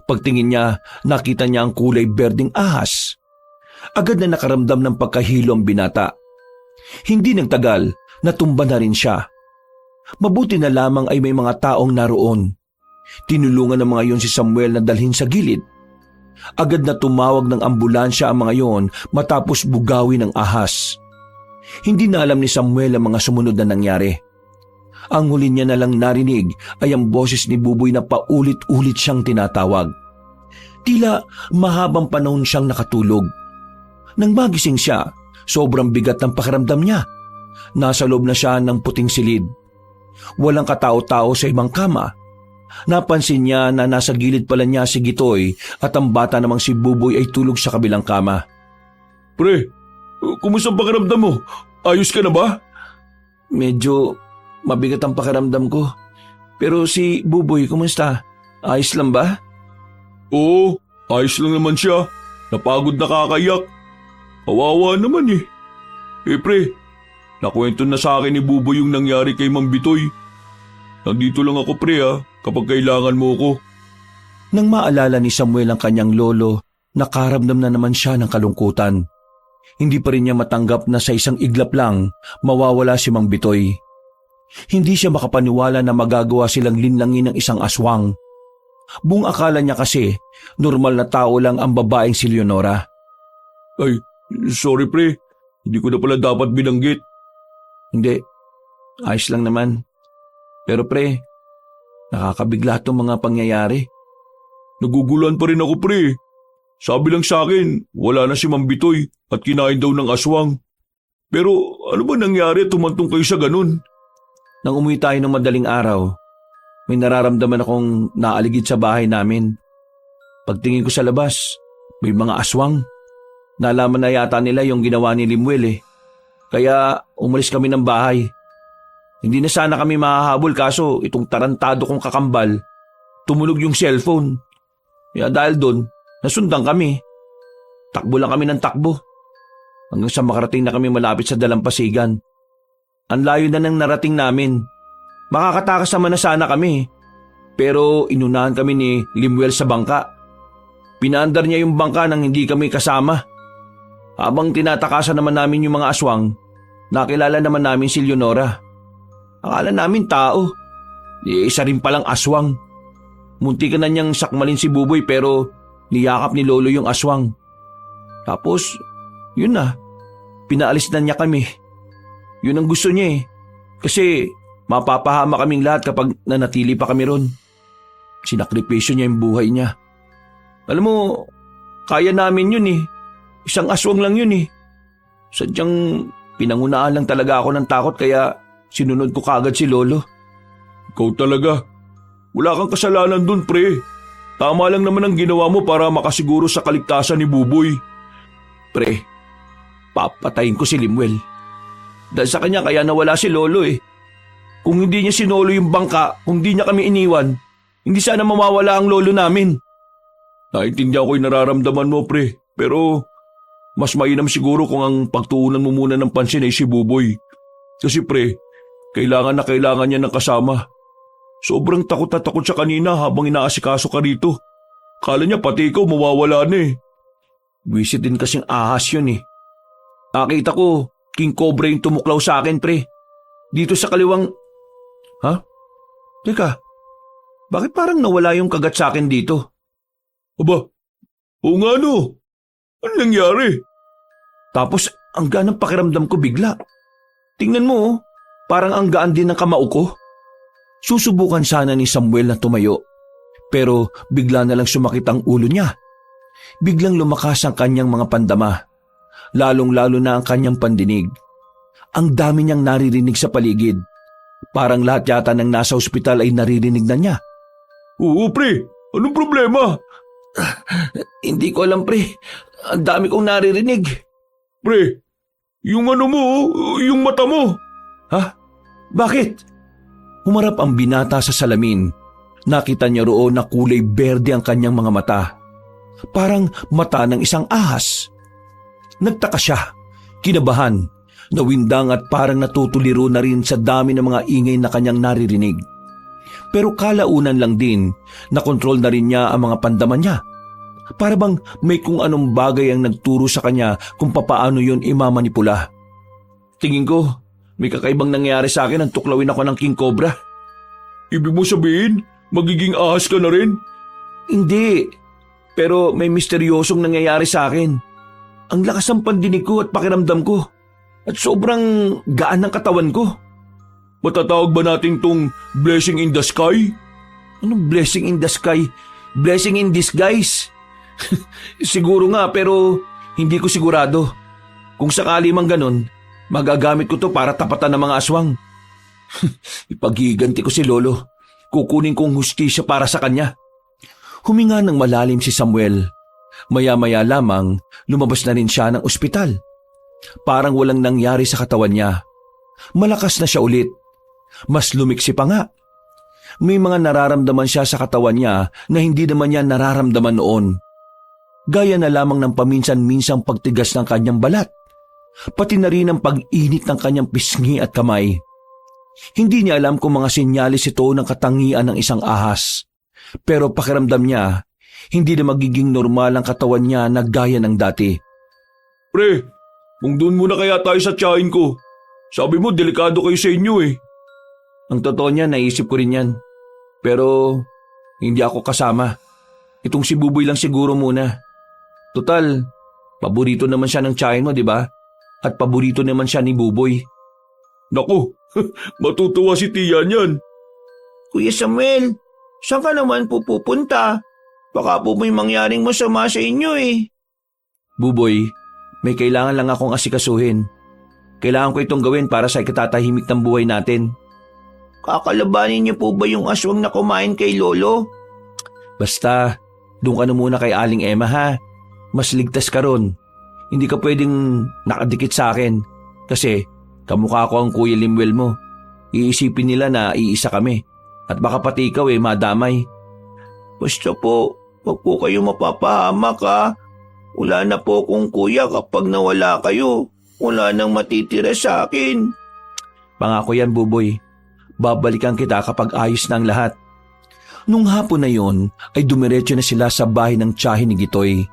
Pagtingin niya, nakita niya ang kulay berdeng ahas. Agad na nakaramdam ng pagkahilo ang binata. Hindi nagtagal, natumba na rin siya. Mabuti na lamang ay may mga taong naroon. Tinulungan ng mga yon si Samuel na dalhin sa gilid. Agad na tumawag ng ambulansya ang mga yon matapos bugawin ng ahas. Hindi na alam ni Samuel ang mga sumunod na nangyari. Ang huli niya na lang narinig ay ang boses ni Buboy na paulit-ulit siyang tinatawag. Tila mahabang panahon siyang nakatulog. Nang magising siya, sobrang bigat ng pakiramdam niya. Nasa loob na siya ng puting silid. Walang katao-tao sa ibang kama. Napansin niya na nasa gilid pala niya si Gitoy at ang bata namang si Buboy ay tulog sa kabilang kama. Pre, kumusta ang pakiramdam mo? Ayos ka na ba? Medyo mabigat ang pakiramdam ko. Pero si Buboy, kumusta? Ayos lang ba? Oo, ayos lang naman siya. Napagod na kakayak. Kawawa naman eh. Pre, nakwento na sa akin ni Buboy yung nangyari kay Mang Bitoy. Nandito lang ako pre kapag kailangan mo ko. Nang maalala ni Samuel ang kanyang lolo, nakaramdam na naman siya ng kalungkutan. Hindi pa rin niya matanggap na sa isang iglap lang mawawala si Mang Bitoy. Hindi siya makapaniwala na magagawa silang linlangin ng isang aswang. Buong akala niya kasi normal na tao lang ang babaeng si Leonora. Ay, sorry pre. Hindi ko na pala dapat binanggit. Hindi, ayos lang naman. Pero pre, nakakabigla itong mga pangyayari. Naguguluhan pa rin ako pre. Sabi lang sa akin, wala na si Mang Bitoy at kinain daw ng aswang. Pero ano ba nangyari at tumantong kayo sa ganun? Nang umuwi tayo ng madaling araw, may nararamdaman akong naaligid sa bahay namin. Pagtingin ko sa labas, may mga aswang. Nalaman na yata nila yung ginawa ni Limuel eh. Kaya umalis kami ng bahay. Hindi na sana kami mahahabol kaso itong tarantado kong kakambal, tumunog yung cellphone. Kaya dahil doon, nasundan kami. Takbo lang kami ng takbo. Hanggang sa makarating na kami malapit sa dalampasigan. Ang layo na nang narating namin. Makakatakas naman na sana kami. Pero inunahan kami ni Limuel sa bangka. Pinaandar niya yung bangka nang hindi kami kasama. Habang tinatakasan naman namin yung mga aswang, nakilala naman namin si Leonora. Akala namin tao. Isa rin palang aswang. Munti ka na niyang sakmalin si Buboy pero niyakap ni Lolo yung aswang. Tapos, yun na. Pinaalis na niya kami. Yun ang gusto niya eh. Kasi mapapahama kaming lahat kapag nanatili pa kami ron. Sinakripisyo niya yung buhay niya. Alam mo, kaya namin yun eh. Isang aswang lang yun eh. Sadyang pinangunaan lang talaga ako ng takot kaya sinunod ko kagad si Lolo. Ikaw talaga. Wala kang kasalanan dun pre. Tama lang naman ang ginawa mo para makasiguro sa kaligtasan ni Buboy. Pre, papatayin ko si Limuel. Dahil sa kanya kaya nawala si Lolo eh. Kung hindi niya sinolo yung bangka, kung hindi niya kami iniwan, hindi sana mawawala ang lolo namin. Naintindihan ko yung nararamdaman mo pre. Pero mas mainam siguro kung ang pagtuunan mo muna ng pansin ay si Buboy. Kasi pre, kailangan na kailangan niya ng kasama. Sobrang takot na takot siya kanina habang inaasikaso ka rito. Kala niya pati ikaw mawawala na eh. Wisit din kasing ahas yun eh. Nakita ko, King Cobra yung tumuklaw sa akin pre. Dito sa kaliwang... Ha? Teka, bakit parang nawala yung kagat sa akin dito? Aba, oo nga no. Ano nangyari? Tapos ang gaan ng pakiramdam ko bigla. Tingnan mo oh, parang ang gaan din ng kamao ko. Susubukan sana ni Samuel na tumayo. Pero bigla na lang sumakit ang ulo niya. Biglang lumakas ang kanyang mga pandama. Lalong-lalo na ang kanyang pandinig. Ang dami niyang naririnig sa paligid. Parang lahat yata ng nasa ospital ay naririnig na niya. Oo pre, anong problema? Hindi ko alam pre. Ang dami kong naririnig. Pre, yung ano mo, yung mata mo. Ha? Bakit? Humarap ang binata sa salamin. Nakita niya roon na kulay berde ang kanyang mga mata. Parang mata ng isang ahas. Nagtaka siya, kinabahan, nawindang at parang natutuliro na rin sa dami ng mga ingay na kanyang naririnig. Pero kalaunan lang din, nakontrol na rin niya ang mga pandaman niya. Para bang may kung anong bagay ang nagturo sa kanya kung papaano yun imamanipula. Tingin ko, may kakaibang nangyari sa akin nang tuklawin ako ng King Cobra. Ibig mo sabihin, Magiging ahas ka na rin? Hindi, pero may misteryosong nangyayari sa akin. Ang lakas ng pandinig ko at pakiramdam ko. At sobrang gaan ng katawan ko. Matatawag ba natin tong blessing in the sky? Anong blessing in the sky? Blessing in disguise? Siguro nga pero hindi ko sigurado. Kung sakali mang ganun, magagamit ko to para tapatan ng mga aswang. Ipaghiganti ko si Lolo. Kukunin kong hustisya para sa kanya. Huminga ng malalim si Samuel. Maya-maya lamang lumabas na rin siya ng ospital. Parang walang nangyari sa katawan niya. Malakas na siya ulit. Mas lumiksi pa nga. May mga nararamdaman siya sa katawan niya na hindi naman niya nararamdaman noon. Gaya na lamang ng paminsan-minsang pagtigas ng kanyang balat. Pati na rin ang pag-init ng kanyang pisngi at kamay. Hindi niya alam kung mga sinyalis ito ng katangian ng isang ahas. Pero pakiramdam niya, hindi na magiging normal ang katawan niya na gaya ng dati. Pre, kung doon muna kaya tayo sa tiyahin ko. Sabi mo, delikado kayo sa inyo eh. Ang totoo niya, naisip ko rin yan. Pero hindi ako kasama. Itong si Buboy lang siguro muna. Total, paborito naman siya ng tiyahin mo, di ba? At paborito naman siya ni Buboy. Naku, matutuwa si Tiya niyan. Kuya Samuel, saan ka naman po pupunta? Baka po may mangyaring masama sa inyo eh. Buboy, may kailangan lang akong asikasuhin. Kailangan ko itong gawin para sa ikatatahimik ng buhay natin. Kakalabanin niyo po ba yung aswang na kumain kay Lolo? Basta, doon ka na muna kay Aling Emma ha. Mas ligtas ka ron. Hindi ka pwedeng nakadikit sa akin. Kasi, kamukha ko ang Kuya Limuel mo. Iisipin nila na iisa kami. At baka pati ikaw madamay. Basta po, wag po kayo mapapahamak ha. Wala na po akong kuya kapag nawala kayo. Wala nang matitira sa akin. Pangako yan, Buboy. Babalikan kita kapag ayos na ang lahat. Nung hapon na yon, ay dumiretso na sila sa bahay ng tiyahin ni Gitoy.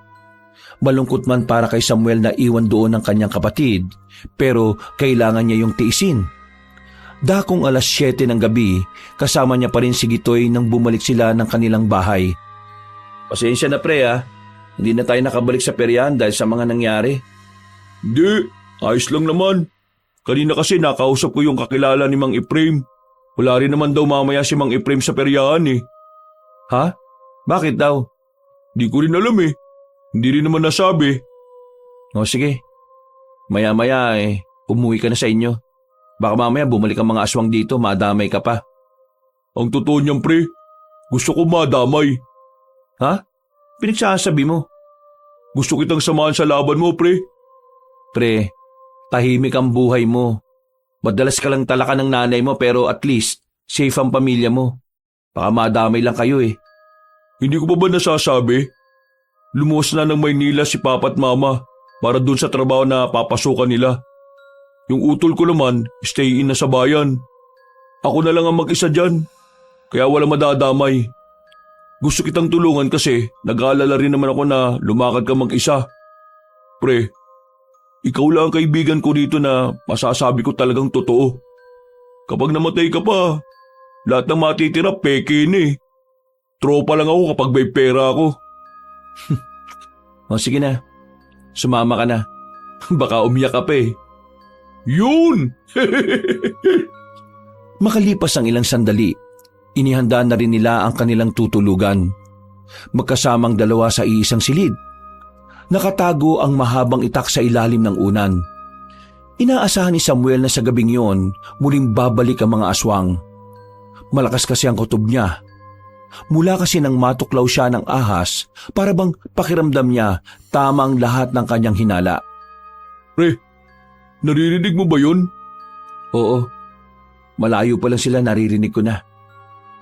Malungkot man para kay Samuel na iwan doon ang kanyang kapatid, pero kailangan niya yung tiisin. Dakong 7:00 ng gabi, kasama niya pa rin si Gitoy nang bumalik sila ng kanilang bahay. Pasensya na pre hindi na tayo nakabalik sa peryahan dahil sa mga nangyari. Hindi, ayos lang naman. Kanina kasi nakausap ko yung kakilala ni Mang Efraim. Wala rin naman daw mamaya si Mang Efraim sa peryahan eh. Ha? Bakit daw? Di ko rin alam eh. Hindi rin naman nasabi. O sige, maya-maya umuwi ka na sa inyo. Baka mamaya bumalik ang mga aswang dito, madamay ka pa. Ang totoo niyan pre, gusto ko madamay. Ha? Pinagsasabi mo? Gusto kitang samahan sa laban mo pre. Pre, tahimik ang buhay mo. Madalas ka lang talakan ng nanay mo pero at least safe ang pamilya mo. Baka madamay lang kayo eh. Hindi ko pa ba nasasabi? Lumuwas na ng Maynila si Papa at Mama para dun sa trabaho na papasukan nila. Yung utol ko naman, stay in na sa bayan. Ako na lang ang mag-isa dyan, kaya walang madadamay. Gusto kitang tulungan kasi nag-aalala rin naman ako na lumakad ka mag-isa. Pre, ikaw lang ang kaibigan ko dito na masasabi ko talagang totoo. Kapag namatay ka pa, lahat ng matitira peke na eh. Tropa lang ako kapag may pera ako. O sige na, sumama ka na. Baka umiyak ka pa eh. Yun! Makalipas ang ilang sandali, inihanda na rin nila ang kanilang tutulugan. Magkasamang dalawa sa iisang silid. Nakatago ang mahabang itak sa ilalim ng unan. Inaasahan ni Samuel na sa gabing yon, muling babalik ang mga aswang. Malakas kasi ang kutob niya. Mula kasi nang matuklaw siya ng ahas, para bang pakiramdam niya tama ang lahat ng kanyang hinala. Pre, naririnig mo ba yun? Oo, malayo pa lang sila, naririnig ko na.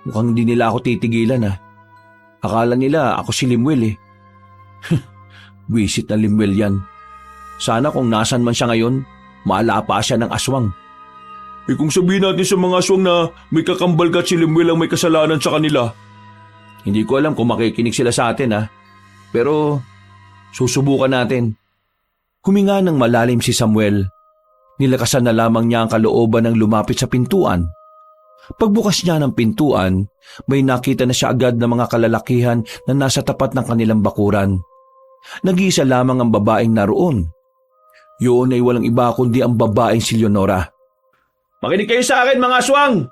Mukhang hindi nila ako titigilan Akala nila ako si Limuel eh. Wisit na Limuel yan. Sana kung nasan man siya ngayon, maalapa siya ng aswang. Eh kung sabihin natin sa mga aswang na may kakambal ka at si Limuel ang may kasalanan sa kanila. Hindi ko alam kung makikinig sila sa atin pero susubukan natin. Huminga ng malalim si Samuel. Nilakasan na lamang niya ang kalooban ng lumapit sa pintuan. Pagbukas niya ng pintuan, may nakita na siya agad ng mga kalalakihan na nasa tapat ng kanilang bakuran. Nag-iisa lamang ang babaeng naroon. Yun ay walang iba kundi ang babaeng si Leonora. Makinig kayo sa akin mga aswang!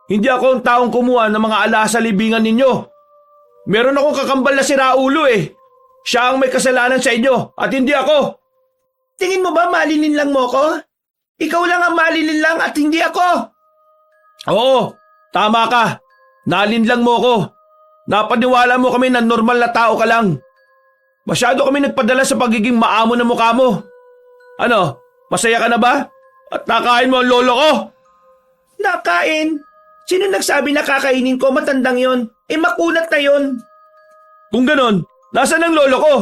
Hindi ako ang taong kumuha ng mga alahas sa libingan ninyo. Meron akong kakambal na si Raulo eh. Siya ang may kasalanan sa inyo at hindi ako. Tingin mo ba malilinlang mo ko? Ikaw lang ang malilinlang at hindi ako. Oo, tama ka. Nalinlang mo ko. Napaniwala mo kami na normal na tao ka lang. Masyado kami nagpadala sa pagiging maamo na mukha mo. Ano, masaya ka na ba? At nakain mo ang lolo ko? Nakain? Sino nagsabi na kakainin ko? Matandang yon. Makunat na yon. Kung ganon, nasaan ang lolo ko?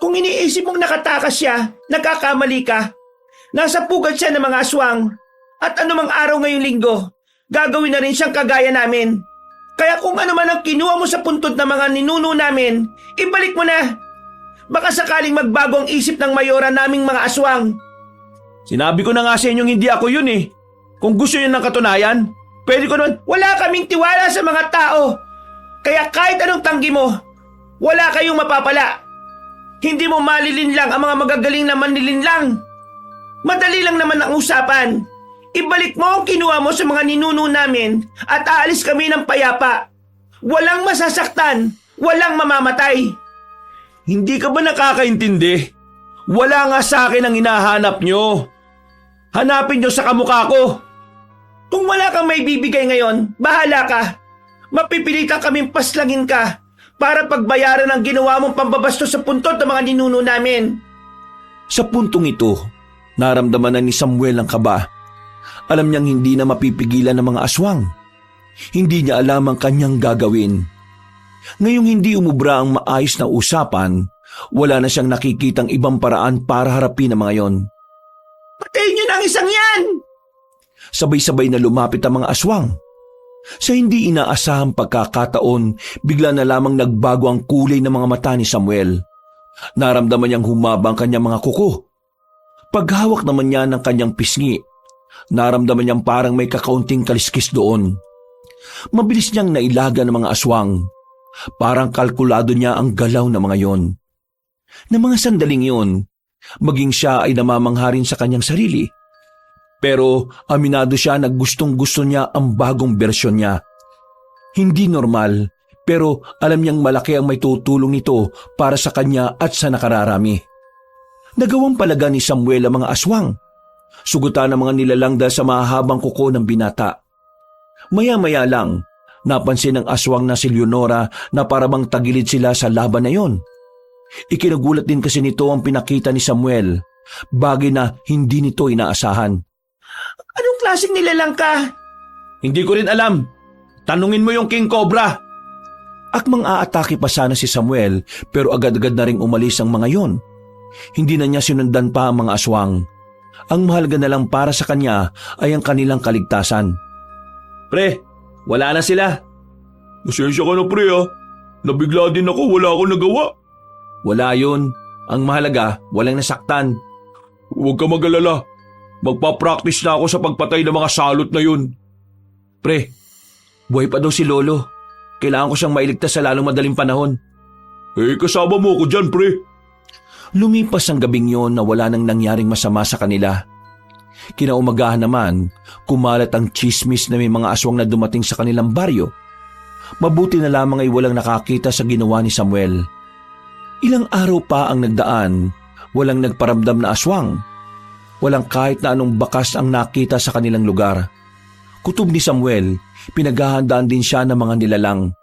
Kung iniisip mong nakatakas siya, nagkakamali ka. Nasa pugad siya ng mga aswang. At anumang araw ngayong linggo, gagawin na rin siyang kagaya namin. Kaya kung ano man ang kinuha mo sa puntod ng mga ninuno namin, ibalik mo na. Baka sakaling magbago ang isip ng mayora naming mga aswang. Sinabi ko na nga sa inyong hindi ako yun eh. Kung gusto niyo ng katunayan, pwede ko naman. Wala kaming tiwala sa mga tao. Kaya kahit anong tanggi mo, wala kayong mapapala. Hindi mo malilinlang ang mga magagaling na manlilinlang. Madali lang naman ang usapan. Ibalik mo ang kinuha mo sa mga ninuno namin at aalis kami ng payapa. Walang masasaktan, walang mamamatay. Hindi ka ba nakakaintindi? Wala nga sa akin ang hinahanap nyo. Hanapin nyo sa kamukha ko. Kung wala kang may bibigay ngayon, bahala ka. Mapipilitan kaming paslangin ka para pagbayaran ang ginawa mong pambabastos sa puntod ng mga ninuno namin. Sa puntong ito, naramdaman na ni Samuel ang kaba. Alam niyang hindi na mapipigilan ng mga aswang. Hindi niya alam ang kanyang gagawin. Ngayong hindi umubra ang maayos na usapan, wala na siyang nakikitang ibang paraan para harapin ang mga yon. Patayin niyo na ang isang yan! Sabay-sabay na lumapit ang mga aswang. Sa hindi inaasahang pagkakataon, bigla na lamang nagbago ang kulay ng mga mata ni Samuel. Naramdaman niyang humaba ang kanyang mga kuko. Paghawak naman niya ng kanyang pisngi, naramdaman niyang parang may kakaunting kaliskis doon. Mabilis niyang nailaga ng mga aswang. Parang kalkulado niya ang galaw ng mga yon. Na mga sandaling yon, maging siya ay namamangha rin sa kanyang sarili. Pero aminado siya na gustong-gusto niya ang bagong bersyon niya. Hindi normal, pero alam niyang malaki ang may tutulong nito para sa kanya at sa nakararami. Nagawang palaga ni Samuel ang mga aswang. Sugutan ang mga nilalang dahil sa mahahabang kuko ng binata. Maya-maya lang, napansin ng aswang na si Leonora na parabang tagilid sila sa laban na yon. Ikinagulat din kasi nito ang pinakita ni Samuel, bagay na hindi nito inaasahan. Anong klaseng nilalang ka? Hindi ko rin alam. Tanungin mo yung King Cobra. Akmang aatake pa sana si Samuel pero agad-agad na ring umalis ang mga yon. Hindi na niya sinundan pa ang mga aswang. Ang mahalaga na lang para sa kanya ay ang kanilang kaligtasan. Pre, wala na sila. Pasensya ka na pre ah. Nabigla din ako, wala akong nagawa. Wala yun. Ang mahalaga, walang nasaktan. Huwag ka mag-alala. Magpa-practice na ako sa pagpatay ng mga salot na yun. Pre, buhay pa daw si Lolo. Kailangan ko siyang mailigtas sa lalong madaling panahon. Kasama mo ako dyan pre. Lumipas ang gabing yon na wala nang nangyaring masama sa kanila. Kinaumagahan naman, kumalat ang chismis na may mga aswang na dumating sa kanilang baryo. Mabuti na lamang ay walang nakakita sa ginawa ni Samuel. Ilang araw pa ang nagdaan, walang nagparamdam na aswang. Walang kahit na anong bakas ang nakita sa kanilang lugar. Kutob ni Samuel, pinaghahandaan din siya ng mga nilalang.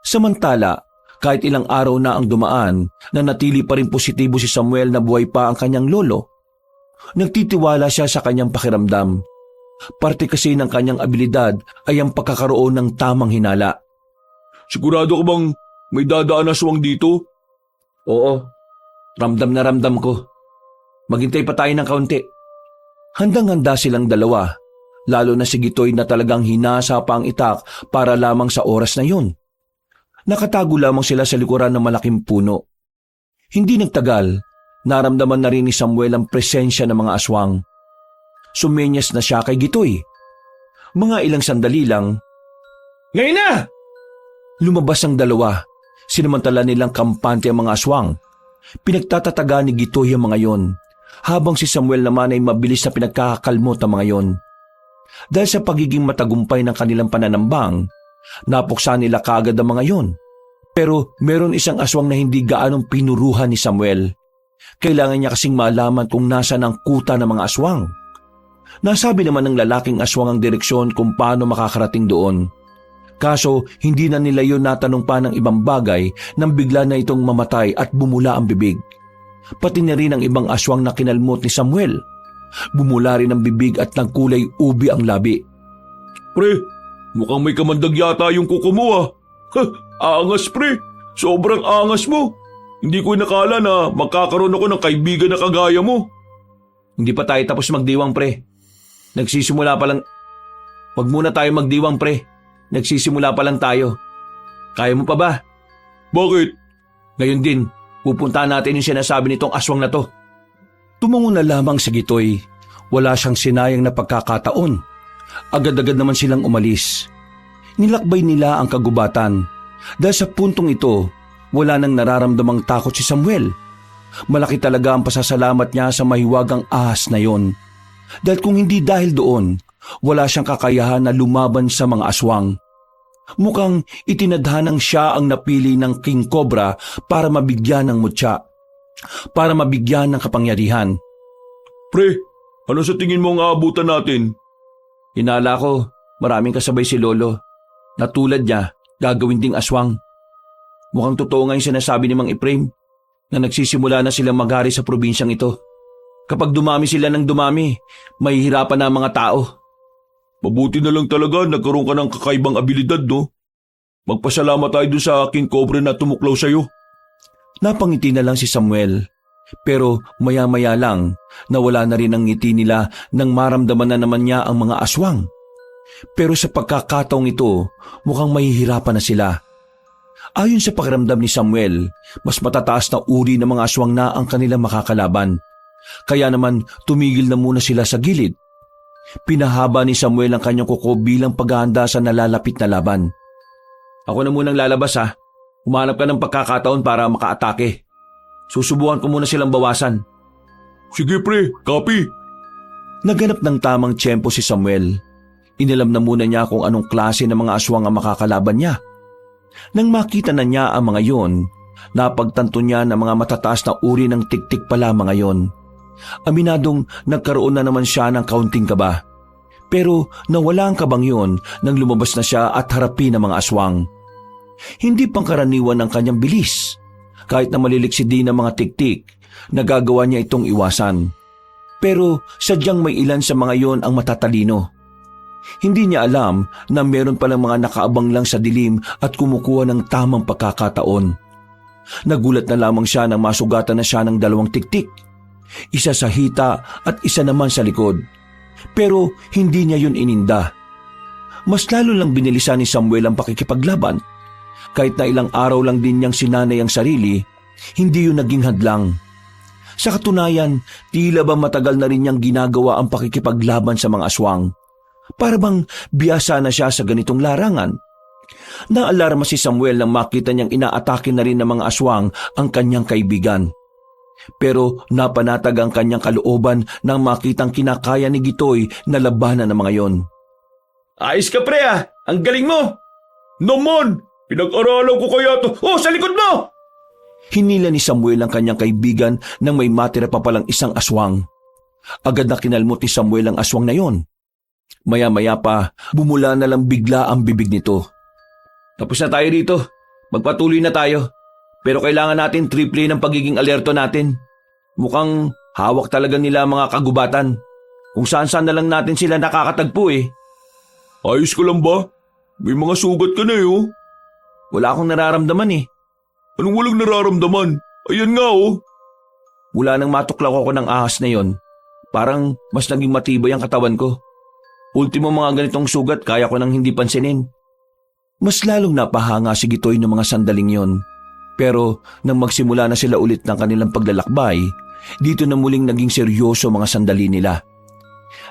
Samantala, kahit ilang araw na ang dumaan, nanatili pa rin positibo si Samuel na buhay pa ang kanyang lolo. Nagtitiwala siya sa kanyang pakiramdam. Parte kasi ng kanyang abilidad ay ang pagkakaroon ng tamang hinala. Sigurado ka bang may dadaan na aswang dito? Oo, ramdam na ramdam ko. Maghintay pa tayo ng kaunti. Handang-handa silang dalawa, lalo na si Gitoy na talagang hinasa pa ang itak para lamang sa oras na yun. Nakatago lamang sila sa likuran ng malaking puno. Hindi nagtagal, naramdaman na rin ni Samuel ang presensya ng mga aswang. Sumenyas na siya kay Gitoy. Mga ilang sandali lang, Ngayon na! lumabas ang dalawa. Sinamantala nilang kampante ang mga aswang. Pinagtatataga ni Gitoy ang mga yon, habang si Samuel naman ay mabilis na pinagkakakalmot ang mga yon. Dahil sa pagiging matagumpay ng kanilang pananambang, napuksa nila kaagad ang mga yon. Pero meron isang aswang na hindi gaanong pinuruhan ni Samuel. Kailangan niya kasing malaman kung nasaan ang kuta ng mga aswang. Nasabi naman ng lalaking aswang ang direksyon kung paano makakarating doon. Kaso hindi na nila yon natanong pa ng ibang bagay nang bigla na itong mamatay at bumula ang bibig. Pati na rin ang ibang aswang na kinalmot ni Samuel. Bumula rin ang bibig at nagkulay ubi ang labi. Pre, mukhang may kamandag yata yung kuko mo ah. Angas pre, sobrang angas mo. Hindi ko nakala na magkakaroon ako ng kaibigan na kagaya mo. Hindi pa tayo tapos magdiwang pre. Nagsisimula pa lang. Huwag muna tayo magdiwang pre. Nagsisimula pa lang tayo. Kaya mo pa ba? Bakit? Ngayon din, pupuntahan natin yung sinasabi nitong aswang na to. Tumungo na lamang si Gitoy. Wala siyang sinayang na pagkakataon. Agad-agad naman silang umalis. Nilakbay nila ang kagubatan. Dahil sa puntong ito, wala nang nararamdamang takot si Samuel. Malaki talaga ang pasasalamat niya sa mahiwagang ahas na yon. Dahil kung hindi dahil doon, wala siyang kakayahan na lumaban sa mga aswang. Mukhang itinadhanang siya ang napili ng King Cobra para mabigyan ng mutya, para mabigyan ng kapangyarihan. Pre, ano sa tingin mo ang aabutan natin? Hinala ko, maraming kasabay si Lolo. Na tulad niya, gagawin ding aswang. Mukhang totoo nga yung sinasabi ni Mang Efraim na nagsisimula na silang maghari sa probinsyang ito. Kapag dumami sila ng dumami, mahihirapan na ang mga tao. Mabuti na lang talaga nagkaroon ka ng kakaibang abilidad, no? Magpasalamat tayo dun sa King Cobra na tumuklaw sa'yo. Napangiti na lang si Samuel. Pero maya-maya lang, nawala na rin ang ngiti nila nang maramdaman na naman niya ang mga aswang. Pero sa pagkakataong ito, mukhang mahihirapan na sila. Ayon sa pakiramdam ni Samuel, mas matataas na uri ng mga aswang na ang kanilang makakalaban. Kaya naman tumigil na muna sila sa gilid. Pinahaba ni Samuel ang kanyang kuko bilang paghahanda sa nalalapit na laban. Ako na munang lalabas ha. Humanap ka ng pagkakataon para makaatake. Susubukan ko muna silang bawasan. Sige pre, copy. Naganap ng tamang tiyempo si Samuel. Inalam na muna niya kung anong klase ng mga aswang ang makakalaban niya. Nang makita na niya ang mga yon, napagtanto niya na mga matataas na uri ng tiktik pala mga yon. Aminadong nagkaroon na naman siya ng kaunting kaba. Pero nawala ang kabang yon nang lumabas na siya at harapin ang mga aswang. Hindi pangkaraniwan ang kanyang bilis. Kahit na maliliksi din ang mga tiktik, nagagawa niya itong iwasan. Pero sadyang may ilan sa mga yon ang matatalino. Hindi niya alam na meron palang mga nakaabang lang sa dilim at kumukuha ng tamang pagkakataon. Nagulat na lamang siya nang masugatan na siya ng 2 tiktik. Isa sa hita at isa naman sa likod. Pero hindi niya yun ininda. Mas lalo lang binilisan ni Samuel ang pakikipaglaban. Kahit na ilang araw lang din niyang sinanay ang sarili, hindi yun naging hadlang. Sa katunayan, tila ba matagal na rin niyang ginagawa ang pakikipaglaban sa mga aswang. Para bang biyasa na siya sa ganitong larangan. Naalarma si Samuel nang makita niyang inaatake na rin ng mga aswang ang kanyang kaibigan. Pero napanatag ang kanyang kalooban nang makitang kinakaya ni Gitoy na labanan ng mga yon. Ayos ka pre ah! Ang galing mo! Naman! Pinag-aralan ko kaya to. Oh, sa likod mo! Hinila ni Samuel ang kanyang kaibigan nang may matira pa palang isang aswang. Agad na kinalmot ni Samuel ang aswang na yon. Maya-maya pa, bumula na lang bigla ang bibig nito. Tapos na tayo dito. Magpatuloy na tayo. Pero kailangan natin triple ng pagiging alerto natin. Mukhang hawak talaga nila mga kagubatan. Kung saan-saan na lang natin sila nakakatagpo eh. Ayos ka lang ba? May mga sugat ka na eh oh. Wala akong nararamdaman eh. Anong walang nararamdaman? Ayan nga oh. Mula nang matuklaw ako ng ahas na yon, parang mas naging matibay ang katawan ko. Ultimo mga ganitong sugat kaya ko nang hindi pansinin. Mas lalong napahanga si Gitoy ng mga sandaling yon. Pero nang magsimula na sila ulit ng kanilang paglalakbay, dito na muling naging seryoso mga sandali nila.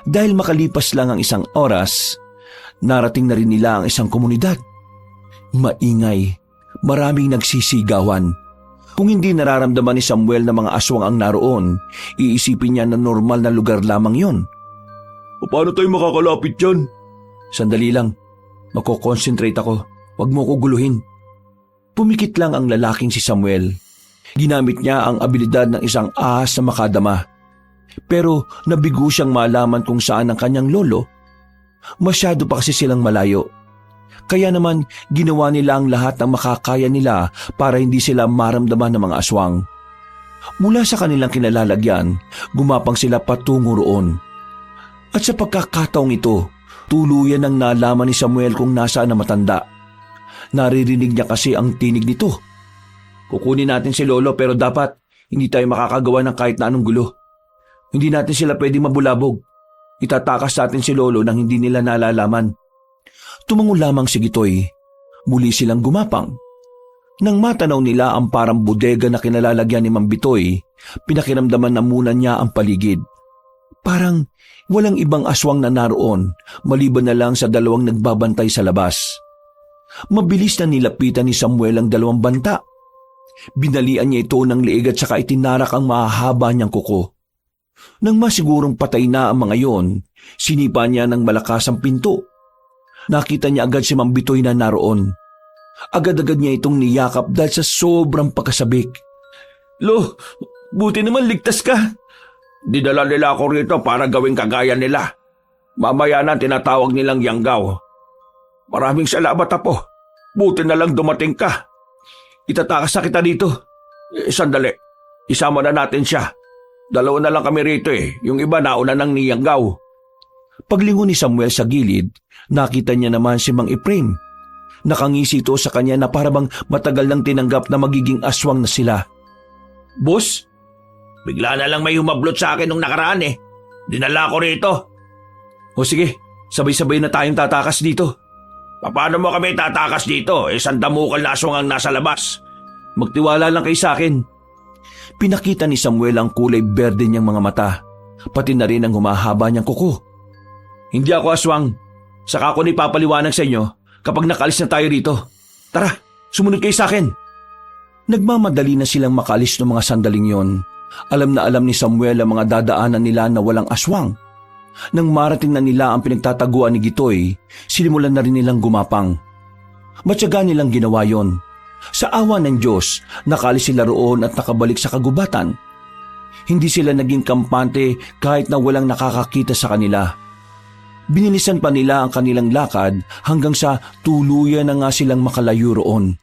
Dahil makalipas lang ang 1 oras, narating na rin nila ang isang komunidad. Maingay, maraming nagsisigawan. Kung hindi nararamdaman ni Samuel na mga aswang ang naroon, iisipin niya na normal na lugar lamang yon. Paano tayo makakalapit dyan? Sandali lang, makoconcentrate ako. Huwag mo ko guluhin. Pumikit lang ang lalaking si Samuel. Ginamit niya ang abilidad ng isang ahas na makadama. Pero nabigo siyang malaman kung saan ang kanyang lolo. Masyado pa kasi silang malayo. Kaya naman ginawa nila ang lahat ng makakaya nila para hindi sila maramdaman ng mga aswang. Mula sa kanilang kinalalagyan, gumapang sila patungo roon. At sa pagkakataong ito, tuluyan ang nalaman ni Samuel kung nasaan ang matanda. Naririnig niya kasi ang tinig nito. Kukunin natin si Lolo pero dapat hindi tayo makakagawa ng kahit na anong gulo. Hindi natin sila pwedeng mabulabog. Itatakas natin si Lolo nang hindi nila nalalaman. Tumango lamang si Gitoy. Muli silang gumapang. Nang matanaw nila ang parang bodega na kinalalagyan ni Mang Bitoy, pinakiramdaman na muna niya ang paligid. Parang walang ibang aswang na naroon maliban na lang sa dalawang nagbabantay sa labas. Mabilis na nilapitan ni Samuel ang dalawang banta. Binalian niya ito ng liig at saka itinarak ang mahahaba niyang kuko. Nang masigurong patay na ang mga yon, sinipa niya ng malakas ang pinto. Nakita niya agad si Mang Bitoy na naroon. Agad-agad niya itong niyakap dahil sa sobrang pagkasabik. Lo, buti naman ligtas ka. Dinala nila ako rito para gawing kagaya nila. Mamaya na tinatawag nilang Yanggaw. Maraming salamat, Apo. Buti na lang dumating ka. Itatakas na kita dito. Sandali, isama na natin siya. Dalawa na lang kami rito Yung iba nauna ng ni Yanggaw. Paglingon ni Samuel sa gilid, nakita niya naman si Mang Efraim. Nakangisi ito sa kanya na parabang matagal nang tinanggap na magiging aswang na sila. Boss, bigla na lang may humablot sa akin nung nakaraan Dinala ko rito. O sige, sabay-sabay na tayong tatakas dito. Paano mo kami tatakas dito? Sandamukal na aswang ang nasa labas. Magtiwala lang kayo sa akin. Pinakita ni Samuel ang kulay berde niyang mga mata, pati na rin ang humahaba niyang kuko. Hindi ako aswang. Saka ako nipapaliwanag sa inyo kapag nakalis na tayo rito. Tara, sumunod kayo sa akin. Nagmamadali na silang makalis ng mga sandaling yon. Alam na alam ni Samuel ang mga dadaanan nila na walang aswang. Nang marating na nila ang pinagtataguan ni Gitoy, sinimulan na rin nilang gumapang. Matyaga nilang ginawa yon. Sa awa ng Diyos, nakalis sila roon at nakabalik sa kagubatan. Hindi sila naging kampante kahit na walang nakakakita sa kanila. Binilisan pa nila ang kanilang lakad hanggang sa tuluyan na nga silang makalayo roon.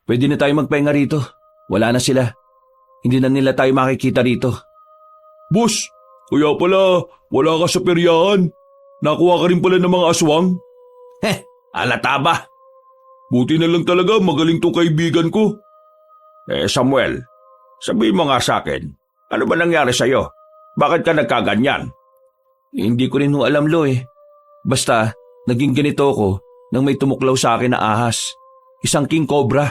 Pwede na tayo magpahinga rito. Wala na sila. Hindi na nila tayo makikita rito. Boss, kaya pala wala ka sa peryahan. Nakuha ka rin pala ng mga aswang. Alata ba? Buti na lang talaga magaling tong kaibigan ko. Samuel, sabihin mo nga sa akin, ano ba nangyari sa'yo? Bakit ka nagkaganyan? Hindi ko rin alam, Lo. Basta, naging ganito ako nang may tumuklaw sa akin na ahas. Isang king cobra.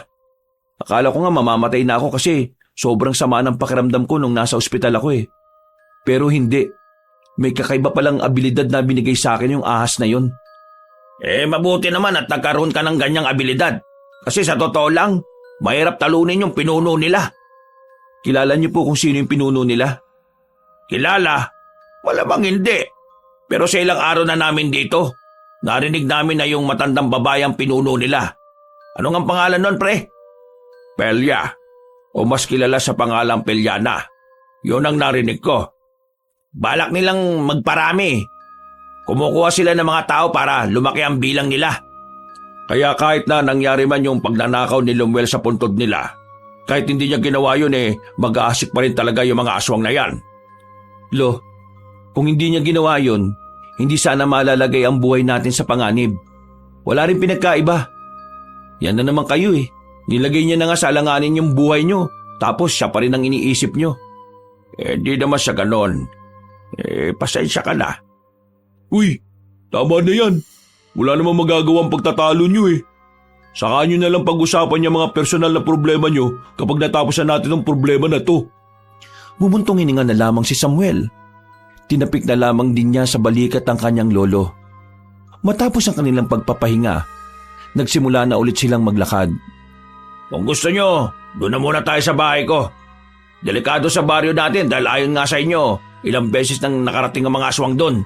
Akala ko nga mamamatay na ako kasi sobrang sama ng pakiramdam ko nung nasa ospital ako Pero hindi. May kakaiba palang abilidad na binigay sa akin yung ahas na yon. Mabuti naman at nagkaroon ka ng ganyang abilidad. Kasi sa totoo lang, mahirap talunin yung pinuno nila. Kilala niyo po kung sino yung pinuno nila? Kilala? Malamang hindi. Pero sa ilang araw na namin dito, narinig namin na yung matandang babae ang pinuno nila. Ano ang pangalan nun, pre? Pelya. O mas kilala sa pangalang Pelyana. Yun ang narinig ko. Balak nilang magparami. Kumukuha sila ng mga tao para lumaki ang bilang nila. Kaya kahit na nangyari man yung pagnanakaw ni Lumuel sa puntod nila, kahit hindi niya ginawa yun mag-aasik pa rin talaga yung mga aswang na yan. Lo, kung hindi niya ginawa yun, hindi sana malalagay ang buhay natin sa panganib. Wala rin pinagkaiba. Yan na naman kayo Nilagay niya na nga sa alanganin yung buhay niyo, tapos siya pa rin ang iniisip niyo. Di naman sa ganon. Pasensya ka na. Uy, tama na yan. Wala namang magagawang pagtatalo nyo Saka nyo na lang pag-usapan yung mga personal na problema nyo kapag natapos na natin ang problema na to. Bumuntong hininga na lamang si Samuel. Tinapik na lamang din niya sa balikat ang kanyang lolo. Matapos ang kanilang pagpapahinga, nagsimula na ulit silang maglakad. Kung gusto nyo, doon na muna tayo sa bahay ko. Delikado sa baryo natin dahil ayon nga sa inyo, ilang beses nang nakarating ang mga aswang doon.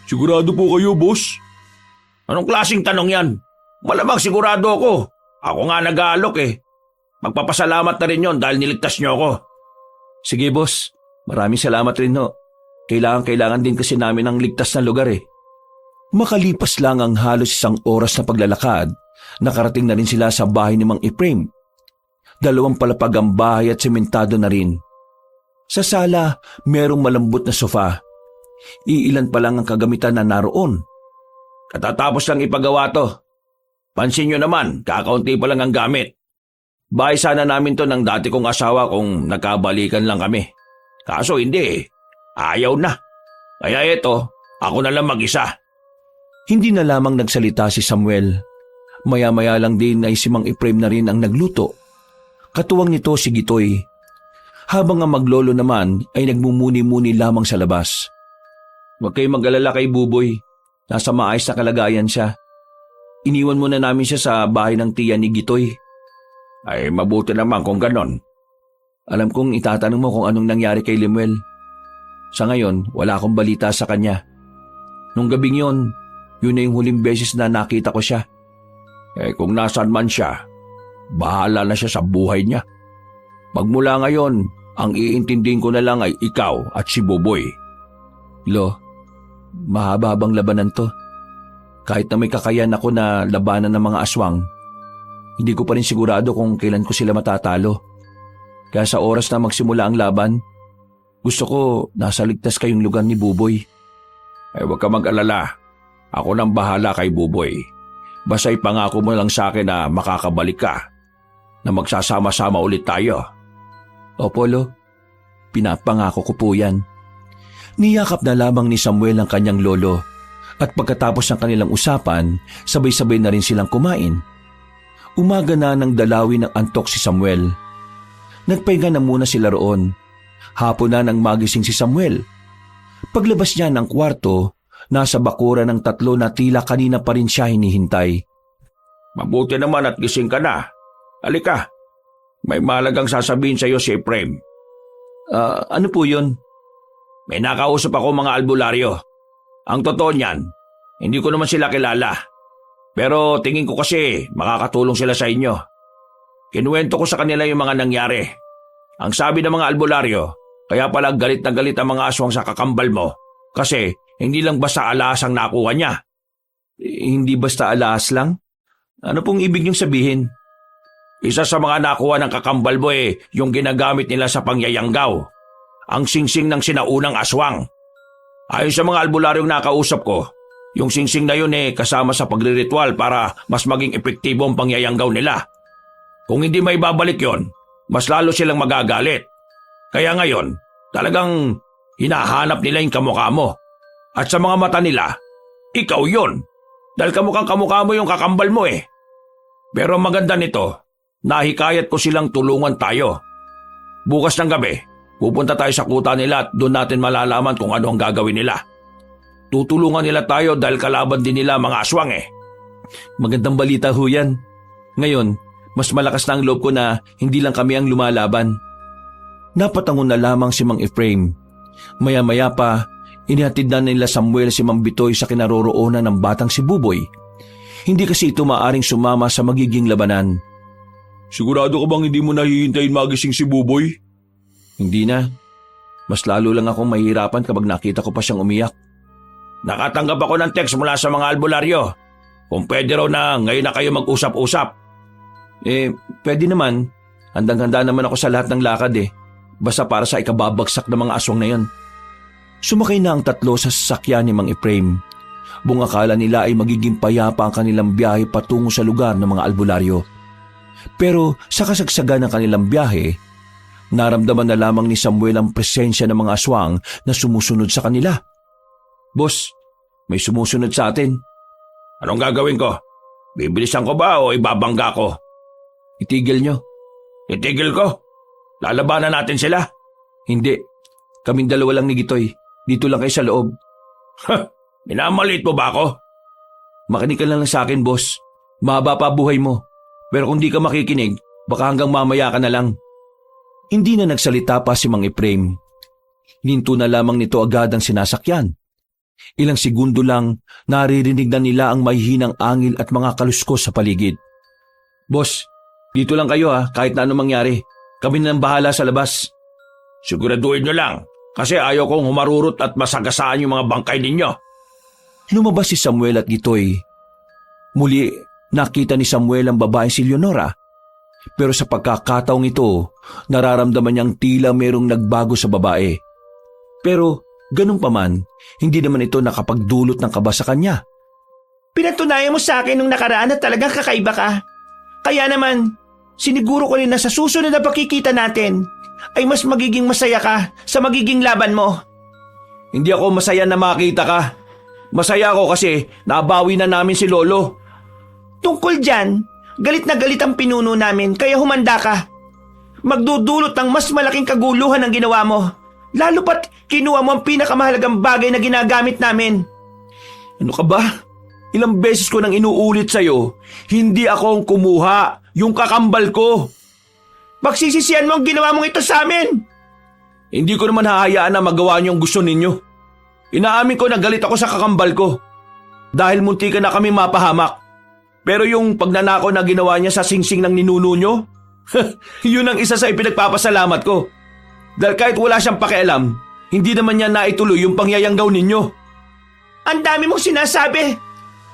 Sigurado po kayo, boss? Anong klaseng tanong yan? Malamang sigurado ako. Ako nga nag-aalok eh. Magpapasalamat na rin yon dahil niligtas nyo ako. Sige boss, maraming salamat rin ho. Kailangan din kasi namin ng ligtas na lugar eh. Makalipas lang ang halos 1 oras na paglalakad, nakarating na rin sila sa bahay ni Mang Ephraim. 2 palapag ang bahay at sementado na rin. Sa sala, merong malambot na sofa. Iilan pa lang ang kagamitan na naroon. Katatapos lang ipagawa to. Pansin nyo naman, kakaunti pa lang ang gamit. Bahay sana namin to ng dati kong asawa kung nagkabalikan lang kami. Kaso hindi eh. Ayaw na. Kaya eto, ako na lang mag-isa. Hindi na lamang nagsalita si Samuel. Maya-maya lang din ay si Mang Ephraim na rin ang nagluto. Katuwang nito si Gitoy. Habang ang maglolo naman ay nagmumuni-muni lamang sa labas. Huwag kayong mag-alala kay Buboy. Nasa maayos na kalagayan siya. Iniwan muna namin siya sa bahay ng tiya ni Gitoy. Ay mabuti naman kung ganon. Alam kong itatanong mo kung anong nangyari kay Lemuel. Sa ngayon, wala akong balita sa kanya. Nung gabing yun na yung huling beses na nakita ko siya. Kung nasaan man siya, bahala na siya sa buhay niya. Magmula ngayon, ang iintindihin ko na lang ay ikaw at si Buboy. Lo, mahaba-habang labanan to. Kahit na may kakayan ako na labanan ng mga aswang, hindi ko pa rin sigurado kung kailan ko sila matatalo. Kaya sa oras na magsimula ang laban, gusto ko nasa ligtas kayong lugar ni Buboy. Huwag ka mag-alala. Ako nang bahala kay Buboy. Basta ipangako mo lang sa akin na makakabalik ka. Na magsasama-sama ulit tayo. Opo, Lo. Pinapangako ko po yan. Niyakap na lamang ni Samuel ang kanyang lolo. At pagkatapos ng kanilang usapan, sabay-sabay na rin silang kumain. Umaga na nang dalawin ng antok si Samuel. Nagpahinga na muna sila roon. Hapon na nang magising si Samuel. Paglabas niya ng kwarto, nasa bakuran ng 3 na tila kanina pa rin siya hinihintay. Mabuti naman at gising ka na. Halika, may malagang sasabihin sa iyo si Ephraim. Ano po yun? May nakausap ako mga albularyo. Ang totoo niyan, hindi ko naman sila kilala. Pero tingin ko kasi makakatulong sila sa inyo. Kinuwento ko sa kanila yung mga nangyari. Ang sabi ng mga albularyo, kaya pala galit na galit ang mga aswang sa kakambal mo kasi hindi lang basta alas ang nakuha niya. Hindi basta alas lang? Ano pong ibig niyong sabihin? Isa sa mga nakuha ng kakambal mo yung ginagamit nila sa pangyayanggaw. Ang singsing ng sinaunang aswang. Ayon sa mga albularyong nakausap ko, yung singsing na yun kasama sa pagriritual para mas maging epektibo ang pangyayanggaw nila. Kung hindi may babalik yon, mas lalo silang magagalit. Kaya ngayon, talagang hinahanap nila yung kamukha mo. At sa mga mata nila, ikaw yon. Dahil kamukhang kamukha mo yung kakambal mo Pero ang maganda nito, nahikayat ko silang tulungan tayo. Bukas ng gabi, pupunta tayo sa kuta nila at doon natin malalaman kung ano ang gagawin nila. Tutulungan nila tayo dahil kalaban din nila mga aswang Magandang balita ho yan. Ngayon, mas malakas na ang loob ko na hindi lang kami ang lumalaban. Napatangon na lamang si Mang Ephraim. Maya-maya pa, inihatid na nila Samuel si Mang Bitoy sa kinaroroonan ng batang si Buboy. Hindi kasi ito maaring sumama sa magiging labanan. Sigurado ka bang hindi mo nahihintayin magising si Buboy? Hindi na. Mas lalo lang akong mahihirapan kapag nakita ko pa siyang umiyak. Nakatanggap ako ng text mula sa mga albularyo. Kung pwede raw na ngayon na kayo mag-usap-usap. Pwede naman. Handang-handa naman ako sa lahat ng lakad Basta para sa ikababagsak ng mga aswang na yon. Sumakay na ang 3 sa sasakyan ni Mang Ephraim. Buong akala nila ay magiging payapa ang kanilang biyahe patungo sa lugar ng mga albularyo. Pero sa kasagsagan ng kanilang biyahe, naramdaman na lamang ni Samuel ang presensya ng mga aswang na sumusunod sa kanila. Boss, may sumusunod sa atin. Anong gagawin ko? Bibilisan ko ba o ibabangga ko? Itigil nyo. Itigil ko? Lalabanan natin sila? Hindi. Kaming 2 lang ni Gitoy. Dito lang kayo sa loob. Minamalit mo ba ako? Makinig ka lang sa akin, boss. Mahaba pa buhay mo. Pero kung di ka makikinig, baka hanggang mamaya ka na lang. Hindi na nagsalita pa si Mang Ephraim. Hinto na lamang nito agad ang sinasakyan. Ilang segundo lang, naririnig na nila ang mahihinang angil at mga kaluskos sa paligid. Boss, dito lang kayo kahit na anong mangyari. Kami na ang bahala sa labas. Siguraduhin nyo lang, kasi ayaw kong humarurot at masagasaan yung mga bangkay ninyo. Lumabas si Samuel at Gitoy. Muli, nakita ni Samuel ang babaeng si Leonora. Pero sa pagkakataong ito, nararamdaman niyang tila merong nagbago sa babae. Pero ganun pa man, hindi naman ito nakapagdulot ng kaba sa kanya. Pinatunayan mo sa akin nung nakaraan na talagang kakaiba ka. Kaya naman, siniguro ko rin na sa susunod na pagkikita natin ay mas magiging masaya ka sa magiging laban mo. Hindi ako masaya na makita ka. Masaya ako kasi nabawi na namin si Lolo. Tungkol dyan, galit na galit ang pinuno namin kaya humanda ka. Magdudulot ng mas malaking kaguluhan ang ginawa mo. Lalo pat kinuha mo ang pinakamahalagang bagay na ginagamit namin. Ano ka ba? Ilang beses ko nang inuulit sa'yo, hindi ako ang kumuha, yung kakambal ko. Pagsisisihan mo ang ginawa mong ito sa amin. Hindi ko naman hahayaan na magawa niyo ang gusto ninyo. Inaamin ko na galit ako sa kakambal ko. Dahil munti ka na kami mapahamak. Pero yung pagnanakaw na ginawa niya sa singsing ng ninuno nyo, yun ang isa sa ipinagpapasalamat ko. Dahil kahit wala siyang pakialam, hindi naman niya naituloy yung pangyayanggaw ninyo. Ang dami mong sinasabi.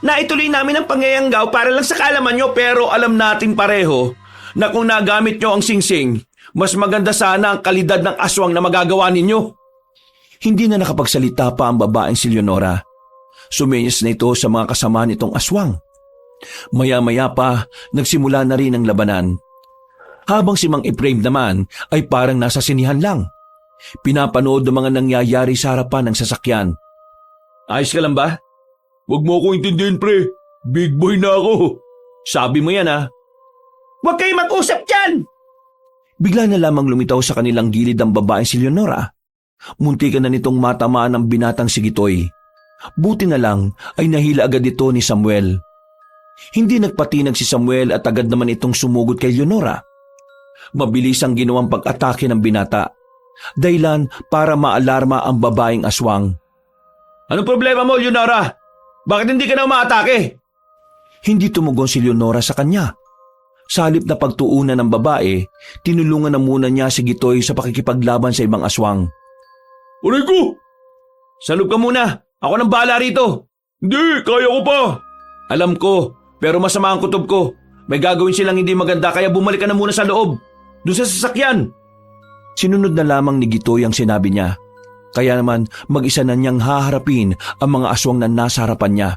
Naituloy namin ang pangyayanggaw para lang sa kaalaman nyo Pero alam natin pareho na kung nagamit nyo ang singsing, mas maganda sana ang kalidad ng aswang na magagawa ninyo. Hindi na nakapagsalita pa ang babaeng si Leonora. Sumenyas na ito sa mga kasama nitong aswang. Maya-maya pa, nagsimula na rin ang labanan. Habang si Mang Ephraim naman ay parang nasa sinihan lang. Pinapanood ng mga nangyayari sa harapan ng sasakyan. Ayos ka lang ba? Huwag mo ako intindihin, pre. Big boy na ako. Sabi mo yan Huwag kayo mag-usap dyan! Bigla na lamang lumitaw sa kanilang gilid ang babaeng si Leonora. Muntikan na nitong matamaan ang binatang si Gitoy. Buti na lang ay nahila agad ito ni Samuel. Hindi nagpatinag si Samuel at agad naman itong sumugod kay Leonora. Mabilis ang ginawang pag-atake ng binata. Dahilan para maalarma ang babaeng aswang. Anong problema mo, Leonora? Bakit hindi ka na umaatake? Hindi tumugon si Leonora sa kanya. Sa halip na pagtuunan ng babae, tinulungan na muna niya si Gitoy sa pakikipaglaban sa ibang aswang. Aray ko! Salub ka muna! Ako nang bahala rito! Hindi, kaya ko pa! Alam ko, pero masama ang kutob ko. May gagawin silang hindi maganda kaya bumalik ka na muna sa loob. Doon sa sasakyan. Sinunod na lamang ni Gitoy ang sinabi niya. Kaya naman mag-isa na niyang haharapin ang mga aswang na nasa harapan niya.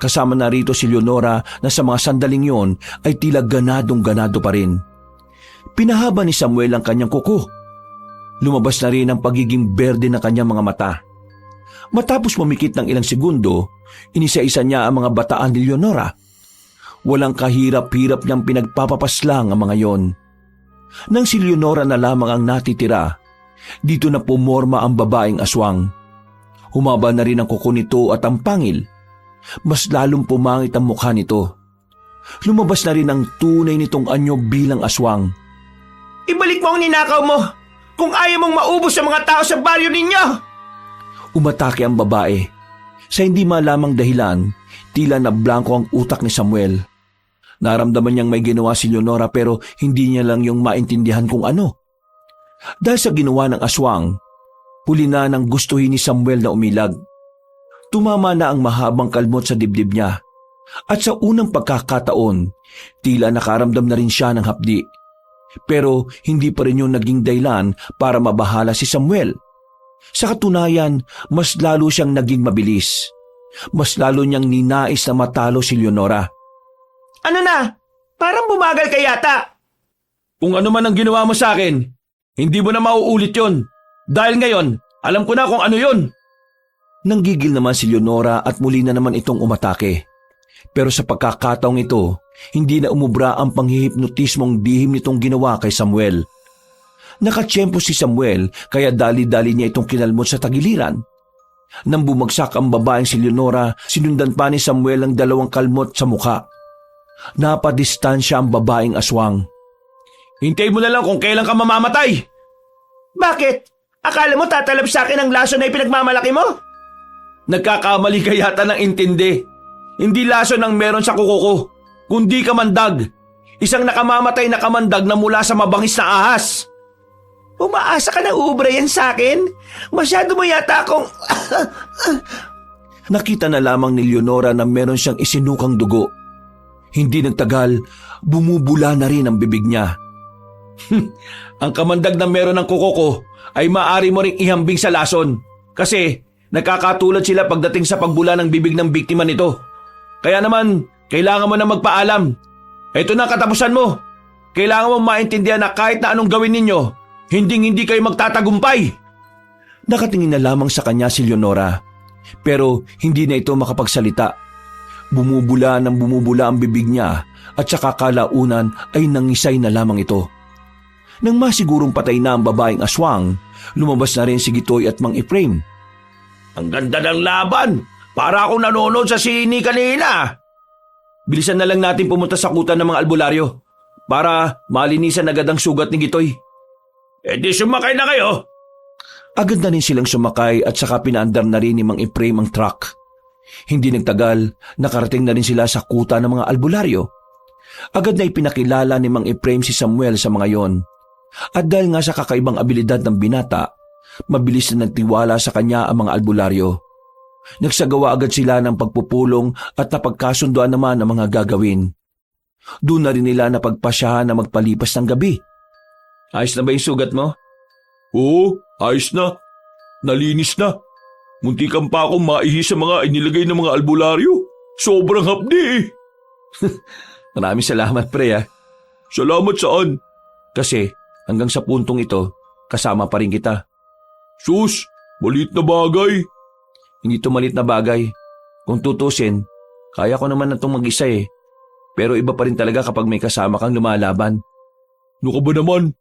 Kasama na rito si Leonora na sa mga sandaling yon ay tila ganadong-ganado pa rin. Pinahaba ni Samuel ang kanyang kuko. Lumabas na rin ang pagiging berde ng kanyang mga mata. Matapos mamikit ng ilang segundo, inisa-isa niya ang mga bataan ni Leonora. Walang kahirap-hirap niyang pinagpapapaslang ang mga yon. Nang si Leonora na lamang ang natitira, dito na pumorma ang babaeng aswang. Humaba na rin ang kuko nito at ang pangil. Mas lalong pumangit ang mukha nito. Lumabas na rin ang tunay nitong anyo bilang aswang. Ibalik mo ang ninakaw mo kung ayaw mong maubos sa mga tao sa baryo ninyo! Umatake ang babae. Sa hindi malamang dahilan, tila na blanko ang utak ni Samuel. Naramdaman niyang may ginawa si Leonora pero hindi niya lang yung maintindihan kung ano. Dahil sa ginawa ng aswang, huli na nang gustuhin ni Samuel na umilag. Tumama na ang mahabang kalmot sa dibdib niya. At sa unang pagkakataon, tila nakaramdam na rin siya ng hapdi. Pero hindi pa rin yung naging dahilan para mabahala si Samuel. Sa katunayan, mas lalo siyang naging mabilis. Mas lalo niyang ninais na matalo si Leonora. Ano na? Parang bumagal ka yata. Kung ano man ang ginawa mo sa akin, hindi mo na mauulit yon. Dahil ngayon, alam ko na kung ano yon. Nanggigil naman si Leonora at muli na naman itong umatake. Pero sa pagkakataong ito, hindi na umubra ang panghihipnotismong dihim nitong ginawa kay Samuel. Nakatsyempo si Samuel kaya dali-dali niya itong kinalmot sa tagiliran. Nang bumagsak ang babaeng si Leonora, sinundan pa ni Samuel ang 2 kalmot sa mukha. Napadistansya ang babaeng aswang. Hintay mo na lang kung kailan ka mamamatay. Bakit? Akala mo tatalab sa akin ang laso na ipinagmamalaki mo? Nagkakamali ka yata ng intindi. Hindi lason ang meron sa kuko ko, kundi kamandag. Isang nakamamatay na kamandag na mula sa mabangis na ahas. Umaasa ka na uubra yan sa akin? Masyado mo yata akong... Nakita na lamang ni Leonora na meron siyang isinukang dugo. Hindi nagtagal, bumubula na rin ang bibig niya. Ang kamandag na meron ng kuko ko ay maaari mo ring ihambing sa lason. Kasi nagkakatulad sila pagdating sa pagbula ng bibig ng biktima nito. Kaya naman, kailangan mo na magpaalam. Ito na ang katapusan mo. Kailangan mo maintindihan na kahit na anong gawin ninyo, hindi kayo magtatagumpay. Nakatingin na lamang sa kanya si Leonora, pero hindi na ito makapagsalita. Bumubula ang bibig niya at sa kakalaunan ay nangisay na lamang ito. Nang masigurong patay na ang babaeng aswang, lumabas na rin si Gitoy at Mang Efraim. Ang ganda ng laban. Para akong nanonood sa sini kanina. Bilisan na lang natin pumunta sa kuta ng mga albularyo para malinisan agad ang sugat ni Gitoy. Di sumakay na kayo. Agad na rin silang sumakay at saka pinaandar na rin ni Mang Efraim ang truck. Hindi nagtagal, nakarating na rin sila sa kuta ng mga albularyo. Agad na ipinakilala ni Mang Efraim si Samuel sa mga yon. At dahil nga sa kakaibang abilidad ng binata, mabilis na nagtiwala sa kanya ang mga albularyo. Nagsagawa agad sila ng pagpupulong at napagkasunduan naman ang mga gagawin. Doon na rin nila napagpasyahan na magpalipas ng gabi. Ayos na ba yung sugat mo? Oo, ayos na. Nalinis na. Muntikan pa akong maihi sa mga inilagay ng mga albularyo. Sobrang hapdi eh. Maraming salamat pre ah. Salamat saan? Kasi hanggang sa puntong ito, kasama pa rin kita. Sus, maliit na bagay. Hindi ito maliit na bagay. Kung tutusin, kaya ko naman na itong mag-isa eh. Pero iba pa rin talaga kapag may kasama kang lumalaban. Ano ka ba naman?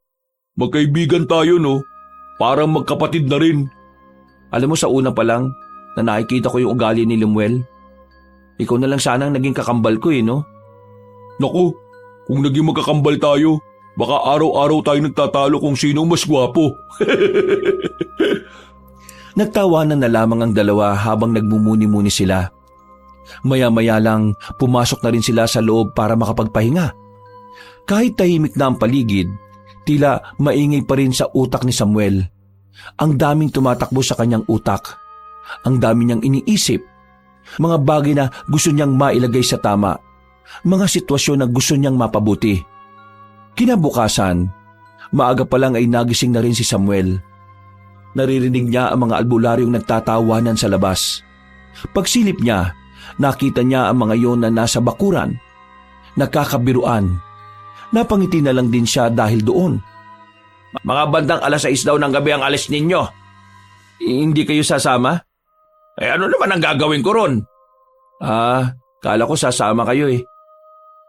Magkaibigan tayo no? Parang magkapatid na rin. Alam mo sa una pa lang na nakikita ko yung ugali ni Lemuel. Ikaw na lang sana ang naging kakambal ko eh no? Naku, kung naging magkakambal tayo, baka araw-araw tayo nagtatalo kung sino mas gwapo. Nagtawanan na lamang ang dalawa habang nagmumuni-muni sila. Maya-maya lang pumasok na rin sila sa loob para makapagpahinga. Kahit tahimik na ang paligid, tila maingay pa rin sa utak ni Samuel. Ang daming tumatakbo sa kanyang utak. Ang dami niyang iniisip. Mga bagay na gusto niyang mailagay sa tama. Mga sitwasyon na gusto niyang mapabuti. Kinabukasan, maaga pa lang ay nagising na rin si Samuel. Naririnig niya ang mga albularyong nagtatawanan sa labas. Pagsilip niya, nakita niya ang mga yon na nasa bakuran. Nakakabiruan. Napangiti na lang din siya dahil doon. Mga bandang 6:00 daw ng gabi ang alis ninyo. Hindi kayo sasama? Ano naman ang gagawin ko ron? Kala ko sasama kayo eh.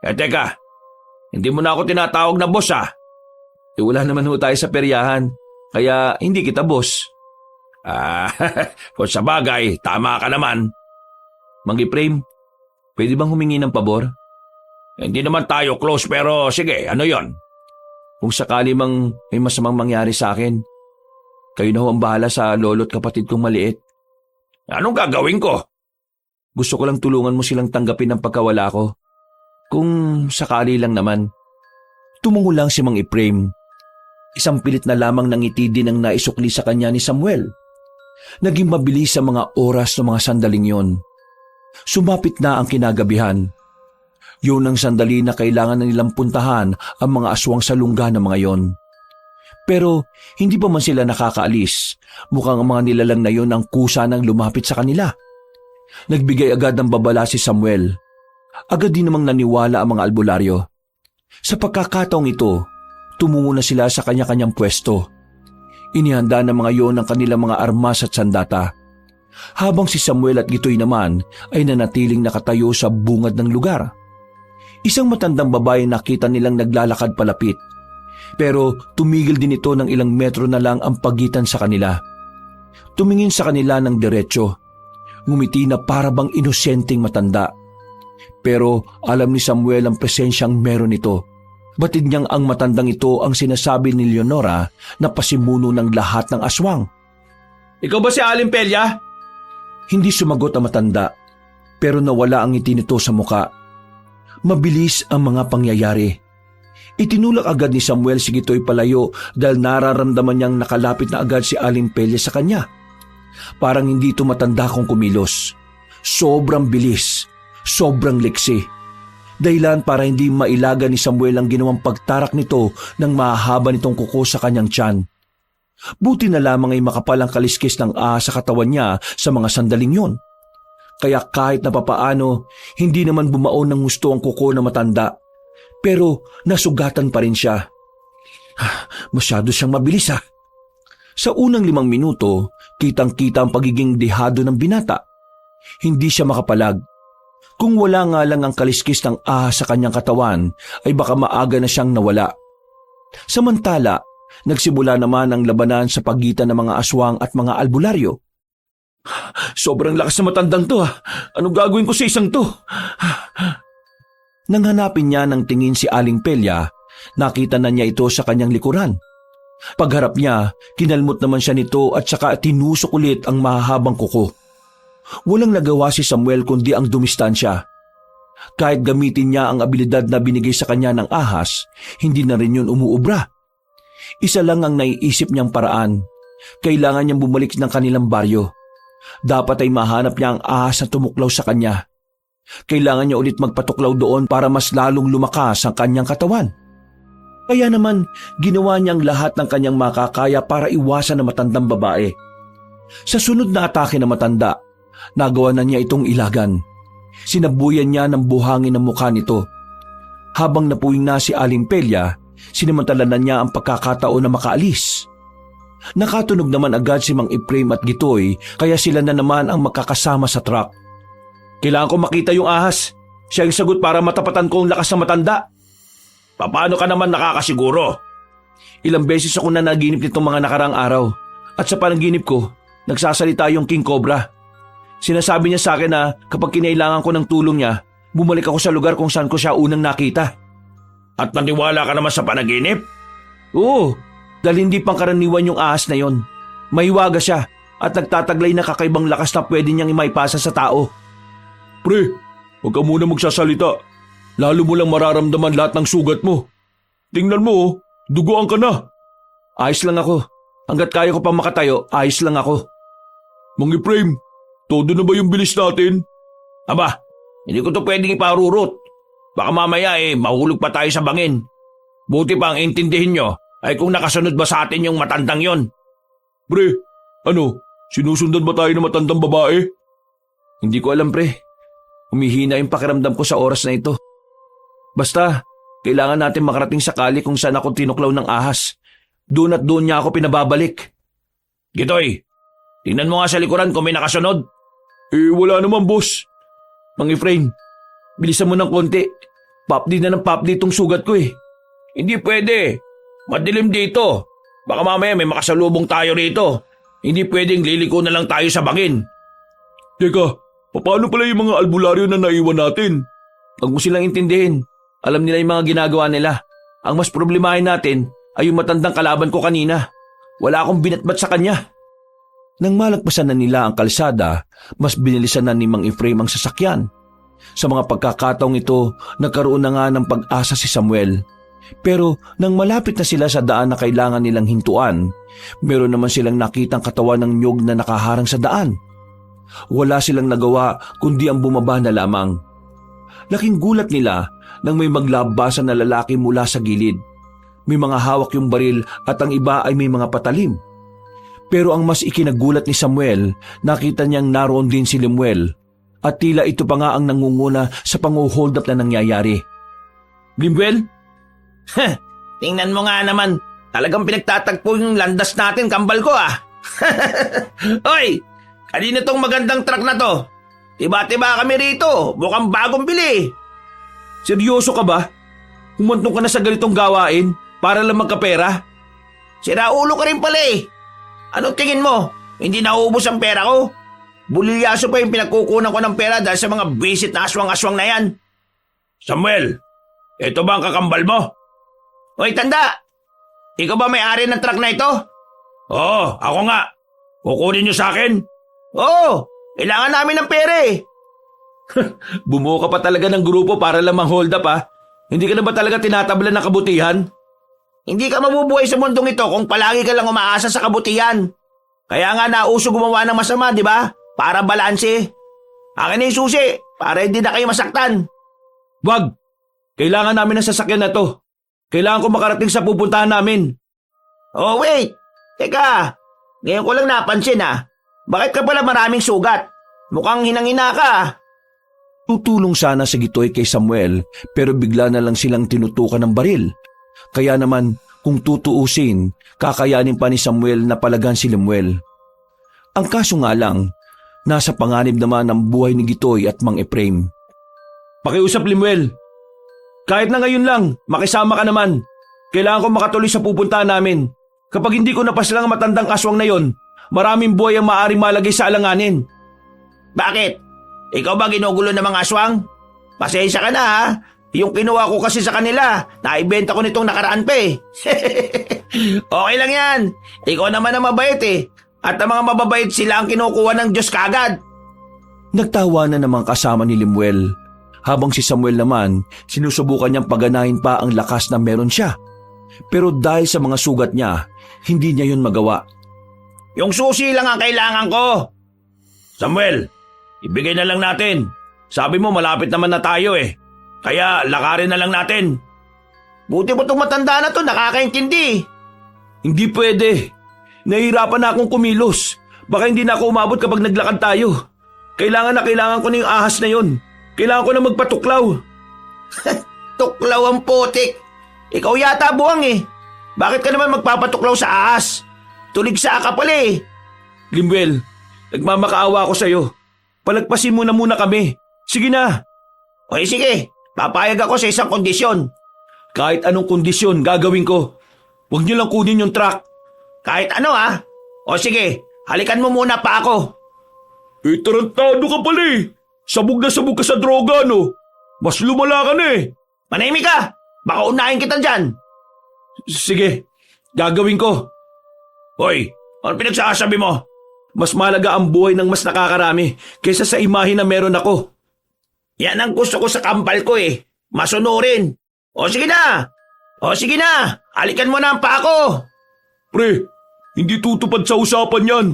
Teka, hindi mo na ako tinatawag na boss ah. Wala naman ho tayo sa peryahan. Kaya hindi kita boss. Kung sa bagay, tama ka naman. Mang Efraim, pwede bang humingi ng pabor? Hindi naman tayo close pero sige, ano yon? Kung sakali mang may masamang mangyari sa akin, kayo na ho ang bahala sa lolo't kapatid kong maliit. Anong gagawin ko? Gusto ko lang tulungan mo silang tanggapin ang pagkawala ko. Kung sakali lang naman. Tumungo lang si Mang Efraim. Isang pilit na lamang ng ngiti din ang naisukli sa kanya ni Samuel. Naging mabilis sa mga oras ng mga sandaling yon. Sumapit na ang kinagabihan. Yun ang sandali na kailangan na nilang puntahan ang mga aswang sa lungga ng mga yon. Pero hindi pa man sila nakakaalis. Mukhang ang mga nilalang na yon ang kusa nang lumapit sa kanila. Nagbigay agad ng babala si Samuel. Agad din namang naniwala ang mga albularyo. Sa pagkakataong ito, tumungo na sila sa kanya-kanyang pwesto. Inihanda ng mga yon ang kanilang mga armas at sandata. Habang si Samuel at Gitoy naman ay nanatiling nakatayo sa bungad ng lugar. Isang matandang babae nakita nilang naglalakad palapit. Pero tumigil din ito ng ilang metro na lang ang pagitan sa kanila. tumingin sa kanila ng diretsyo. Ngumiti na para bang inosenteng matanda. Pero alam ni Samuel ang presensyang meron ito. Batid niyang ang matandang ito ang sinasabi ni Leonora na pasimuno ng lahat ng aswang. Ikaw ba si Aling Pelia? Hindi sumagot ang matanda, pero nawala ang ngiti nito sa muka. Mabilis ang mga pangyayari. Itinulak agad ni Samuel si Gitoy palayo dahil nararamdaman niyang nakalapit na agad si Aling Pelia sa kanya. Parang hindi ito matanda kung kumilos. Sobrang bilis, sobrang liksi. Dahilan para hindi mailaga ni Samuel ang ginawang pagtarak nito ng mahaba nitong kuko sa kanyang tiyan. Buti na lamang ay makapal ang kaliskis ng ahas sa katawan niya sa mga sandaling yon. Kaya kahit na papaano, hindi naman bumaon ng gusto ang kuko na matanda. Pero nasugatan pa rin siya. Masyado siyang mabilis. Sa unang 5 minuto, kitang-kita ang pagiging dehado ng binata. Hindi siya makapalag. Kung wala nga lang ang kaliskis ng ahas sa kanyang katawan, ay baka maaga na siyang nawala. Samantala, nagsimula naman ang labanan sa pagitan ng mga aswang at mga albularyo. Sobrang lakas na matandang to. Anong gagawin ko sa isang to? Nang hanapin niya ng tingin si Aling Pelia, nakita na niya ito sa kanyang likuran. Pagharap niya, kinalmot naman siya nito at saka tinusok ulit ang mahahabang kuko. Walang nagawa si Samuel kundi ang dumistansya. Kahit gamitin niya ang abilidad na binigay sa kanya ng ahas, hindi na rin yun umuubra. Isa lang ang naiisip niyang paraan. Kailangan niyang bumalik ng kanilang baryo. Dapat ay mahanap niya ang ahas na tumuklaw sa kanya. Kailangan niya ulit magpatuklaw doon para mas lalong lumakas ang kanyang katawan. Kaya naman, ginawa niya ang lahat ng kanyang makakaya para iwasan ang matandang babae. Sa sunod na atake ng matanda, nagawa na niya itong ilagan. Sinabuyan niya ng buhangin ang mukha nito. Habang napuwing na si Aling Pelia, sinamantala na niya ang pagkakataon na makaalis. Nakatunog naman agad si Mang Efraim at Gitoy, kaya sila na naman ang magkakasama sa truck. Kailangan ko makita yung ahas. Siya ang sagot para matapatan ko ang lakas ng matanda. Paano ka naman nakakasiguro? Ilang beses ako na naginip nitong mga nakarang araw. At sa panaginip ko, nagsasalita yung King Cobra. Sinasabi niya sa akin na kapag kinailangan ko ng tulong niya, bumalik ako sa lugar kung saan ko siya unang nakita. At naniwala ka naman sa panaginip? Oo, dahil hindi pangkaraniwan yung ahas na yon. Mahiwaga siya at nagtataglay na kakaibang lakas na pwede niyang imaipasa sa tao. Pre, huwag ka muna magsasalita. Lalo mo lang mararamdaman lahat ng sugat mo. Tingnan mo, duguan ka na. Ayos lang ako. Hanggat kaya ko pa makatayo, ayos lang ako. Mang Efraim, todo na ba yung bilis natin? Aba, hindi ko to pwedeng iparurot. Baka mamaya mahulog pa tayo sa bangin. Buti pa ang intindihin nyo ay kung nakasunod ba sa atin yung matandang yon. Pre, sinusundan ba tayo ng matandang babae? Hindi ko alam, pre. Humihina yung pakiramdam ko sa oras na ito. Basta, kailangan natin makarating sa kali kung saan ako tinuklaw ng ahas. Doon at doon niya ako pinababalik. Gitoy, tingnan mo nga sa likuran kung may nakasunod. Wala naman, boss. Mang Efraim, bilisan mo ng konti. Papdi na ng papdi itong sugat ko eh. Hindi pwede. Madilim dito. Baka mamaya may makasalubong tayo rito. Hindi pwedeng liliko na lang tayo sa bangin. Teka, paano pala yung mga albularyo na naiwan natin? Huwag mo silang intindihin. Alam nila yung mga ginagawa nila. Ang mas problemahin natin ay yung matandang kalaban ko kanina. Wala akong binatbat sa kanya. Nang malagpasan na nila ang kalsada, mas binilisan na ni Mang Efraim ang sasakyan. Sa mga pagkakataong ito, nagkaroon na nga ng pag-asa si Samuel. Pero nang malapit na sila sa daan na kailangan nilang hintuan, meron naman silang nakitang katawan ng nyog na nakaharang sa daan. Wala silang nagawa kundi ang bumaba na lamang. Laking gulat nila nang may maglabasan na lalaki mula sa gilid. May mga hawak yung baril at ang iba ay may mga patalim. Pero ang mas ikinagulat ni Samuel, nakita niyang naroon din si Lemuel at tila ito pa nga ang nangunguna sa pangu-hold up na nangyayari. Lemuel? Tingnan mo nga naman, talagang pinagtatagpo yung landas natin, kambal ko ah. Hoy, kanina tong magandang truck na to. Tiba-tiba kami rito, mukhang bagong bili. Seryoso ka ba? Humantong ka na sa ganitong gawain para lang magkapera? Sira ulo ka rin pala eh. Anong tingin mo? Hindi nauubos ang pera ko. Bulilyaso pa yung pinagkukunan ko ng pera dahil sa mga visit na aswang-aswang na yan. Samuel, ito ba ang kakambal mo? Hoy, tanda! Ikaw ba may-ari ng truck na ito? Oo, ako nga. Kukunin niyo sa akin? Oo, kailangan namin ng pera eh. Bumuo ka pa talaga ng grupo para lamang hold up ha? Hindi ka na ba talaga tinatablan ng kabutihan? Hindi ka mabubuhay sa mundong ito kung palagi ka lang umaasa sa kabutihan. Kaya nga nauso gumawa ng masama, di ba? Para balanse. Akin na yung susi, para hindi na kayo masaktan. Wag! Kailangan namin ng sasakyan na to. Kailangan ko makarating sa pupuntahan namin. Oh wait, teka. Ngayon ko lang napansin Bakit ka pala maraming sugat? Mukhang hinangina ka. Tutulong sana si Gitoy kay Samuel pero bigla na lang silang tinutukan ng baril. Kaya naman kung tutuusin, kakayanin pa ni Samuel na palagan si Lemuel. Ang kaso nga lang, nasa panganib naman ang buhay ni Gitoy at Mang Efraim. Pakiusap Lemuel. Kahit na ngayon lang, makisama ka naman. Kailangan ko makatuloy sa pupuntahan namin. Kapag hindi ko napaslang ang matandang aswang na yon, maraming buhay ang maaaring malagay sa alanganin. Bakit? Ikaw ba ginugulo ng mga aswang? Pasensya ka na Yung kinuha ko kasi sa kanila, naibenta ko nitong nakaraan pa Okay lang yan. Ikaw naman ang mabait At ang mga mababait sila ang kinukuha ng Diyos kagad. Nagtawa na naman kasama ni Lemuel. Habang si Samuel naman, sinusubukan niyang paganahin pa ang lakas na meron siya. Pero dahil sa mga sugat niya, hindi niya yun magawa. Yung susi lang ang kailangan ko. Samuel, ibigay na lang natin. Sabi mo malapit naman na tayo Kaya lakarin na lang natin. Buti mo itong matanda na to, nakakaintindi. Hindi pwede. Nahihirapan na akong kumilos. Baka hindi na ako umabot kapag naglakad tayo. Kailangan ko na yung ahas na yon. Kailangan ko na magpatuklaw. Tuklaw ang putik. Ikaw yata buwang Bakit ka naman magpapatuklaw sa ahas? Tuligsa ka pala Lemuel, nagmamakaawa ako sa'yo. Palagpasin mo na muna kami. Sige na. Okay, sige. Papayag ako sa isang kondisyon. Kahit anong kondisyon, gagawin ko. Huwag niyo lang kunin yung truck. Kahit ano O sige, halikan mo muna pa ako. Tarantado ka pala Sabog na sabog ka sa droga, no? Mas lumala ka na Manahimik ka! Baka unahin kita dyan. Sige, gagawin ko. Hoy, ano pinagsasabi mo? Mas malaga ang buhay ng mas nakakarami kaysa sa imahe na meron ako. Yan ang gusto ko sa kambal ko Masunurin. O sige na! Halikan mo na ang pa ako. Pre, hindi tutupad sa usapan yan.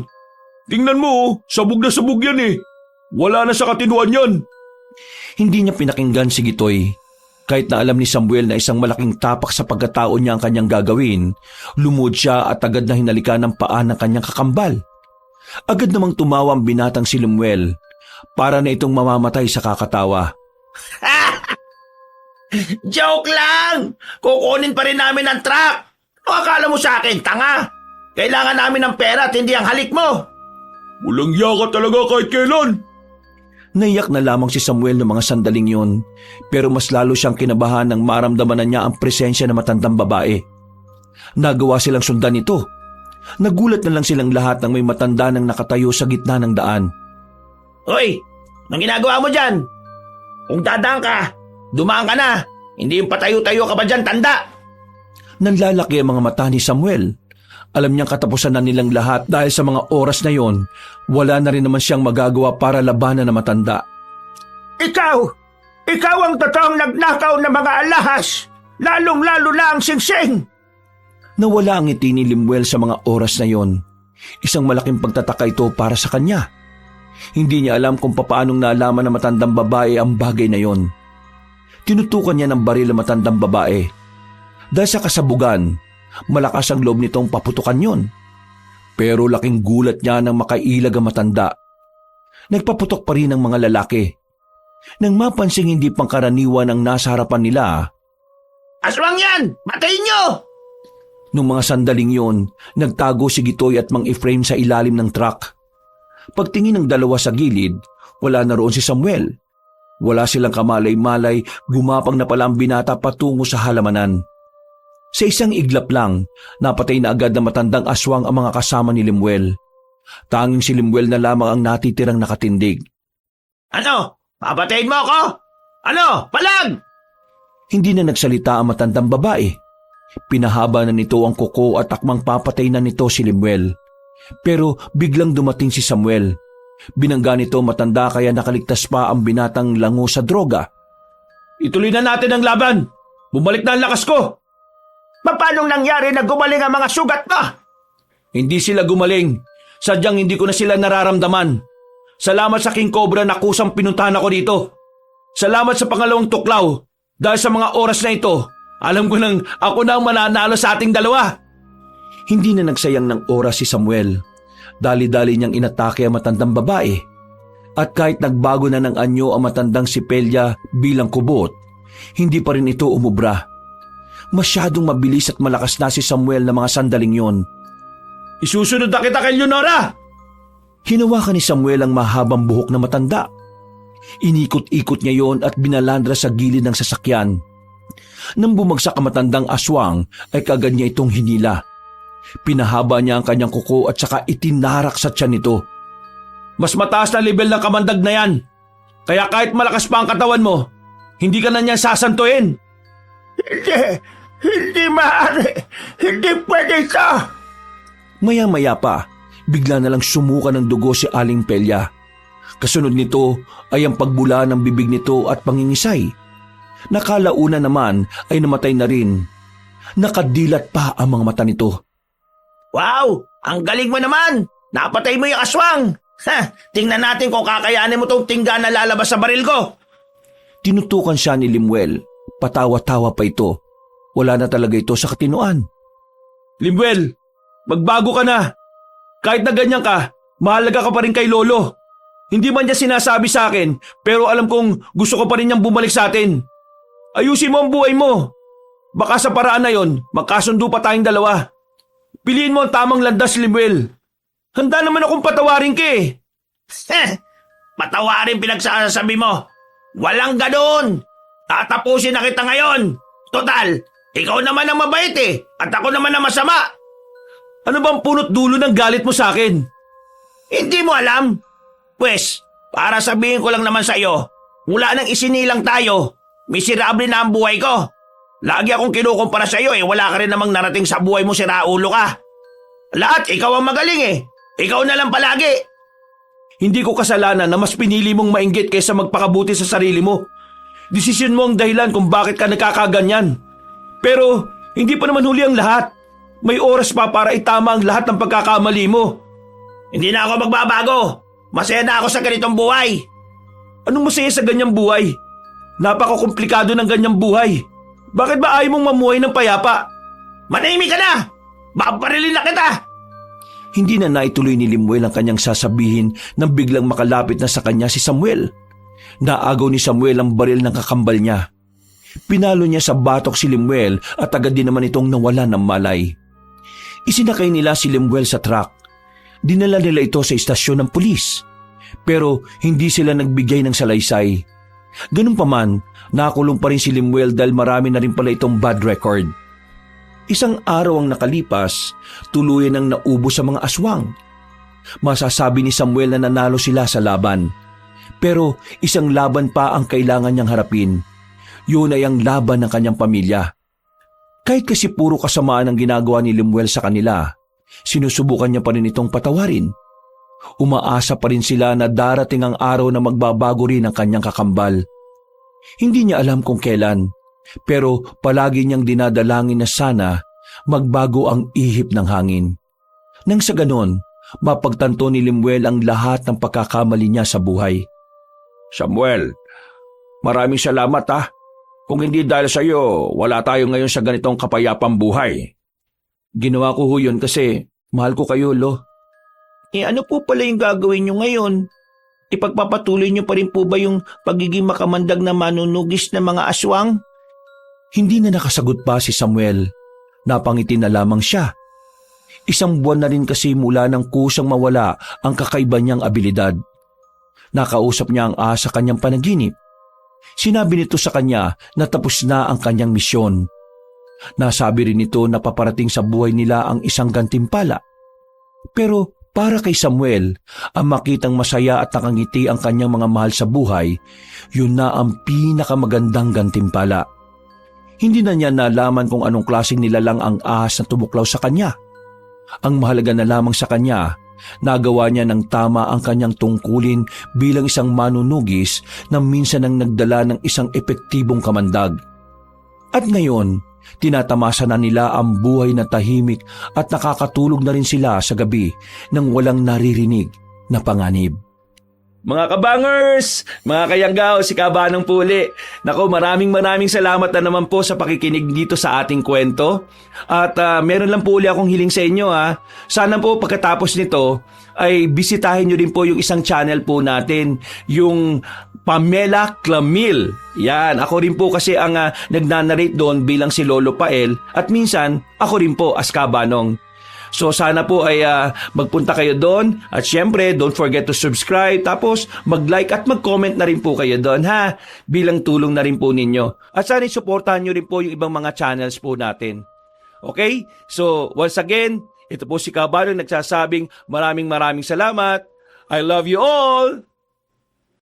Tingnan mo, sabog na sabog yan Wala na sa katinuan yan. Hindi niya pinakinggan si Gitoy. Kahit na alam ni Samuel na isang malaking tapak sa pagkatao niya ang kanyang gagawin, lumuhod siya at agad na hinalikan ng paa ng kanyang kakambal. Agad namang tumawa ang binatang si Lemuel para na itong mamamatay sa kakatawa. Joke lang! Kukunin pa rin namin ang truck. O akala mo sa akin, tanga? Kailangan namin ng pera at hindi ang halik mo. Walang yaka talaga kahit kailan. Naiyak na lamang si Samuel ng mga sandaling yun, pero mas lalo siyang kinabahan nang maramdaman na niya ang presensya ng matandang babae. Nagawa silang sundan ito. Nagulat na lang silang lahat nang may matanda nang nakatayo sa gitna ng daan. Hoy, anong ginagawa mo dyan? Kung dadaan ka, dumaan ka na. Hindi yung patayo-tayo ka ba dyan, tanda? Nanlalaki ang mga mata ni Samuel. Alam niyang katapusan na nilang lahat dahil sa mga oras na yon, wala na rin naman siyang magagawa para labanan na matanda. Ikaw ang totoong nagnakaw ng mga alahas, lalong-lalo na ang singsing. Nawala ang ngiti ni Lemuel sa mga oras na yon. Isang malaking pagtataka ito para sa kanya. Hindi niya alam kung papaanong naalaman ng matandang babae ang bagay na yon. Tinutukan niya ng baril ang matandang babae. Dahil sa kasabugan, malakas ang loob nitong paputukan yon. Pero laking gulat niya nang makailag ang matanda. Nagpaputok pa rin ang mga lalaki. Nang mapansing hindi pangkaraniwan ang nasa harapan nila. Aswang yan! Patayin nyo! Nung mga sandaling yon, nagtago si Gitoy at Mang Efraim sa ilalim ng truck. Pagtingin ng dalawa sa gilid, wala na roon si Samuel. Wala silang kamalay-malay, gumapang na pala ang binata patungo sa halamanan. Sa isang iglap lang, napatay na agad na matandang aswang ang mga kasama ni Lemuel. Tanging si Limuel na lamang ang natitirang nakatindig. Ano? Papatayin mo ako? Ano? Palag! Hindi na nagsalita ang matandang babae. Pinahaba na nito ang kuko at akmang papatay na nito si Limuel. Pero biglang dumating si Samuel. Binangga nito matanda kaya nakaligtas pa ang binatang lango sa droga. Ituloy na natin ang laban. Bumalik na ang lakas ko. Paano nangyari na gumaling ang mga sugat mo? Hindi sila gumaling. Sadyang hindi ko na sila nararamdaman. Salamat sa King Cobra na kusang pinuntahan ako dito. Salamat sa pangalawang tuklaw. Dahil sa mga oras na ito, alam ko nang ako na ang mananalo sa ating dalawa. Hindi na nagsayang ng oras si Samuel. Dali-dali niyang inatake ang matandang babae. At kahit nagbago na ng anyo ang matandang si Pelia bilang kubot, hindi pa rin ito umubra. Masyadong mabilis at malakas na si Samuel na mga sandaling yon. Isusunod na kita kay Leonora! Hinawakan ni Samuel ang mahabang buhok na matanda. Inikot-ikot niya yon at binalandra sa gilid ng sasakyan. Nang bumagsak ang matandang aswang ay kagad niya itong hinila. Pinahaba niya ang kanyang kuko at saka itinarak sa tiyan nito. Mas mataas na level ng kamandag na yan. Kaya kahit malakas pa ang katawan mo, hindi ka na niyan sasantuin. Hindi maaari. Hindi pwede ito. Maya-maya pa, bigla na lang sumuka ng dugo si Aling Pelia. Kasunod nito ay ang pagbula ng bibig nito at pangingisay. Nakalauna naman ay namatay na rin. Nakadilat pa ang mga mata nito. Wow! Ang galing mo naman! Napatay mo yung aswang! Tingnan natin kung kakayanin mo tong tingga na lalabas sa baril ko. Tinutukan siya ni Limuel. Patawa-tawa pa ito. Wala na talaga ito sa katinuan. Limuel, magbago ka na. Kahit na ganyan ka, mahalaga ka pa rin kay Lolo. Hindi man niya sinasabi sa akin, pero alam kong gusto ko pa rin niyang bumalik sa atin. Ayusin mo ang buhay mo. Baka sa paraan na yon, magkasundo pa tayong dalawa. Piliin mo ang tamang landas, Limuel. Handa naman akong patawarin ka eh. Patawarin pinagsasabi mo. Walang ganoon. Tatapusin na kita ngayon. Total, ikaw naman ang mabait eh, at ako naman ang masama. Ano bang punot dulo ng galit mo sa akin? Hindi mo alam? Pwes, para sabihin ko lang naman sa iyo, mula nang isinilang tayo, miserable na ang buhay ko. Lagi akong kinukumpara sa iyo eh, wala ka rin namang narating sa buhay mo, siraulo ka. Lahat, ikaw ang magaling eh. Ikaw na lang palagi. Hindi ko kasalanan na mas pinili mong mainggit kaysa magpakabuti sa sarili mo. Desisyon mo ang dahilan kung bakit ka nagkakaganyan. Pero hindi pa naman huli ang lahat. May oras pa para itama ang lahat ng pagkakamali mo. Hindi na ako magbabago. Masaya na ako sa ganitong buhay. Anong masaya sa ganyang buhay? Napakakomplikado ng ganyang buhay. Bakit ba ayaw mong mamuhay ng payapa? Manahimik ka na! Babarilin na kita! Hindi na naituloy ni Limuel ang kanyang sasabihin nang biglang makalapit na sa kanya si Samuel. Naagaw ni Samuel ang baril ng kakambal niya. Pinalo niya sa batok si Limuel at agad din naman itong nawala ng malay. Isinakay nila si Limuel sa truck. Dinala nila ito sa istasyon ng pulis. Pero hindi sila nagbigay ng salaysay. Ganun pa man, nakulong pa rin si Limuel dahil marami na rin pala itong bad record. Isang araw ang nakalipas, tuluyan ang naubo sa mga aswang. Masasabi ni Samuel na nanalo sila sa laban. Pero isang laban pa ang kailangan niyang harapin. Yun ay ang laban ng kanyang pamilya. Kahit kasi puro kasamaan ang ginagawa ni Limuel sa kanila, sinusubukan niya pa rin itong patawarin. Umaasa pa rin sila na darating ang araw na magbabago rin ang kanyang kakambal. Hindi niya alam kung kailan, pero palagi niyang dinadalangin na sana magbago ang ihip ng hangin. Nang sa ganon, mapagtanto ni Limuel ang lahat ng pagkakamali niya sa buhay. Samuel, maraming salamat ha. Kung hindi dahil sa iyo, wala tayo ngayon sa ganitong kapayapang buhay. Ginawa ko yun kasi mahal ko kayo, Lo. Ano po pala yung gagawin nyo ngayon? Ipagpapatuloy nyo pa rin po ba yung pagiging makamandag na manunugis ng mga aswang? Hindi na nakasagot pa si Samuel. Napangiti na lamang siya. Isang buwan na rin kasi mula nang kusang mawala ang kakaiba niyang abilidad. Nakausap niya ang asa kanyang panaginip. Sinabi nito sa kanya na tapos na ang kanyang misyon. Nasabi rin nito na paparating sa buhay nila ang isang gantimpala. Pero Para kay Samuel, ang makitang masaya at nakangiti ang kanyang mga mahal sa buhay, yun na ang pinakamagandang gantimpala. Hindi na niya nalaman kung anong klaseng nilalang ang ahas na tumuklaw sa kanya. Ang mahalaga na lamang sa kanya, nagawa niya ng tama ang kanyang tungkulin bilang isang manunugis na minsan ang nagdala ng isang epektibong kamandag. At ngayon, tinatamasa na nila ang buhay na tahimik at nakakatulog na rin sila sa gabi nang walang naririnig na panganib. Mga kabangers, mga kayanggaw, si Kabanong Puli. Nako, maraming salamat na naman po sa pakikinig dito sa ating kwento. At meron lang po uli akong hiling sa inyo ha. Sana po pagkatapos nito ay bisitahin nyo din po yung isang channel po natin, yung Pamela Clamil. Yan, ako rin po kasi ang nagnanarrate doon bilang si Lolo Pael at minsan ako rin po as Kabanong. So sana po ay magpunta kayo doon at syempre don't forget to subscribe tapos mag-like at mag-comment na rin po kayo doon ha bilang tulong na rin po ninyo. At sana suportahan nyo rin po yung ibang mga channels po natin. Okay? So once again, ito po si Kabanong nagsasabing maraming salamat. I love you all!